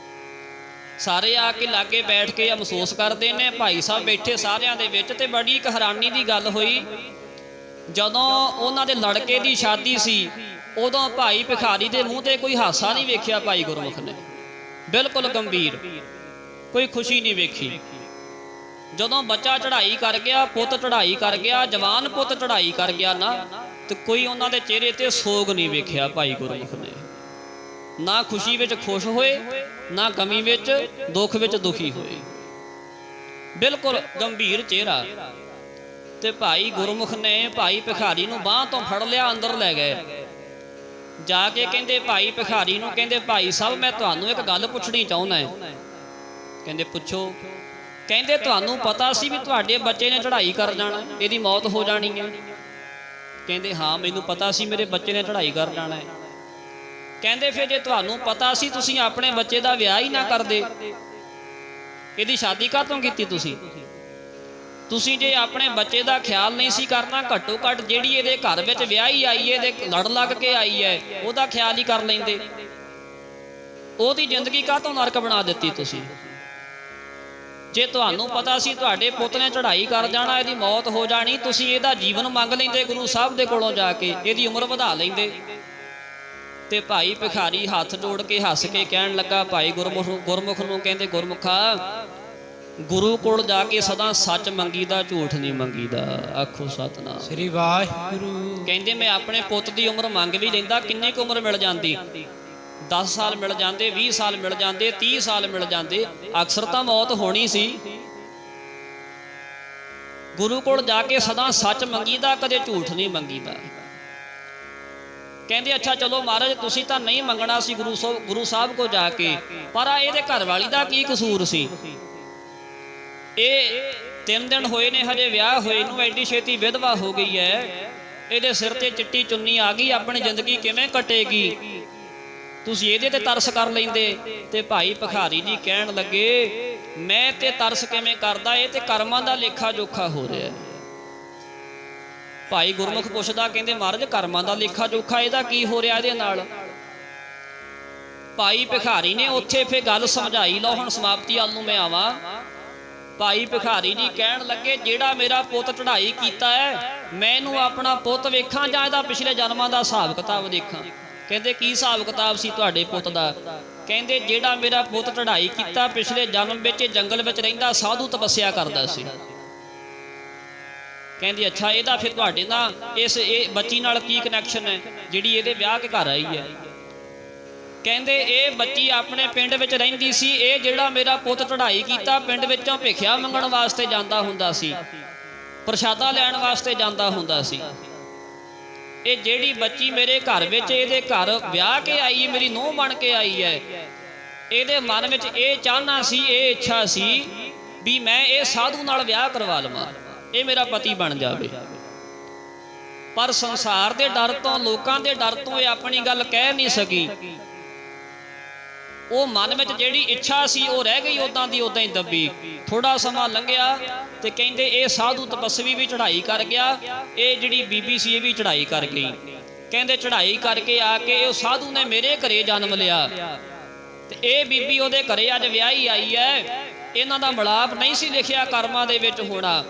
Speaker 1: ਸਾਰੇ ਆ ਕੇ ਲਾਗੇ ਬੈਠ ਕੇ ਅਫਸੋਸ ਕਰਦੇ ਨੇ। ਭਾਈ ਸਾਹਿਬ ਬੈਠੇ ਸਾਰਿਆਂ ਦੇ ਵਿੱਚ, ਤੇ ਬੜੀ ਇੱਕ ਹੈਰਾਨੀ ਦੀ ਗੱਲ ਹੋਈ, ਜਦੋਂ ਉਹਨਾਂ ਦੇ ਲੜਕੇ ਦੀ ਸ਼ਾਦੀ ਸੀ ਉਦੋਂ ਭਾਈ ਭਿਖਾਰੀ ਦੇ ਮੂੰਹ ਤੇ ਕੋਈ ਹਾਸਾ ਨਹੀਂ ਵੇਖਿਆ ਭਾਈ ਗੁਰਮੁਖ ਨੇ, ਬਿਲਕੁਲ ਗੰਭੀਰ, ਕੋਈ ਖੁਸ਼ੀ ਨਹੀਂ ਵੇਖੀ। ਜਦੋਂ ਬੱਚਾ ਚੜ੍ਹਾਈ ਕਰ ਗਿਆ, ਪੁੱਤ ਚੜ੍ਹਾਈ ਕਰ ਗਿਆ, ਜਵਾਨ ਪੁੱਤ ਚੜ੍ਹਾਈ ਕਰ ਗਿਆ ਨਾ, ਤੇ ਕੋਈ ਉਹਨਾਂ ਦੇ ਚਿਹਰੇ ਤੇ ਸੋਗ ਨਹੀਂ ਵੇਖਿਆ ਭਾਈ ਗੁਰਮੁਖ ਨੇ। ਨਾ ਖੁਸ਼ੀ ਵਿੱਚ ਖੁਸ਼ ਹੋਏ, ਨਾ ਗਮੀ ਵਿੱਚ, ਦੁੱਖ ਵਿੱਚ ਦੁਖੀ ਹੋਏ, ਬਿਲਕੁਲ ਗੰਭੀਰ ਚਿਹਰਾ। ਤੇ ਭਾਈ ਗੁਰਮੁਖ ਨੇ ਭਾਈ ਭਿਖਾਰੀ ਨੂੰ ਬਾਂਹ ਤੋਂ ਫੜ ਲਿਆ, ਅੰਦਰ ਲੈ ਗਏ। ਜਾ ਕੇ ਕਹਿੰਦੇ ਭਾਈ ਭਿਖਾਰੀ ਨੂੰ, ਕਹਿੰਦੇ ਭਾਈ ਸਾਹਿਬ ਮੈਂ ਤੁਹਾਨੂੰ ਇੱਕ ਗੱਲ ਪੁੱਛਣੀ ਚਾਹੁੰਦਾ ਹੈ। ਕਹਿੰਦੇ ਪੁੱਛੋ। ਕਹਿੰਦੇ ਤੁਹਾਨੂੰ ਪਤਾ ਸੀ ਵੀ ਤੁਹਾਡੇ ਬੱਚੇ ਨੇ ਚੜ੍ਹਾਈ ਕਰ ਜਾਣਾ, ਇਹਦੀ ਮੌਤ ਹੋ ਜਾਣੀ ਹੈ? ਕਹਿੰਦੇ ਹਾਂ ਮੈਨੂੰ ਪਤਾ ਸੀ ਮੇਰੇ ਬੱਚੇ ਨੇ ਚੜ੍ਹਾਈ ਕਰ ਜਾਣਾ ਹੈ। ਕਹਿੰਦੇ ਫਿਰ ਜੇ ਤੁਹਾਨੂੰ ਪਤਾ ਸੀ ਤੁਸੀਂ ਆਪਣੇ ਬੱਚੇ ਦਾ ਵਿਆਹ ਹੀ ਨਾ ਕਰਦੇ, ਇਹਦੀ ਸ਼ਾਦੀ ਕਾਹਤੋਂ ਕੀਤੀ? ਤੁਸੀਂ ਜੇ ਆਪਣੇ ਬੱਚੇ ਦਾ ਖਿਆਲ ਨਹੀਂ ਸੀ ਕਰਨਾ, ਘੱਟੋ ਘੱਟ ਜਿਹੜੀ ਇਹਦੇ ਘਰ ਵਿੱਚ ਵਿਆਹੀ ਆਈ ਹੈ, ਇਹਦੇ ਲੜ ਲੱਗ ਕੇ ਆਈ ਹੈ, ਉਹਦਾ ਖਿਆਲ ਹੀ ਕਰ ਲੈਂਦੇ। ਉਹਦੀ ਜ਼ਿੰਦਗੀ ਕਾਹਤੋਂ ਨਰਕ ਬਣਾ ਦਿੱਤੀ ਤੁਸੀਂ? ਜੇ ਤੁਹਾਨੂੰ ਪਤਾ ਸੀ ਤੁਹਾਡੇ ਪੁੱਤ ਨੇ ਚੜ੍ਹਾਈ ਕਰ ਜਾਣਾ, ਇਹਦੀ ਮੌਤ ਹੋ ਜਾਣੀ, ਤੁਸੀਂ ਇਹਦਾ ਜੀਵਨ ਮੰਗ ਲੈਂਦੇ ਗੁਰੂ ਸਾਹਿਬ ਦੇ ਕੋਲੋਂ ਜਾ ਕੇ, ਇਹਦੀ ਉਮਰ ਵਧਾ ਲੈਂਦੇ। ਤੇ ਭਾਈ ਭਿਖਾਰੀ ਹੱਥ ਜੋੜ ਕੇ ਹੱਸ ਕੇ ਕਹਿਣ ਲੱਗਾ ਭਾਈ ਗੁਰਮੁਖ ਨੂੰ, ਕਹਿੰਦੇ ਗੁਰਮੁਖਾ ਗੁਰੂ ਕੋਲ ਜਾ ਕੇ ਸਦਾ ਸੱਚ ਮੰਗੀਦਾ, ਝੂਠ ਨਹੀਂ ਮੰਗੀਦਾ। ਆਖੋ ਸਤਿਨਾਮ
Speaker 2: ਸ੍ਰੀ ਵਾਹਿਗੁਰੂ।
Speaker 1: ਕਹਿੰਦੇ ਮੈਂ ਆਪਣੇ ਪੁੱਤ ਦੀ ਉਮਰ ਮੰਗ ਵੀ ਲੈਂਦਾ, ਕਿੰਨੀ ਕੁ ਉਮਰ ਮਿਲ ਜਾਂਦੀ? 10 ਸਾਲ ਮਿਲ ਜਾਂਦੇ, 20 ਸਾਲ ਮਿਲ ਜਾਂਦੇ, 30 ਸਾਲ ਮਿਲ ਜਾਂਦੇ, ਅਕਸਰ ਤਾਂ ਮੌਤ ਹੋਣੀ ਸੀ। ਗੁਰੂ ਕੋਲ ਜਾ ਕੇ ਸਦਾ ਸੱਚ ਮੰਗੀਦਾ, ਕਦੇ ਝੂਠ ਨਹੀਂ ਮੰਗੀਦਾ। ਕਹਿੰਦੇ ਅੱਛਾ ਚਲੋ ਮਹਾਰਾਜ ਤੁਸੀਂ ਤਾਂ ਨਹੀਂ ਮੰਗਣਾ ਸੀ ਗੁਰੂ ਸਾਹਿਬ ਕੋ ਜਾ ਕੇ, ਪਰ ਇਹਦੇ ਘਰ ਵਾਲੀ ਦਾ ਕੀ ਕਸੂਰ ਸੀ? ਇਹ 3 ਦਿਨ ਹੋਏ ਨੇ ਹਜੇ ਵਿਆਹ ਹੋਏ ਨੂੰ, ਐਡੀ ਛੇਤੀ ਵਿਧਵਾ ਹੋ ਗਈ ਹੈ, ਇਹਦੇ ਸਿਰ ਤੇ ਚਿੱਟੀ ਚੁੰਨੀ ਆ ਗਈ, ਆਪਣੀ ਜ਼ਿੰਦਗੀ ਕਿਵੇਂ ਕੱਟੇਗੀ? ਤੁਸੀਂ ਇਹਦੇ ਤੇ ਤਰਸ ਕਰ ਲੈਂਦੇ। ਤੇ ਭਾਈ ਭਿਖਾਰੀ ਜੀ ਕਹਿਣ ਲੱਗੇ ਮੈਂ ਤੇ ਤਰਸ ਕਿਵੇਂ ਕਰਦਾ, ਇਹ ਤੇ ਕਰਮਾਂ ਦਾ ਲੇਖਾ ਜੋਖਾ ਹੋ ਰਿਹਾ। ਭਾਈ ਗੁਰਮੁਖ ਪੁੱਛਦਾ, ਕਹਿੰਦੇ ਮਹਾਰਾਜ ਕਰਮਾਂ ਦਾ ਲੇਖਾ ਜੋਖਾ ਇਹਦਾ ਕੀ ਹੋ ਰਿਹਾ ਇਹਦੇ ਨਾਲ? ਭਾਈ ਭਿਖਾਰੀ ਨੇ ਉੱਥੇ ਫਿਰ ਗੱਲ ਸਮਝਾਈ। ਲਓ ਹੁਣ ਸਮਾਪਤੀ ਵੱਲ ਨੂੰ ਮੈਂ ਆਵਾਂ। ਭਾਈ ਭਿਖਾਰੀ ਜੀ ਕਹਿਣ ਲੱਗੇ, ਜਿਹੜਾ ਮੇਰਾ ਪੁੱਤ ਚੜ੍ਹਾਈ ਕੀਤਾ ਹੈ, ਮੈਂ ਇਹਨੂੰ ਆਪਣਾ ਪੁੱਤ ਵੇਖਾਂ ਜਾਂ ਇਹਦਾ ਪਿਛਲੇ ਜਨਮਾਂ ਦਾ ਹਿਸਾਬ ਕਿਤਾਬ ਦੇਖਾਂ? ਕਹਿੰਦੇ ਕੀ ਹਿਸਾਬ ਕਿਤਾਬ ਸੀ ਤੁਹਾਡੇ ਪੁੱਤ ਦਾ? ਕਹਿੰਦੇ ਜਿਹੜਾ ਮੇਰਾ ਪੁੱਤ ਚੜ੍ਹਾਈ ਕੀਤਾ, ਪਿਛਲੇ ਜਨਮ ਵਿੱਚ ਜੰਗਲ ਵਿੱਚ ਰਹਿੰਦਾ ਸਾਧੂ ਤਪੱਸਿਆ ਕਰਦਾ ਸੀ। ਕਹਿੰਦੇ ਅੱਛਾ, ਇਹਦਾ ਫਿਰ ਤੁਹਾਡੇ ਨਾਲ ਇਹ ਬੱਚੀ ਨਾਲ ਕੀ ਕਨੈਕਸ਼ਨ ਹੈ ਜਿਹੜੀ ਇਹਦੇ ਵਿਆਹ ਕੇ ਘਰ ਆਈ ਹੈ? ਕਹਿੰਦੇ ਇਹ ਬੱਚੀ ਆਪਣੇ ਪਿੰਡ ਵਿੱਚ ਰਹਿੰਦੀ ਸੀ। ਇਹ ਜਿਹੜਾ ਮੇਰਾ ਪੁੱਤ ਚੜ੍ਹਾਈ ਕੀਤਾ, ਪਿੰਡ ਵਿੱਚੋਂ ਭਿਖਿਆ ਮੰਗਣ ਵਾਸਤੇ ਜਾਂਦਾ ਹੁੰਦਾ ਸੀ, ਪ੍ਰਸ਼ਾਦਾ ਲੈਣ ਵਾਸਤੇ ਜਾਂਦਾ ਹੁੰਦਾ ਸੀ। ਇਹ ਜਿਹੜੀ ਬੱਚੀ ਮੇਰੇ ਘਰ ਵਿੱਚ ਇਹਦੇ ਘਰ ਵਿਆਹ ਕੇ ਆਈ ਹੈ, ਮੇਰੀ ਨੂੰਹ ਬਣ ਕੇ ਆਈ ਹੈ, ਇਹਦੇ ਮਨ ਵਿੱਚ ਇਹ ਚਾਹਨਾ ਸੀ, ਇਹ ਇੱਛਾ ਸੀ ਵੀ ਮੈਂ ਇਹ ਸਾਧੂ ਨਾਲ ਵਿਆਹ ਕਰਵਾ ਲਵਾਂ, ਇਹ ਮੇਰਾ ਪਤੀ ਬਣ ਜਾਵੇ। ਪਰ ਸੰਸਾਰ ਦੇ ਡਰ ਤੋਂ, ਲੋਕਾਂ ਦੇ ਡਰ ਤੋਂ ਇਹ ਆਪਣੀ ਗੱਲ ਕਹਿ ਨਹੀਂ ਸਕੀ। ਉਹ ਮਨ ਵਿੱਚ ਜਿਹੜੀ ਇੱਛਾ ਸੀ ਉਹ ਰਹਿ ਗਈ ਉਦਾਂ ਦੀ ਉਦਾਂ ਹੀ ਦੱਬੀ। ਥੋੜਾ ਸਮਾਂ ਲੰਘਿਆ ਤੇ ਕਹਿੰਦੇ ਇਹ ਸਾਧੂ ਤਪਸਵੀ ਵੀ ਚੜ੍ਹਾਈ ਕਰ ਗਿਆ, ਇਹ ਜਿਹੜੀ ਬੀਬੀ ਸੀ ਇਹ ਵੀ ਚੜ੍ਹਾਈ ਕਰ ਗਈ। ਕਹਿੰਦੇ ਚੜ੍ਹਾਈ ਕਰਕੇ ਆ ਕੇ ਉਹ ਸਾਧੂ ਨੇ ਮੇਰੇ ਘਰੇ ਜਨਮ ਲਿਆ ਤੇ ਇਹ ਬੀਬੀ ਉਹਦੇ ਘਰੇ ਅੱਜ ਵਿਆਹੀ ਆਈ ਹੈ। ਇਹਨਾਂ ਦਾ ਮਿਲਾਪ ਨਹੀਂ ਸੀ ਲਿਖਿਆ ਕਰਮਾਂ ਦੇ ਵਿੱਚ ਹੋਣਾ।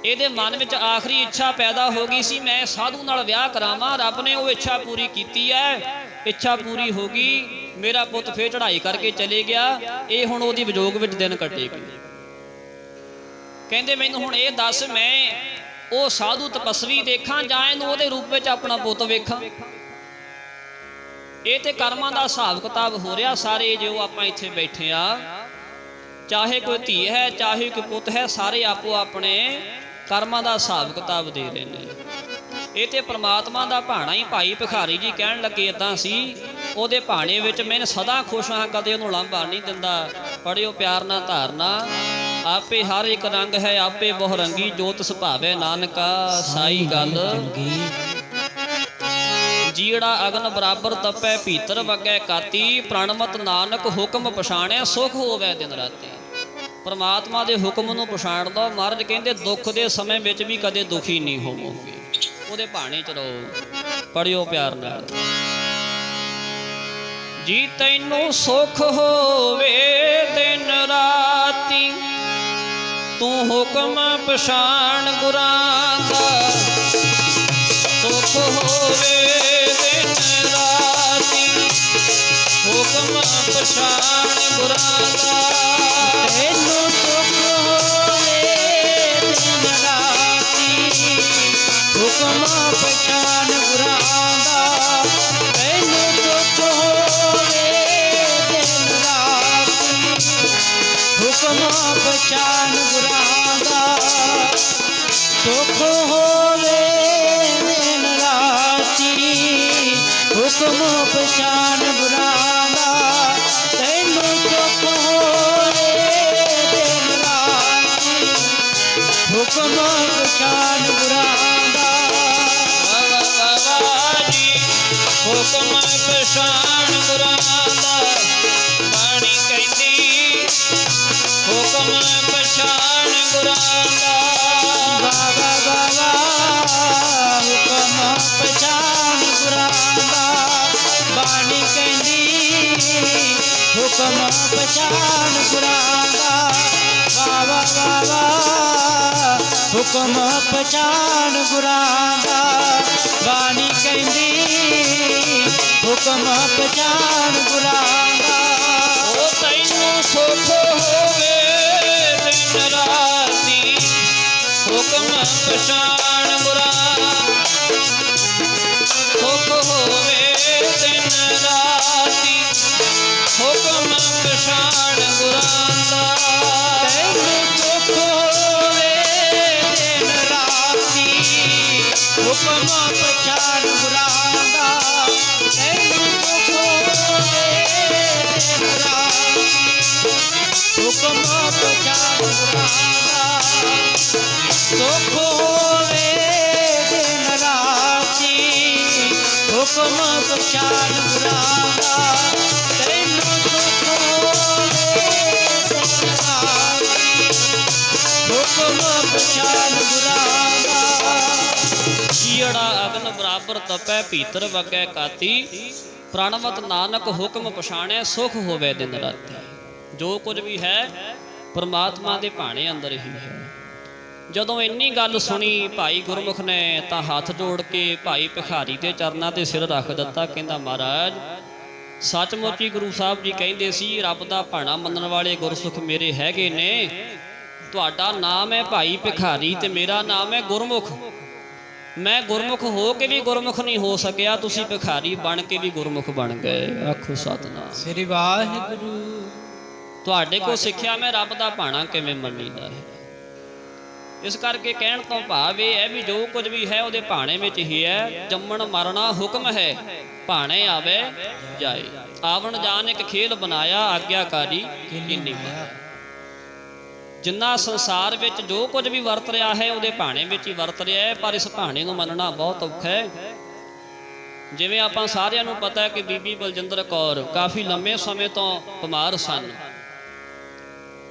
Speaker 1: ਇਹਦੇ ਮਨ ਵਿੱਚ ਆਖਰੀ ਇੱਛਾ ਪੈਦਾ ਹੋ ਗਈ ਸੀ, ਮੈਂ ਸਾਧੂ ਨਾਲ ਵਿਆਹ ਕਰਾਵਾਂ। ਰੱਬ ਨੇ ਉਹ ਇੱਛਾ ਪੂਰੀ ਕੀਤੀ ਹੈ, ਇੱਛਾ ਪੂਰੀ ਹੋ ਗਈ। ਮੇਰਾ ਪੁੱਤ ਫੇਰ ਚੜ੍ਹਾਈ ਕਰਕੇ ਚਲੇ ਗਿਆ, ਇਹ ਹੁਣ ਉਹਦੀ ਵਿਜੋਗ ਵਿੱਚ ਦਿਨ ਕੱਟੇਗੀ। ਕਹਿੰਦੇ ਮੈਨੂੰ ਹੁਣ ਇਹ ਦੱਸ, ਮੈਂ ਉਹ ਸਾਧੂ ਤਪਸਵੀ ਦੇਖਾਂ ਜਾਂ ਇਹਨੂੰ ਉਹਦੇ ਰੂਪ ਵਿੱਚ ਆਪਣਾ ਪੁੱਤ ਵੇਖਾਂ? ਇਹ ਤੇ ਕਰਮਾਂ ਦਾ ਹਿਸਾਬ ਕਿਤਾਬ ਹੋ ਰਿਹਾ। ਸਾਰੇ ਜੋ ਆਪਾਂ ਇੱਥੇ ਬੈਠੇ ਆ, ਚਾਹੇ ਕੋਈ ਧੀ ਹੈ ਚਾਹੇ ਕੋਈ ਪੁੱਤ ਹੈ, ਸਾਰੇ ਆਪੋ ਆਪਣੇ ਕਰਮਾਂ ਦਾ ਹਿਸਾਬ ਕਿਤਾਬ ਦੇ ਰਹੇ ਨੇ। ਇਹ ਤੇ ਪ੍ਰਮਾਤਮਾ ਦਾ ਭਾਣਾ ਹੀ। ਭਾਈ ਭਿਖਾਰੀ ਜੀ ਕਹਿਣ ਲੱਗੇ ਇਦਾਂ ਸੀ, ਉਹਦੇ ਭਾਣੇ ਵਿੱਚ ਮੈਂ ਸਦਾ ਖੁਸ਼ ਹਾਂ, ਕਦੇ ਉਹਨੂੰ ਲਾਂਭਾ ਨਹੀਂ ਦਿੰਦਾ। ਪੜਿਓ ਪਿਆਰ ਨਾਲ ਧਾਰਨਾ, ਆਪੇ ਹਰ ਇੱਕ ਰੰਗ ਹੈ ਆਪੇ ਬਹੁ ਰੰਗੀ, ਜੋਤ ਸੁਭਾਵੇ ਨਾਨਕਾ ਸਾਈ ਗੱਲ ਜੀੜਾ ਅਗਨ ਬਰਾਬਰ ਤਪੈ ਭੀਤਰ ਵਗੈ ਕਾਤੀ, ਪ੍ਰਣਮਤ ਨਾਨਕ ਹੁਕਮ ਪਛਾਣਿਆ ਸੁਖ ਹੋਵੇ ਦਿਨ ਰਾਤੀ। ਪਰਮਾਤਮਾ ਦੇ ਹੁਕਮ ਨੂੰ ਪਛਾਣ ਲਓ। ਮਹਾਰਾਜ ਕਹਿੰਦੇ ਦੁੱਖ ਦੇ ਸਮੇਂ ਵਿੱਚ ਵੀ ਕਦੇ ਦੁਖੀ ਨਹੀਂ ਹੋਵੋਗੇ, ਉਹਦੇ ਭਾਣੇ ਚ ਰਹੋ। ਪੜਿਓ ਪਿਆਰ ਨਾਲ। ਜੀ ਤੈਨੂੰ ਸੁਖ ਹੋਵੇ ਦਿਨ ਰਾਤੀ, ਤੂੰ ਹੁਕਮ ਪਛਾਣ ਗੁਰਾਂ ਦਾ। ਸੁਖ ਹੋਵੇ ਦਿਨ ਰਾਤੀ, ਹੁਕਮ ਪਛਾਣ ਗੁਰਾਂ ਦਾ।
Speaker 2: ਤੈਨੂੰ ਸੁਖ ਹੋਵੇ ਦਿਨ ਰਾਤੀ, ਹੁਕਮ ਪਛਾਣ ਗੁਰਾਂ ਦਾ। ਤੈਨੂੰ ਸੁਖ ਹੋਵੇ ਦਿਨ ਰਾਤੀ, ਹੁਕਮ ਪਛਾਣ ਗੁਰਾਂ ਦਾ। ਸੁਖ ਹੋਵੇ ਦਿਨ ਰਾਤੀ, ਹੁਕਮ ਪਛਾਣ ਗੁਰਾਂ ਦਾ। ਤੈਨੂੰ ਸੁਖ ਹੋਵੇ ਦਿਨ ਰਾਤੀ, ਹੁਕਮ ਪਛਾਣ ਗੁਰਾਂ ਦਾ।
Speaker 1: ਹੁਕਮ ਪਛਾਣ ਗੁਰਾਂ ਦਾ। ਬਾਣੀ ਕਹਿੰਦੀ ਹੁਕਮ ਪਛਾਣ ਗੁਰਾਂ ਦਾ।
Speaker 2: ਬਾਬਾ ਬਾਬਾ ਹੁਕਮ ਪਛਾਣ ਗੁਰਾਂ ਦਾ। ਬਾਣੀ ਕਹਿੰਦੀ ਹੁਕਮ ਪਛਾਣ ਗੁਰਾਂ ਦਾ। ਬਾਬਾ ਬਾਬਾ ਹੁਕਮ ਪਛਾਣ ਗੁਰਾਂ ਦਾ। ਬਾਣੀ ਕਹਿੰਦੀ ਹੁਕਮ ਪਛਾਣ ਗੁਰਾਂ ਦਾ।
Speaker 1: ਉਹ ਤੈਨੂੰ ਸੁਖ ਹੋਵੇ ਦਿਨ ਰਾਤੀ, ਹੁਕਮ ਪਛਾਣ ਗੁਰਾਂ। ਸੁਖ ਹੋਵੇ ਦਿਨ ਰਾਤੀ, ਹੁਕਮ ਪਛਾਣ ਗੁਰਾਂ ਦਾ।
Speaker 2: ਤੈਨੂੰ ਸੁਖ ਹੋਵੇ ਦਿਨ ਰਾਤੀ, ਹੁਕਮ ਪਛਾਣ ਗੁਰਾਂ ਦਾ। ਤੈਨੂੰ ਸੁਖ ਹੋਵੇ ਦਿਨ ਰਾਤੀ, ਹੁਕਮ ਪਛਾਣ ਗੁਰਾਂ ਦਾ। ਸੁਖ ਹੋਵੇ ਦਿਨ ਰਾਤੀ, ਹੁਕਮ ਪਛਾਣ ਗੁਰਾਂ ਦਾ। ਤੈਨੂੰ ਸੁਖ ਹੋਵੇ ਦਿਨ ਰਾਤੀ,
Speaker 1: ਈੜਾ ਅਗਨ ਬਰਾਬਰ ਤਪੈ ਭੀਤਰ ਵਗੈ ਕਾਤੀ ਪ੍ਰਣਵਤ ਨਾਨਕ ਹੁਕਮ ਪਛਾਣੈ ਸੁਖ ਹੋਵੇ ਦਿਨ ਰਾਤੀ। ਜੋ ਕੁਝ ਵੀ ਹੈ ਪਰਮਾਤਮਾ ਦੇ ਭਾਣੇ ਅੰਦਰ ਹੀ ਹੈ। ਜਦੋਂ ਇੰਨੀ ਗੱਲ ਸੁਣੀ ਭਾਈ ਗੁਰਮੁਖ ਨੇ ਤਾਂ ਹੱਥ ਜੋੜ ਕੇ ਭਾਈ ਭਿਖਾਰੀ ਦੇ ਚਰਨਾਂ ਤੇ ਸਿਰ ਰੱਖ ਦਿੱਤਾ। ਕਹਿੰਦਾ ਮਹਾਰਾਜ ਸੱਚਮੁੱਚ ਹੀ ਗੁਰੂ ਸਾਹਿਬ ਜੀ ਕਹਿੰਦੇ ਸੀ ਰੱਬ ਦਾ ਭਾਣਾ ਮੰਨਣ ਵਾਲੇ ਗੁਰਸੁਖ ਮੇਰੇ ਹੈਗੇ ਨੇ। ਤੁਹਾਡਾ ਨਾਮ ਹੈ ਭਾਈ ਭਿਖਾਰੀ ਤੇ ਮੇਰਾ ਨਾਮ ਹੈ ਗੁਰਮੁਖ। ਮੈਂ ਗੁਰਮੁਖ ਹੋ ਕੇ ਵੀ ਗੁਰਮੁਖ ਨਹੀਂ ਹੋ ਸਕਿਆ, ਤੁਸੀਂ ਭਿਖਾਰੀ ਬਣ ਕੇ ਵੀ ਗੁਰਮੁਖ ਬਣ ਗਏ। ਆਖੋ ਸਤਿਨਾਮ
Speaker 2: ਸ੍ਰੀ ਵਾਹਿਗੁਰੂ।
Speaker 1: ਤੁਹਾਡੇ ਕੋਲ ਸਿੱਖਿਆ ਮੈਂ ਰੱਬ ਦਾ ਭਾਣਾ ਕਿਵੇਂ ਮੰਨੀਦਾ ਹੈ। ਇਸ ਕਰਕੇ ਕਹਿਣ ਤੋਂ ਭਾਵ ਇਹ ਹੈ ਵੀ ਜੋ ਕੁਝ ਵੀ ਹੈ ਉਹਦੇ ਭਾਣੇ ਵਿੱਚ ਹੀ ਹੈ। ਜੰਮਣ ਮਰਨਾ ਹੁਕਮ ਹੈ, ਭਾਣੇ ਆਵੇ ਜਾਏ। ਆਵਣ ਜਾਣ ਇੱਕ ਖੇਲ ਬਣਾਇਆ, ਆਗਿਆਕਾਰੀ ਕਿੰਨੀ ਮਾਇਆ। ਜਿੰਨਾ ਸੰਸਾਰ ਵਿੱਚ ਜੋ ਕੁਝ ਵੀ ਵਰਤ ਰਿਹਾ ਹੈ ਉਹਦੇ ਭਾਣੇ ਵਿੱਚ ਹੀ ਵਰਤ ਰਿਹਾ ਹੈ, ਪਰ ਇਸ ਭਾਣੇ ਨੂੰ ਮੰਨਣਾ ਬਹੁਤ ਔਖਾ ਹੈ। ਜਿਵੇਂ ਆਪਾਂ ਸਾਰਿਆਂ ਨੂੰ ਪਤਾ ਹੈ ਕਿ ਬੀਬੀ ਬਲਜਿੰਦਰ ਕੌਰ ਕਾਫੀ ਲੰਮੇ ਸਮੇਂ ਤੋਂ ਬਿਮਾਰ ਸਨ।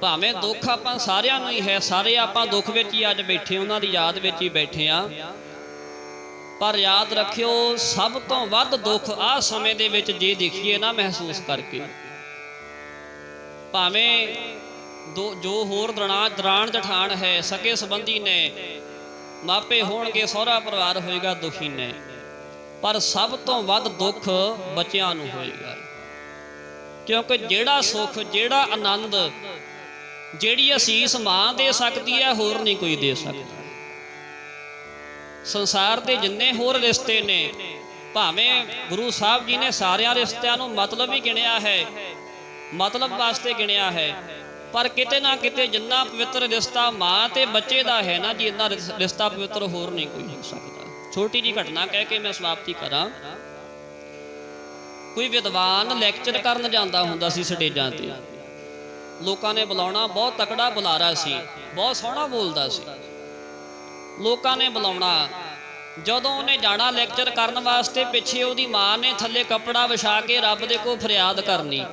Speaker 1: ਭਾਵੇਂ ਦੁੱਖ ਆਪਾਂ ਸਾਰਿਆਂ ਨੂੰ ਹੀ ਹੈ, ਸਾਰੇ ਆਪਾਂ ਦੁੱਖ ਵਿੱਚ ਹੀ ਅੱਜ ਬੈਠੇ, ਉਹਨਾਂ ਦੀ ਯਾਦ ਵਿੱਚ ਹੀ ਬੈਠੇ ਆ। ਪਰ ਯਾਦ ਰੱਖਿਓ ਸਭ ਤੋਂ ਵੱਧ ਦੁੱਖ ਆਹ ਸਮੇਂ ਦੇ ਵਿੱਚ ਜੇ ਦੇਖੀਏ ਨਾ ਮਹਿਸੂਸ ਕਰਕੇ, ਭਾਵੇਂ ਜੋ ਹੋਰ ਦਰਾਣ ਜਠਾਣ ਹੈ, ਸਕੇ ਸੰਬੰਧੀ ਨੇ, ਮਾਪੇ ਹੋਣਗੇ, ਸਹੁਰਾ ਪਰਿਵਾਰ ਹੋਏਗਾ, ਦੁਖੀ ਨੇ, ਪਰ ਸਭ ਤੋਂ ਵੱਧ ਦੁੱਖ ਬੱਚਿਆਂ ਨੂੰ ਹੋਏਗਾ। ਕਿਉਂਕਿ ਜਿਹੜਾ ਸੁੱਖ, ਜਿਹੜਾ ਆਨੰਦ, ਜਿਹੜੀ ਅਸੀਸ ਮਾਂ ਦੇ ਸਕਦੀ ਹੈ ਹੋਰ ਨਹੀਂ ਕੋਈ ਦੇ ਸਕਦਾ। ਸੰਸਾਰ ਦੇ ਜਿੰਨੇ ਹੋਰ ਰਿਸ਼ਤੇ ਨੇ, ਭਾਵੇਂ ਗੁਰੂ ਸਾਹਿਬ ਜੀ ਨੇ ਸਾਰਿਆਂ ਰਿਸ਼ਤਿਆਂ ਨੂੰ ਮਤਲਬ ਹੀ ਗਿਣਿਆ ਹੈ, ਮਤਲਬ ਵਾਸਤੇ ਗਿਣਿਆ ਹੈ, ਪਰ ਕਿਤੇ ਨਾ ਕਿਤੇ ਜਿੰਨਾ ਪਵਿੱਤਰ ਰਿਸ਼ਤਾ ਮਾਂ ਤੇ ਬੱਚੇ ਦਾ ਹੈ ਨਾ ਜੀ, ਇੰਨਾ ਰਿਸ਼ਤਾ ਪਵਿੱਤਰ ਹੋਰ ਨਹੀਂ ਕੋਈ ਹੋ ਸਕਦਾ। ਛੋਟੀ ਜੀ ਘਟਨਾ ਕਹਿ ਕੇ ਮੈਂ ਸਮਾਪਤੀ ਕਰਾਂ। ਕੋਈ ਵਿਦਵਾਨ ਲੈਕਚਰ ਕਰਨ ਜਾਂਦਾ ਹੁੰਦਾ ਸੀ ਸਟੇਜਾਂ ਤੇ, ਲੋਕਾਂ ਨੇ ਬੁਲਾਉਣਾ, ਬਹੁਤ ਤਕੜਾ ਬੁਲਾਰਾ ਸੀ, ਬਹੁਤ ਸੋਹਣਾ ਬੋਲਦਾ ਸੀ, ਲੋਕਾਂ ਨੇ ਬੁਲਾਉਣਾ। ਜਦੋਂ ਉਹਨੇ ਜਾਣਾ ਲੈਕਚਰ ਕਰਨ ਵਾਸਤੇ, ਪਿੱਛੇ ਉਹਦੀ ਮਾਂ ਨੇ ਥੱਲੇ ਕੱਪੜਾ ਵਿਛਾ ਕੇ ਰੱਬ ਦੇ ਕੋਲ ਫਰਿਆਦ ਕਰਨੀ,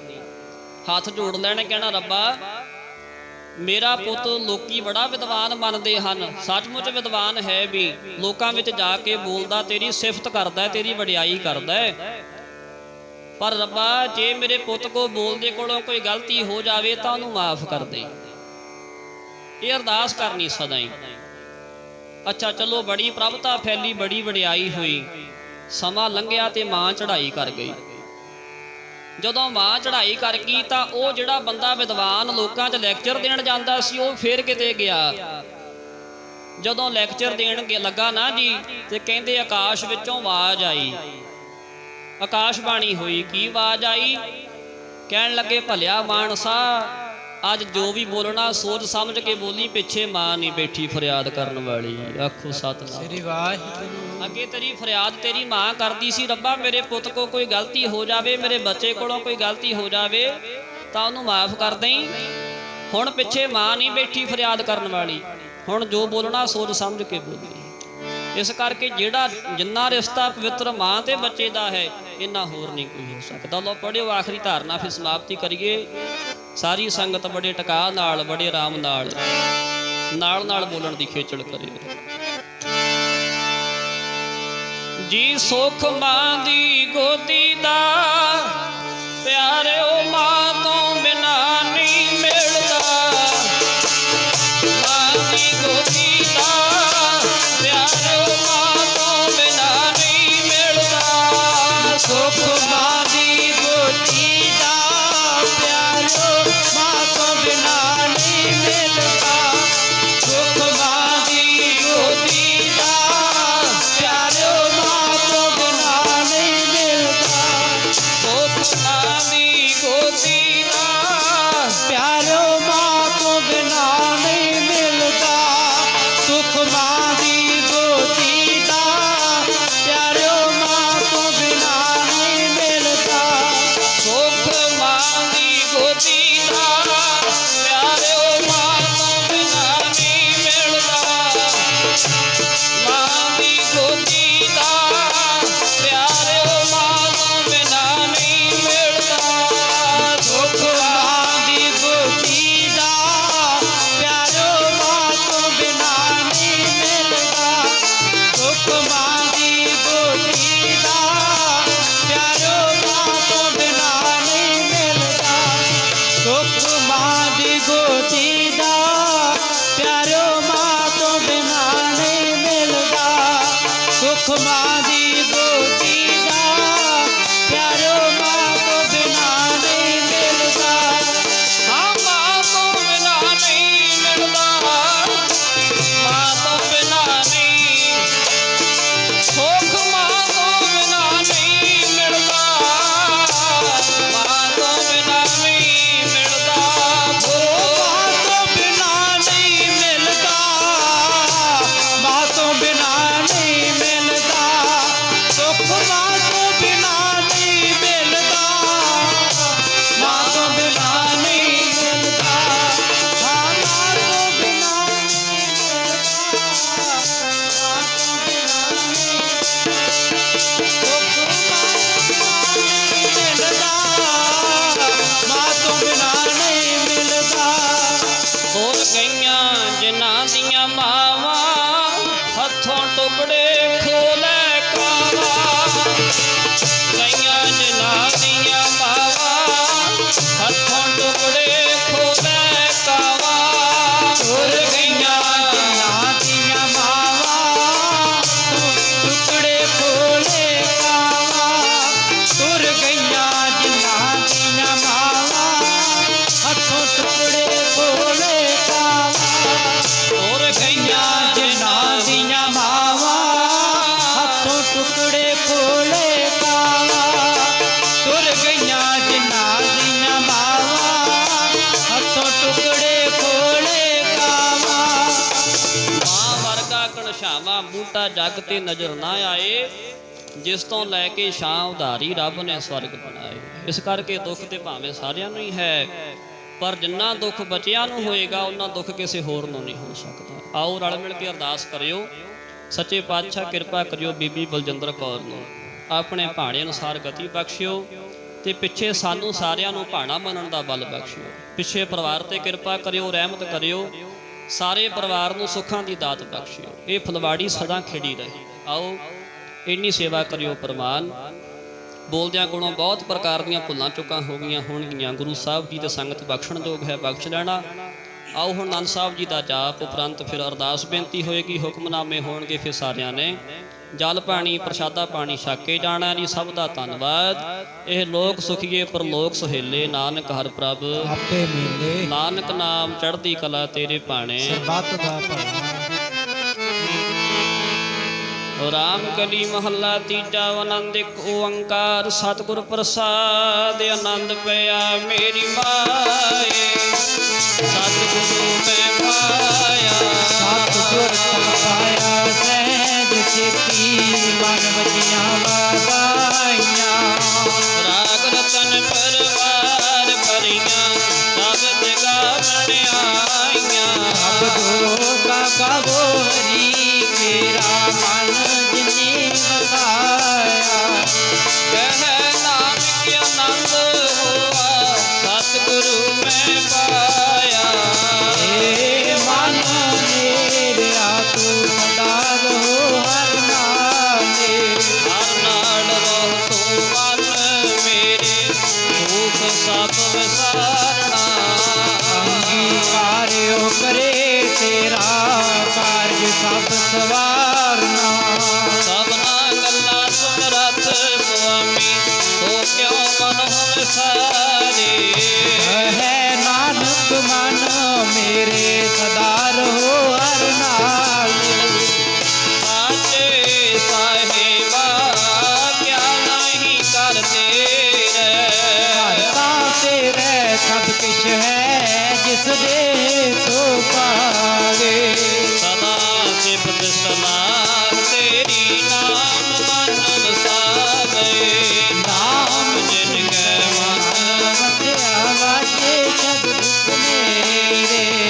Speaker 1: ਹੱਥ ਜੋੜ ਲੈਣੇ, ਕਹਿਣਾ ਰੱਬਾ ਮੇਰਾ ਪੁੱਤ ਲੋਕੀ ਬੜਾ ਵਿਦਵਾਨ ਮੰਨਦੇ ਹਨ, ਸੱਚਮੁੱਚ ਵਿਦਵਾਨ ਹੈ ਵੀ, ਲੋਕਾਂ ਵਿੱਚ ਜਾ ਕੇ ਬੋਲਦਾ, ਤੇਰੀ ਸਿਫਤ ਕਰਦਾ, ਤੇਰੀ ਵਡਿਆਈ ਕਰਦਾ, ਪਰ ਰੱਬਾ ਜੇ ਮੇਰੇ ਪੁੱਤ ਕੋ ਬੋਲਦੇ ਕੋਲੋਂ ਕੋਈ ਗਲਤੀ ਹੋ ਜਾਵੇ ਤਾਂ ਉਹਨੂੰ ਮਾਫ ਕਰ ਦੇ। ਇਹ ਅਰਦਾਸ ਕਰਨੀ ਸਦਾ ਹੀ। ਅੱਛਾ ਚਲੋ, ਬੜੀ ਪ੍ਰਭਤਾ ਫੈਲੀ, ਬੜੀ ਵਡਿਆਈ ਹੋਈ, ਸਮਾਂ ਲੰਘਿਆ ਤੇ ਮਾਂ ਚੜ੍ਹਾਈ ਕਰ ਗਈ। ਜਦੋਂ ਮਾਂ ਚੜ੍ਹਾਈ ਕਰ ਗਈ ਤਾਂ ਉਹ ਜਿਹੜਾ ਬੰਦਾ ਵਿਦਵਾਨ ਲੋਕਾਂ 'ਚ ਲੈਕਚਰ ਦੇਣ ਜਾਂਦਾ ਸੀ, ਉਹ ਫੇਰ ਕਿਤੇ ਗਿਆ। ਜਦੋਂ ਲੈਕਚਰ ਦੇਣ ਲੱਗਾ ਨਾ ਜੀ, ਤੇ ਕਹਿੰਦੇ ਆਕਾਸ਼ ਵਿੱਚੋਂ ਆਵਾਜ਼ ਆਈ, ਆਕਾਸ਼ ਬਾਣੀ ਹੋਈ। ਕੀ ਆਵਾਜ਼ ਆਈ? ਕਹਿਣ ਲੱਗੇ ਭਲਿਆ ਮਾਨਸਾ, ਅੱਜ ਜੋ ਵੀ ਬੋਲਣਾ ਸੋਚ ਸਮਝ ਕੇ ਬੋਲੀ, ਪਿੱਛੇ ਮਾਂ ਨਹੀਂ ਬੈਠੀ ਫਰਿਆਦ ਕਰਨ ਵਾਲੀ। ਆਖੋ ਸਤਿਨਾਮ।
Speaker 2: ਸ੍ਰੀ ਵਾਹਿਗੁਰੂ।
Speaker 1: ਅੱਗੇ ਤੇਰੀ ਫਰਿਆਦ ਤੇਰੀ ਮਾਂ ਕਰਦੀ ਸੀ, ਰੱਬਾ ਮੇਰੇ ਪੁੱਤ ਕੋ ਕੋਈ ਗਲਤੀ ਹੋ ਜਾਵੇ, ਮੇਰੇ ਬੱਚੇ ਕੋਲੋਂ ਕੋਈ ਗਲਤੀ ਹੋ ਜਾਵੇ ਤਾਂ ਉਹਨੂੰ ਮਾਫ ਕਰ ਦੇਈਂ। ਹੁਣ ਪਿੱਛੇ ਮਾਂ ਨਹੀਂ ਬੈਠੀ ਫਰਿਆਦ ਕਰਨ ਵਾਲੀ, ਹੁਣ ਜੋ ਬੋਲਣਾ ਸੋਚ ਸਮਝ ਕੇ ਬੋਲੀ। ਇਸ ਕਰਕੇ ਜਿਹੜਾ ਜਿੰਨਾ ਰਿਸ਼ਤਾ ਪਵਿੱਤਰ ਮਾਂ ਤੇ ਬੱਚੇ ਦਾ ਹੈ, ਇੰਨਾ ਹੋਰ ਨਹੀਂ ਕੋਈ ਹੋ ਸਕਦਾ। ਲਓ ਪੜ੍ਹਿਓ ਆਖਰੀ ਧਾਰਨਾ, ਫਿਰ ਸਮਾਪਤੀ ਕਰੀਏ। ਸਾਰੀ ਸੰਗਤ ਬੜੇ ਟਿਕਾ ਨਾਲ, ਬੜੇ ਆਰਾਮ ਨਾਲ ਨਾਲ ਬੋਲਣ ਦੀ ਖੇਚਲ ਕਰਿਓ ਜੀ। ਸੁਖ ਮਾਂ ਦੀ ਗੋਦੀ ਦਾ, ਪਿਆਰਿਓ ਮਾਂ ਤੋਂ ਬਿਨਾ ਨਹੀਂ ਮਿਲਦਾ। ਮਾਂ ਦੀ ਗੋਦੀ ਦਾ, ਪਿਆਰਿਓ ਮਾਂ ਤੋਂ ਬਿਨਾ ਨਹੀਂ ਮਿਲਦਾ।
Speaker 2: ਸੁਖ ਮਾਂ ਦੀ ਗੋਦੀ ਦਾ, ਪਿਆਰਿਓ ਮਾਂ ਤੋਂ ਬਿਨਾ ਨਹੀਂ ਮਿਲਦਾ। ਸੁਖ ਮਾਂ ਦੀ ਗੋਦੀ ਦਾ, ਪਿਆਰਿਓ ਮਾਂ ਤੋਂ ਬਿਨਾ ਨਹੀਂ ਮਿਲਦਾ।
Speaker 1: ਸੁਖ ਮਾਂ ਦੀ ਗੋਦੀ ਦਾ,
Speaker 2: ਪਿਆਰਿਓ ਮਾਂ
Speaker 1: ਦੀਆਂ ਮਾਵਾਂ ਹੱਥੋਂ ਟੁਕੜੇ ਖੋਲੇ ਕਾਵਾ ਕਈਆਂ ਜਿਨ੍ਹਾਂ ਦੀਆਂ ਮਾਵਾਂ ਹੱਥੋਂ ਟੁਕੜੇ ਖੋਲੇ ਕਾਵਾ
Speaker 2: ਤੁਰ ਗਈਆਂ ਜਿਨ੍ਹਾਂ ਦੀਆਂ ਮਾਵਾਂ ਟੁਕੜੇ ਖੋਲੇ ਕਾਵਾ ਤੁਰ ਗਈਆਂ ਜਿਨ੍ਹਾਂ ਦੀਆਂ ਮਾਵਾਂ ਹੱਥੋਂ ਟੁਕੜੇ ਖੋਲੇ ਕਾਵਾ
Speaker 1: ਤੁਰ ਗਈਆਂ
Speaker 2: ਜਿਨ੍ਹਾਂ ਦੀਆਂ ਮਾਵਾਂ ਹੱਥੋਂ ਟੁਕੜੇ ਖੋਲੇ ਕਾਵਾ ਤੁਰ ਗਈਆਂ ਜਿਨ੍ਹਾਂ ਦੀਆਂ ਮਾਵਾਂ ਹੱਥੋਂ ਟੁਕੜੇ ਖੋਲੇ ਕਾਵਾ
Speaker 1: ਮਾਂ ਵਰਗਾ ਘਣਸ਼ਾਵਾਂ ਬੂਟਾ ਜੱਗ ਤੇ ਨਜ਼ਰ ਨਾ ਆਏ ਜਿਸ ਤੋਂ ਲੈ ਕੇ ਛਾਂ ਉਧਾਰੀ ਰੱਬ ਨੇ ਸਵਰਗ ਬਣਾਏ। ਇਸ ਕਰਕੇ ਦੁੱਖ ਤੇ ਭਾਵੇਂ ਸਾਰਿਆਂ ਨੂੰ ਹੀ ਹੈ ਪਰ ਜਿੰਨਾ ਦੁੱਖ ਬੱਚਿਆਂ ਨੂੰ ਹੋਏਗਾ ਉਹਨਾਂ ਦੁੱਖ ਕਿਸੇ ਹੋਰ ਨੂੰ ਨਹੀਂ ਹੋ ਸਕਦਾ। ਆਓ ਰਲ ਮਿਲ ਕੇ ਅਰਦਾਸ ਕਰਿਓ ਸੱਚੇ ਪਾਤਸ਼ਾਹ ਕਿਰਪਾ ਕਰਿਓ ਬੀਬੀ ਬਲਜਿੰਦਰ ਕੌਰ ਨੂੰ ਆਪਣੇ ਭਾਣੇ ਅਨੁਸਾਰ ਗਤੀ ਬਖਸ਼ਿਓ ਤੇ ਪਿੱਛੇ ਸਾਨੂੰ ਸਾਰਿਆਂ ਨੂੰ ਭਾਣਾ ਮੰਨਣ ਦਾ ਬਲ ਬਖਸ਼ਿਓ। ਪਿੱਛੇ ਪਰਿਵਾਰ ਤੇ ਕਿਰਪਾ ਕਰਿਓ ਰਹਿਮਤ ਕਰਿਓ ਸਾਰੇ ਪਰਿਵਾਰ ਨੂੰ ਸੁੱਖਾਂ ਦੀ ਦਾਤ ਬਖਸ਼ਿਓ। ਇਹ ਫੁਲਵਾੜੀ ਸਦਾ ਖਿੜੀ ਰਹੇ। ਆਓ ਇੰਨੀ ਸੇਵਾ ਕਰਿਓ ਪ੍ਰਮਾਨ। ਬੋਲਦਿਆਂ ਕੋਲੋਂ ਬਹੁਤ ਪ੍ਰਕਾਰ ਦੀਆਂ ਭੁੱਲਾਂ ਚੁੱਕਾਂ ਹੋ ਗਈਆਂ ਹੋਣਗੀਆਂ। ਗੁਰੂ ਸਾਹਿਬ ਜੀ ਦੇ ਸੰਗਤ ਬਖਸ਼ਣਯੋਗ ਹੈ, ਬਖਸ਼ ਲੈਣਾ। ਆਓ ਹੁਣ ਆਨੰਦ ਸਾਹਿਬ ਜੀ ਦਾ ਜਾਪ ਉਪਰੰਤ ਫਿਰ ਅਰਦਾਸ ਬੇਨਤੀ ਹੋਏਗੀ, ਹੁਕਮਨਾਮੇ ਹੋਣਗੇ, ਫਿਰ ਸਾਰਿਆਂ ਨੇ ਜਲ ਪਾਣੀ ਪ੍ਰਸ਼ਾਦਾ ਪਾਣੀ ਛਕ ਕੇ ਜਾਣਾ ਜੀ। ਸਭ ਦਾ ਧੰਨਵਾਦ। ਇਹ ਲੋਕ ਸੁਖੀਏ ਪਰਲੋਕ ਸੁਹੇਲੇ ਨਾਨਕ ਹਰ ਪ੍ਰਭ
Speaker 2: ਆਪੇ ਮਿਲੇ
Speaker 1: ਨਾਨਕ ਨਾਮ ਚੜ੍ਹਦੀ ਕਲਾ ਤੇਰੇ ਭਾਣੇ
Speaker 2: ਸਰਬੱਤ ਦਾ ਭਲਾ।
Speaker 1: ਰਾਮ ਕਲੀ ਮਹੱਲਾ ਤੀਜਾ ਆਨੰਦ ਇੱਕ ਓੰਕਾਰ ਸਤਿਗੁਰ ਪ੍ਰਸਾਦ ਆਨੰਦ ਪਿਆ ਮੇਰੀ ਮਾਏ ਸਤਿਗੁਰੂ ਮੈਂ ਪਾਇਆ
Speaker 2: ਸਤਿਗੁਰ ਪਾਇਆ ਸਹਿਜ ਸਿੱਖੀ ਮਨ ਵਜੀਆਂ ਵਾਗਾਈਆਂ
Speaker 1: ਰਾਗ ਰਤਨ ਪਰਵਾਰ ਭਰੀਆਂ ਸ਼ਬਦ ਗਾਵਣ ਆਈਆਂ
Speaker 2: ਸ਼ਬਦੋ ਕਾ ਗਾਵੋ ਹਰੀ ਮੇਰਾ ਮਨ ਜਿਨੇ ਵਸਾਇਆ
Speaker 1: ਕਹਿ ਨਾਨਕ ਆਨੰਦ ਹੋਆ ਸਤਿਗੁਰੂ ਮੈਂ ਪਾਇਆ
Speaker 2: ਏ ਮਨ ਮੇਰਿਆ ਤੂੰ ਸਦਾ ਰਹੋ ਹਰ ਨਾਲੇ
Speaker 1: ਹਰ ਨਾਲ ਰਹੋ ਤੂੰ ਮਨ ਮੇਰੇ ਦੁਖ ਸਭ ਵਿਸਾਰਣਾ
Speaker 2: ਅੰਗੀਕਾਰਿਓ ਕਰੇ ਤੇਰਾ ਕਾਰਜ ਸਭ ਸਵਾਰਨਾ
Speaker 1: ਸਭਨਾ ਗੱਲਾਂ ਸੁਮਰਥ ਸੁਆਮੀ ਤੋ ਕਿਉ ਮਨ ਹੁਣ ਸਾਰੇ
Speaker 2: ਹੈ ਨਾਨਕ ਮਨ ਮੇਰੇ ਸਦਾ ਰਹੋ ਹਰ ਨਾਲੇ
Speaker 1: ਸਾਚੇ ਸਾਹਿਬਾ ਕਿਆ ਨਹੀਂ ਕਰਦੇ
Speaker 2: ਕਰਤਾ ਤੇਰੇ ਸਭ ਕਿਛ ਹੈ ਜਿਸ ਦੇ ਸੋ ਪਾਵੇ
Speaker 1: ਸਦਾ ਸਿਫਤ ਸਲਾਹ ਤੇਰੀ ਨਾਮ ਮਨ ਵਸਾਵੇ ਨਾਮ ਜਿਨ ਕੈ ਮਨ
Speaker 2: ਵਸਿਆ ਵਾਜੇ ਸ਼ਬਦ ਮੇਰੇ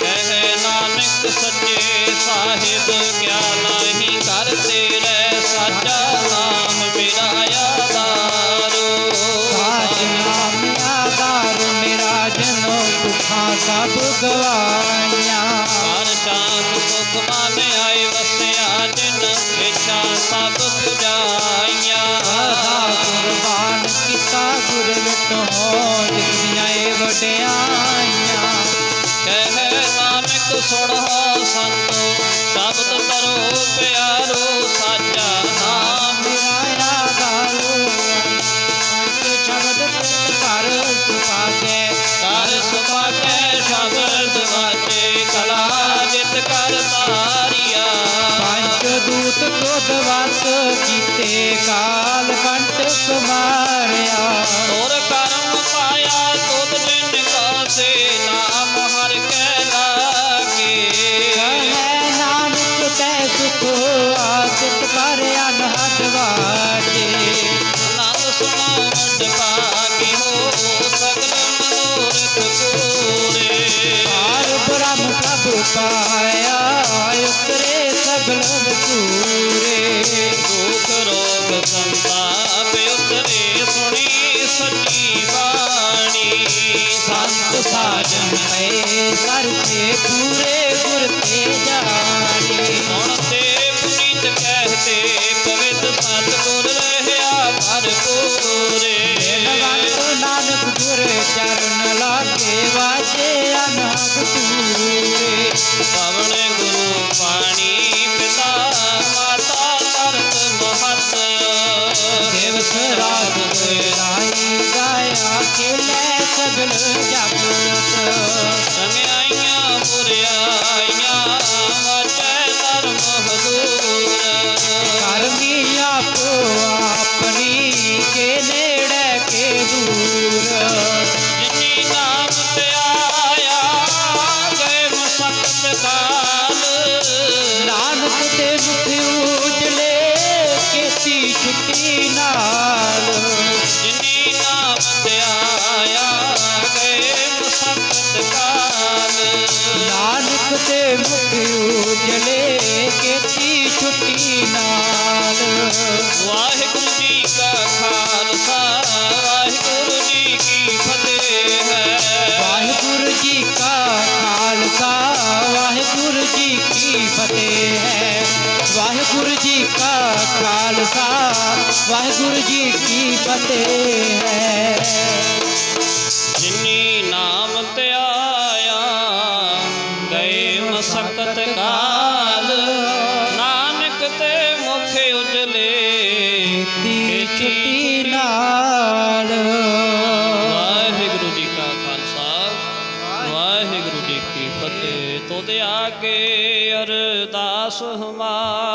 Speaker 1: ਕਹਿ ਨਾਨਕ ਸੱਚੇ ਸਾਹਿਬ ਕਿਆ ਨਹੀਂ ਕਰਦੇ ਰਹਿ ਸਾਚਾ ਨਾਮ ਮੇਰਾ ਆਧਾਰੋ
Speaker 2: ਸਾਚ ਨਾਮ ਆਧਾਰ ਮੇਰਾ ਜਨੋ ਦੁਖਾਂ ਸਭ ਗਵਾਈਆਂ
Speaker 1: ਹਰ ਸ਼ਾਂਤ ਸੁਖ ਮਨ ਆਏ ਵਸਿਆ ਜਿਨ ਇੱਛਾ ਸਭ ਪੁਜਾਈਆਂ
Speaker 2: ਸਦਾ ਕੁਰਬਾਨ ਕੀਤਾ ਗੁਰ ਵਿਟੋ ਜਿਤਨੀਆਂ ਏ ਵਡਿਆਈਆਂ
Speaker 1: ਕਹਿ ਨਾਨਕ ਸੁਣੋ ਸੰਤੋ ਸ਼ਬਦ ਤਰੋ ਪਿਆਰੋ ਸਾਚਾ ਨਾਮ
Speaker 2: ਮੇਰਾ ਆਧਾਰੋ ਅੰਤ ਸ਼ਬਦ ਕਰ ਸੁਪਾਕੇ
Speaker 1: ਕਰ ਸੁਭਾਗੈ ਸ਼ਬਦ ਵਾਚੇ ਕਲਾ ਜਿਤ ਕਰ ਤਾਰੀਆ
Speaker 2: ਪੰਜ ਦੂਤ ਕ੍ਰੋਧ ਵਸ ਕੀਤੇ ਕਾਲ ਕੰਟਕ ਮਾਰਿਆ
Speaker 1: ਤੋਰ ਕਰਮ ਪਾਇਆ ਤੁਧ ਜਿਨ ਕਾਸੇ ਨਾਮ ਹਰ ਕੈ ਲਾਗੇ
Speaker 2: ਕਹੈ ਨਾਨਕ ਤੈ ਸੁਖ ਆਸਿਤ ਕਰ ਅਨਹਦ ਵਾਜੇ
Speaker 1: ਆਨੰਦ ਸੁਣੋ ਮੁਝ ਭਾਗੀ ਹੋ ਸਗਲ ਮਨੋਰਥ ਪੂਰੇ
Speaker 2: ਪਾਰ ਬ੍ਰਹਮ ਪ੍ਰਭ ਪਾਇਆ ਉਤਰੇ ਸਗਲ ਵਸੂਰੇ
Speaker 1: ਦੁਖ ਰੋਗ ਸੰਤਾਪ ਉਤਰੇ ਸੁਣੀ ਸੱਚੀ ਬਾਣੀ
Speaker 2: ਸੰਤ ਸਾਜਨ ਪਏ ਸਰ ਤੇ ਪੂਰੇ ਗੁਰ ਤੇ ਵਾਹਿਗੁਰੂ ਜੀ ਕੀ ਫਤਿਹ ਹੈ। ਵਾਹਿਗੁਰੂ ਜੀ ਕਾ ਖਾਲਸਾ ਵਾਹਿਗੁਰੂ ਜੀ ਕੀ ਫਤਿਹ ਹੈ।
Speaker 1: ਜਿਨੀ ਨਾਮ ਧਿਆਇਆ ਗਏ ਮਸਕਤ ਕਾਲ, ਨਾਨਕ ਤੇ ਮੁਖ ਉਜਲੇ
Speaker 2: ਤੀ ਛੁੱਟੀ ਨਾਲ।
Speaker 1: ਵਾਹਿਗੁਰੂ ਜੀ ਕਾ ਖਾਲਸਾ ਵਾਹਿਗੁਰੂ ਜੀ ਕੀ ਫਤਿਹ। ਤੁਧ ਆਗੇ ਅਰਦਾਸ ਹਮਾਰੀ।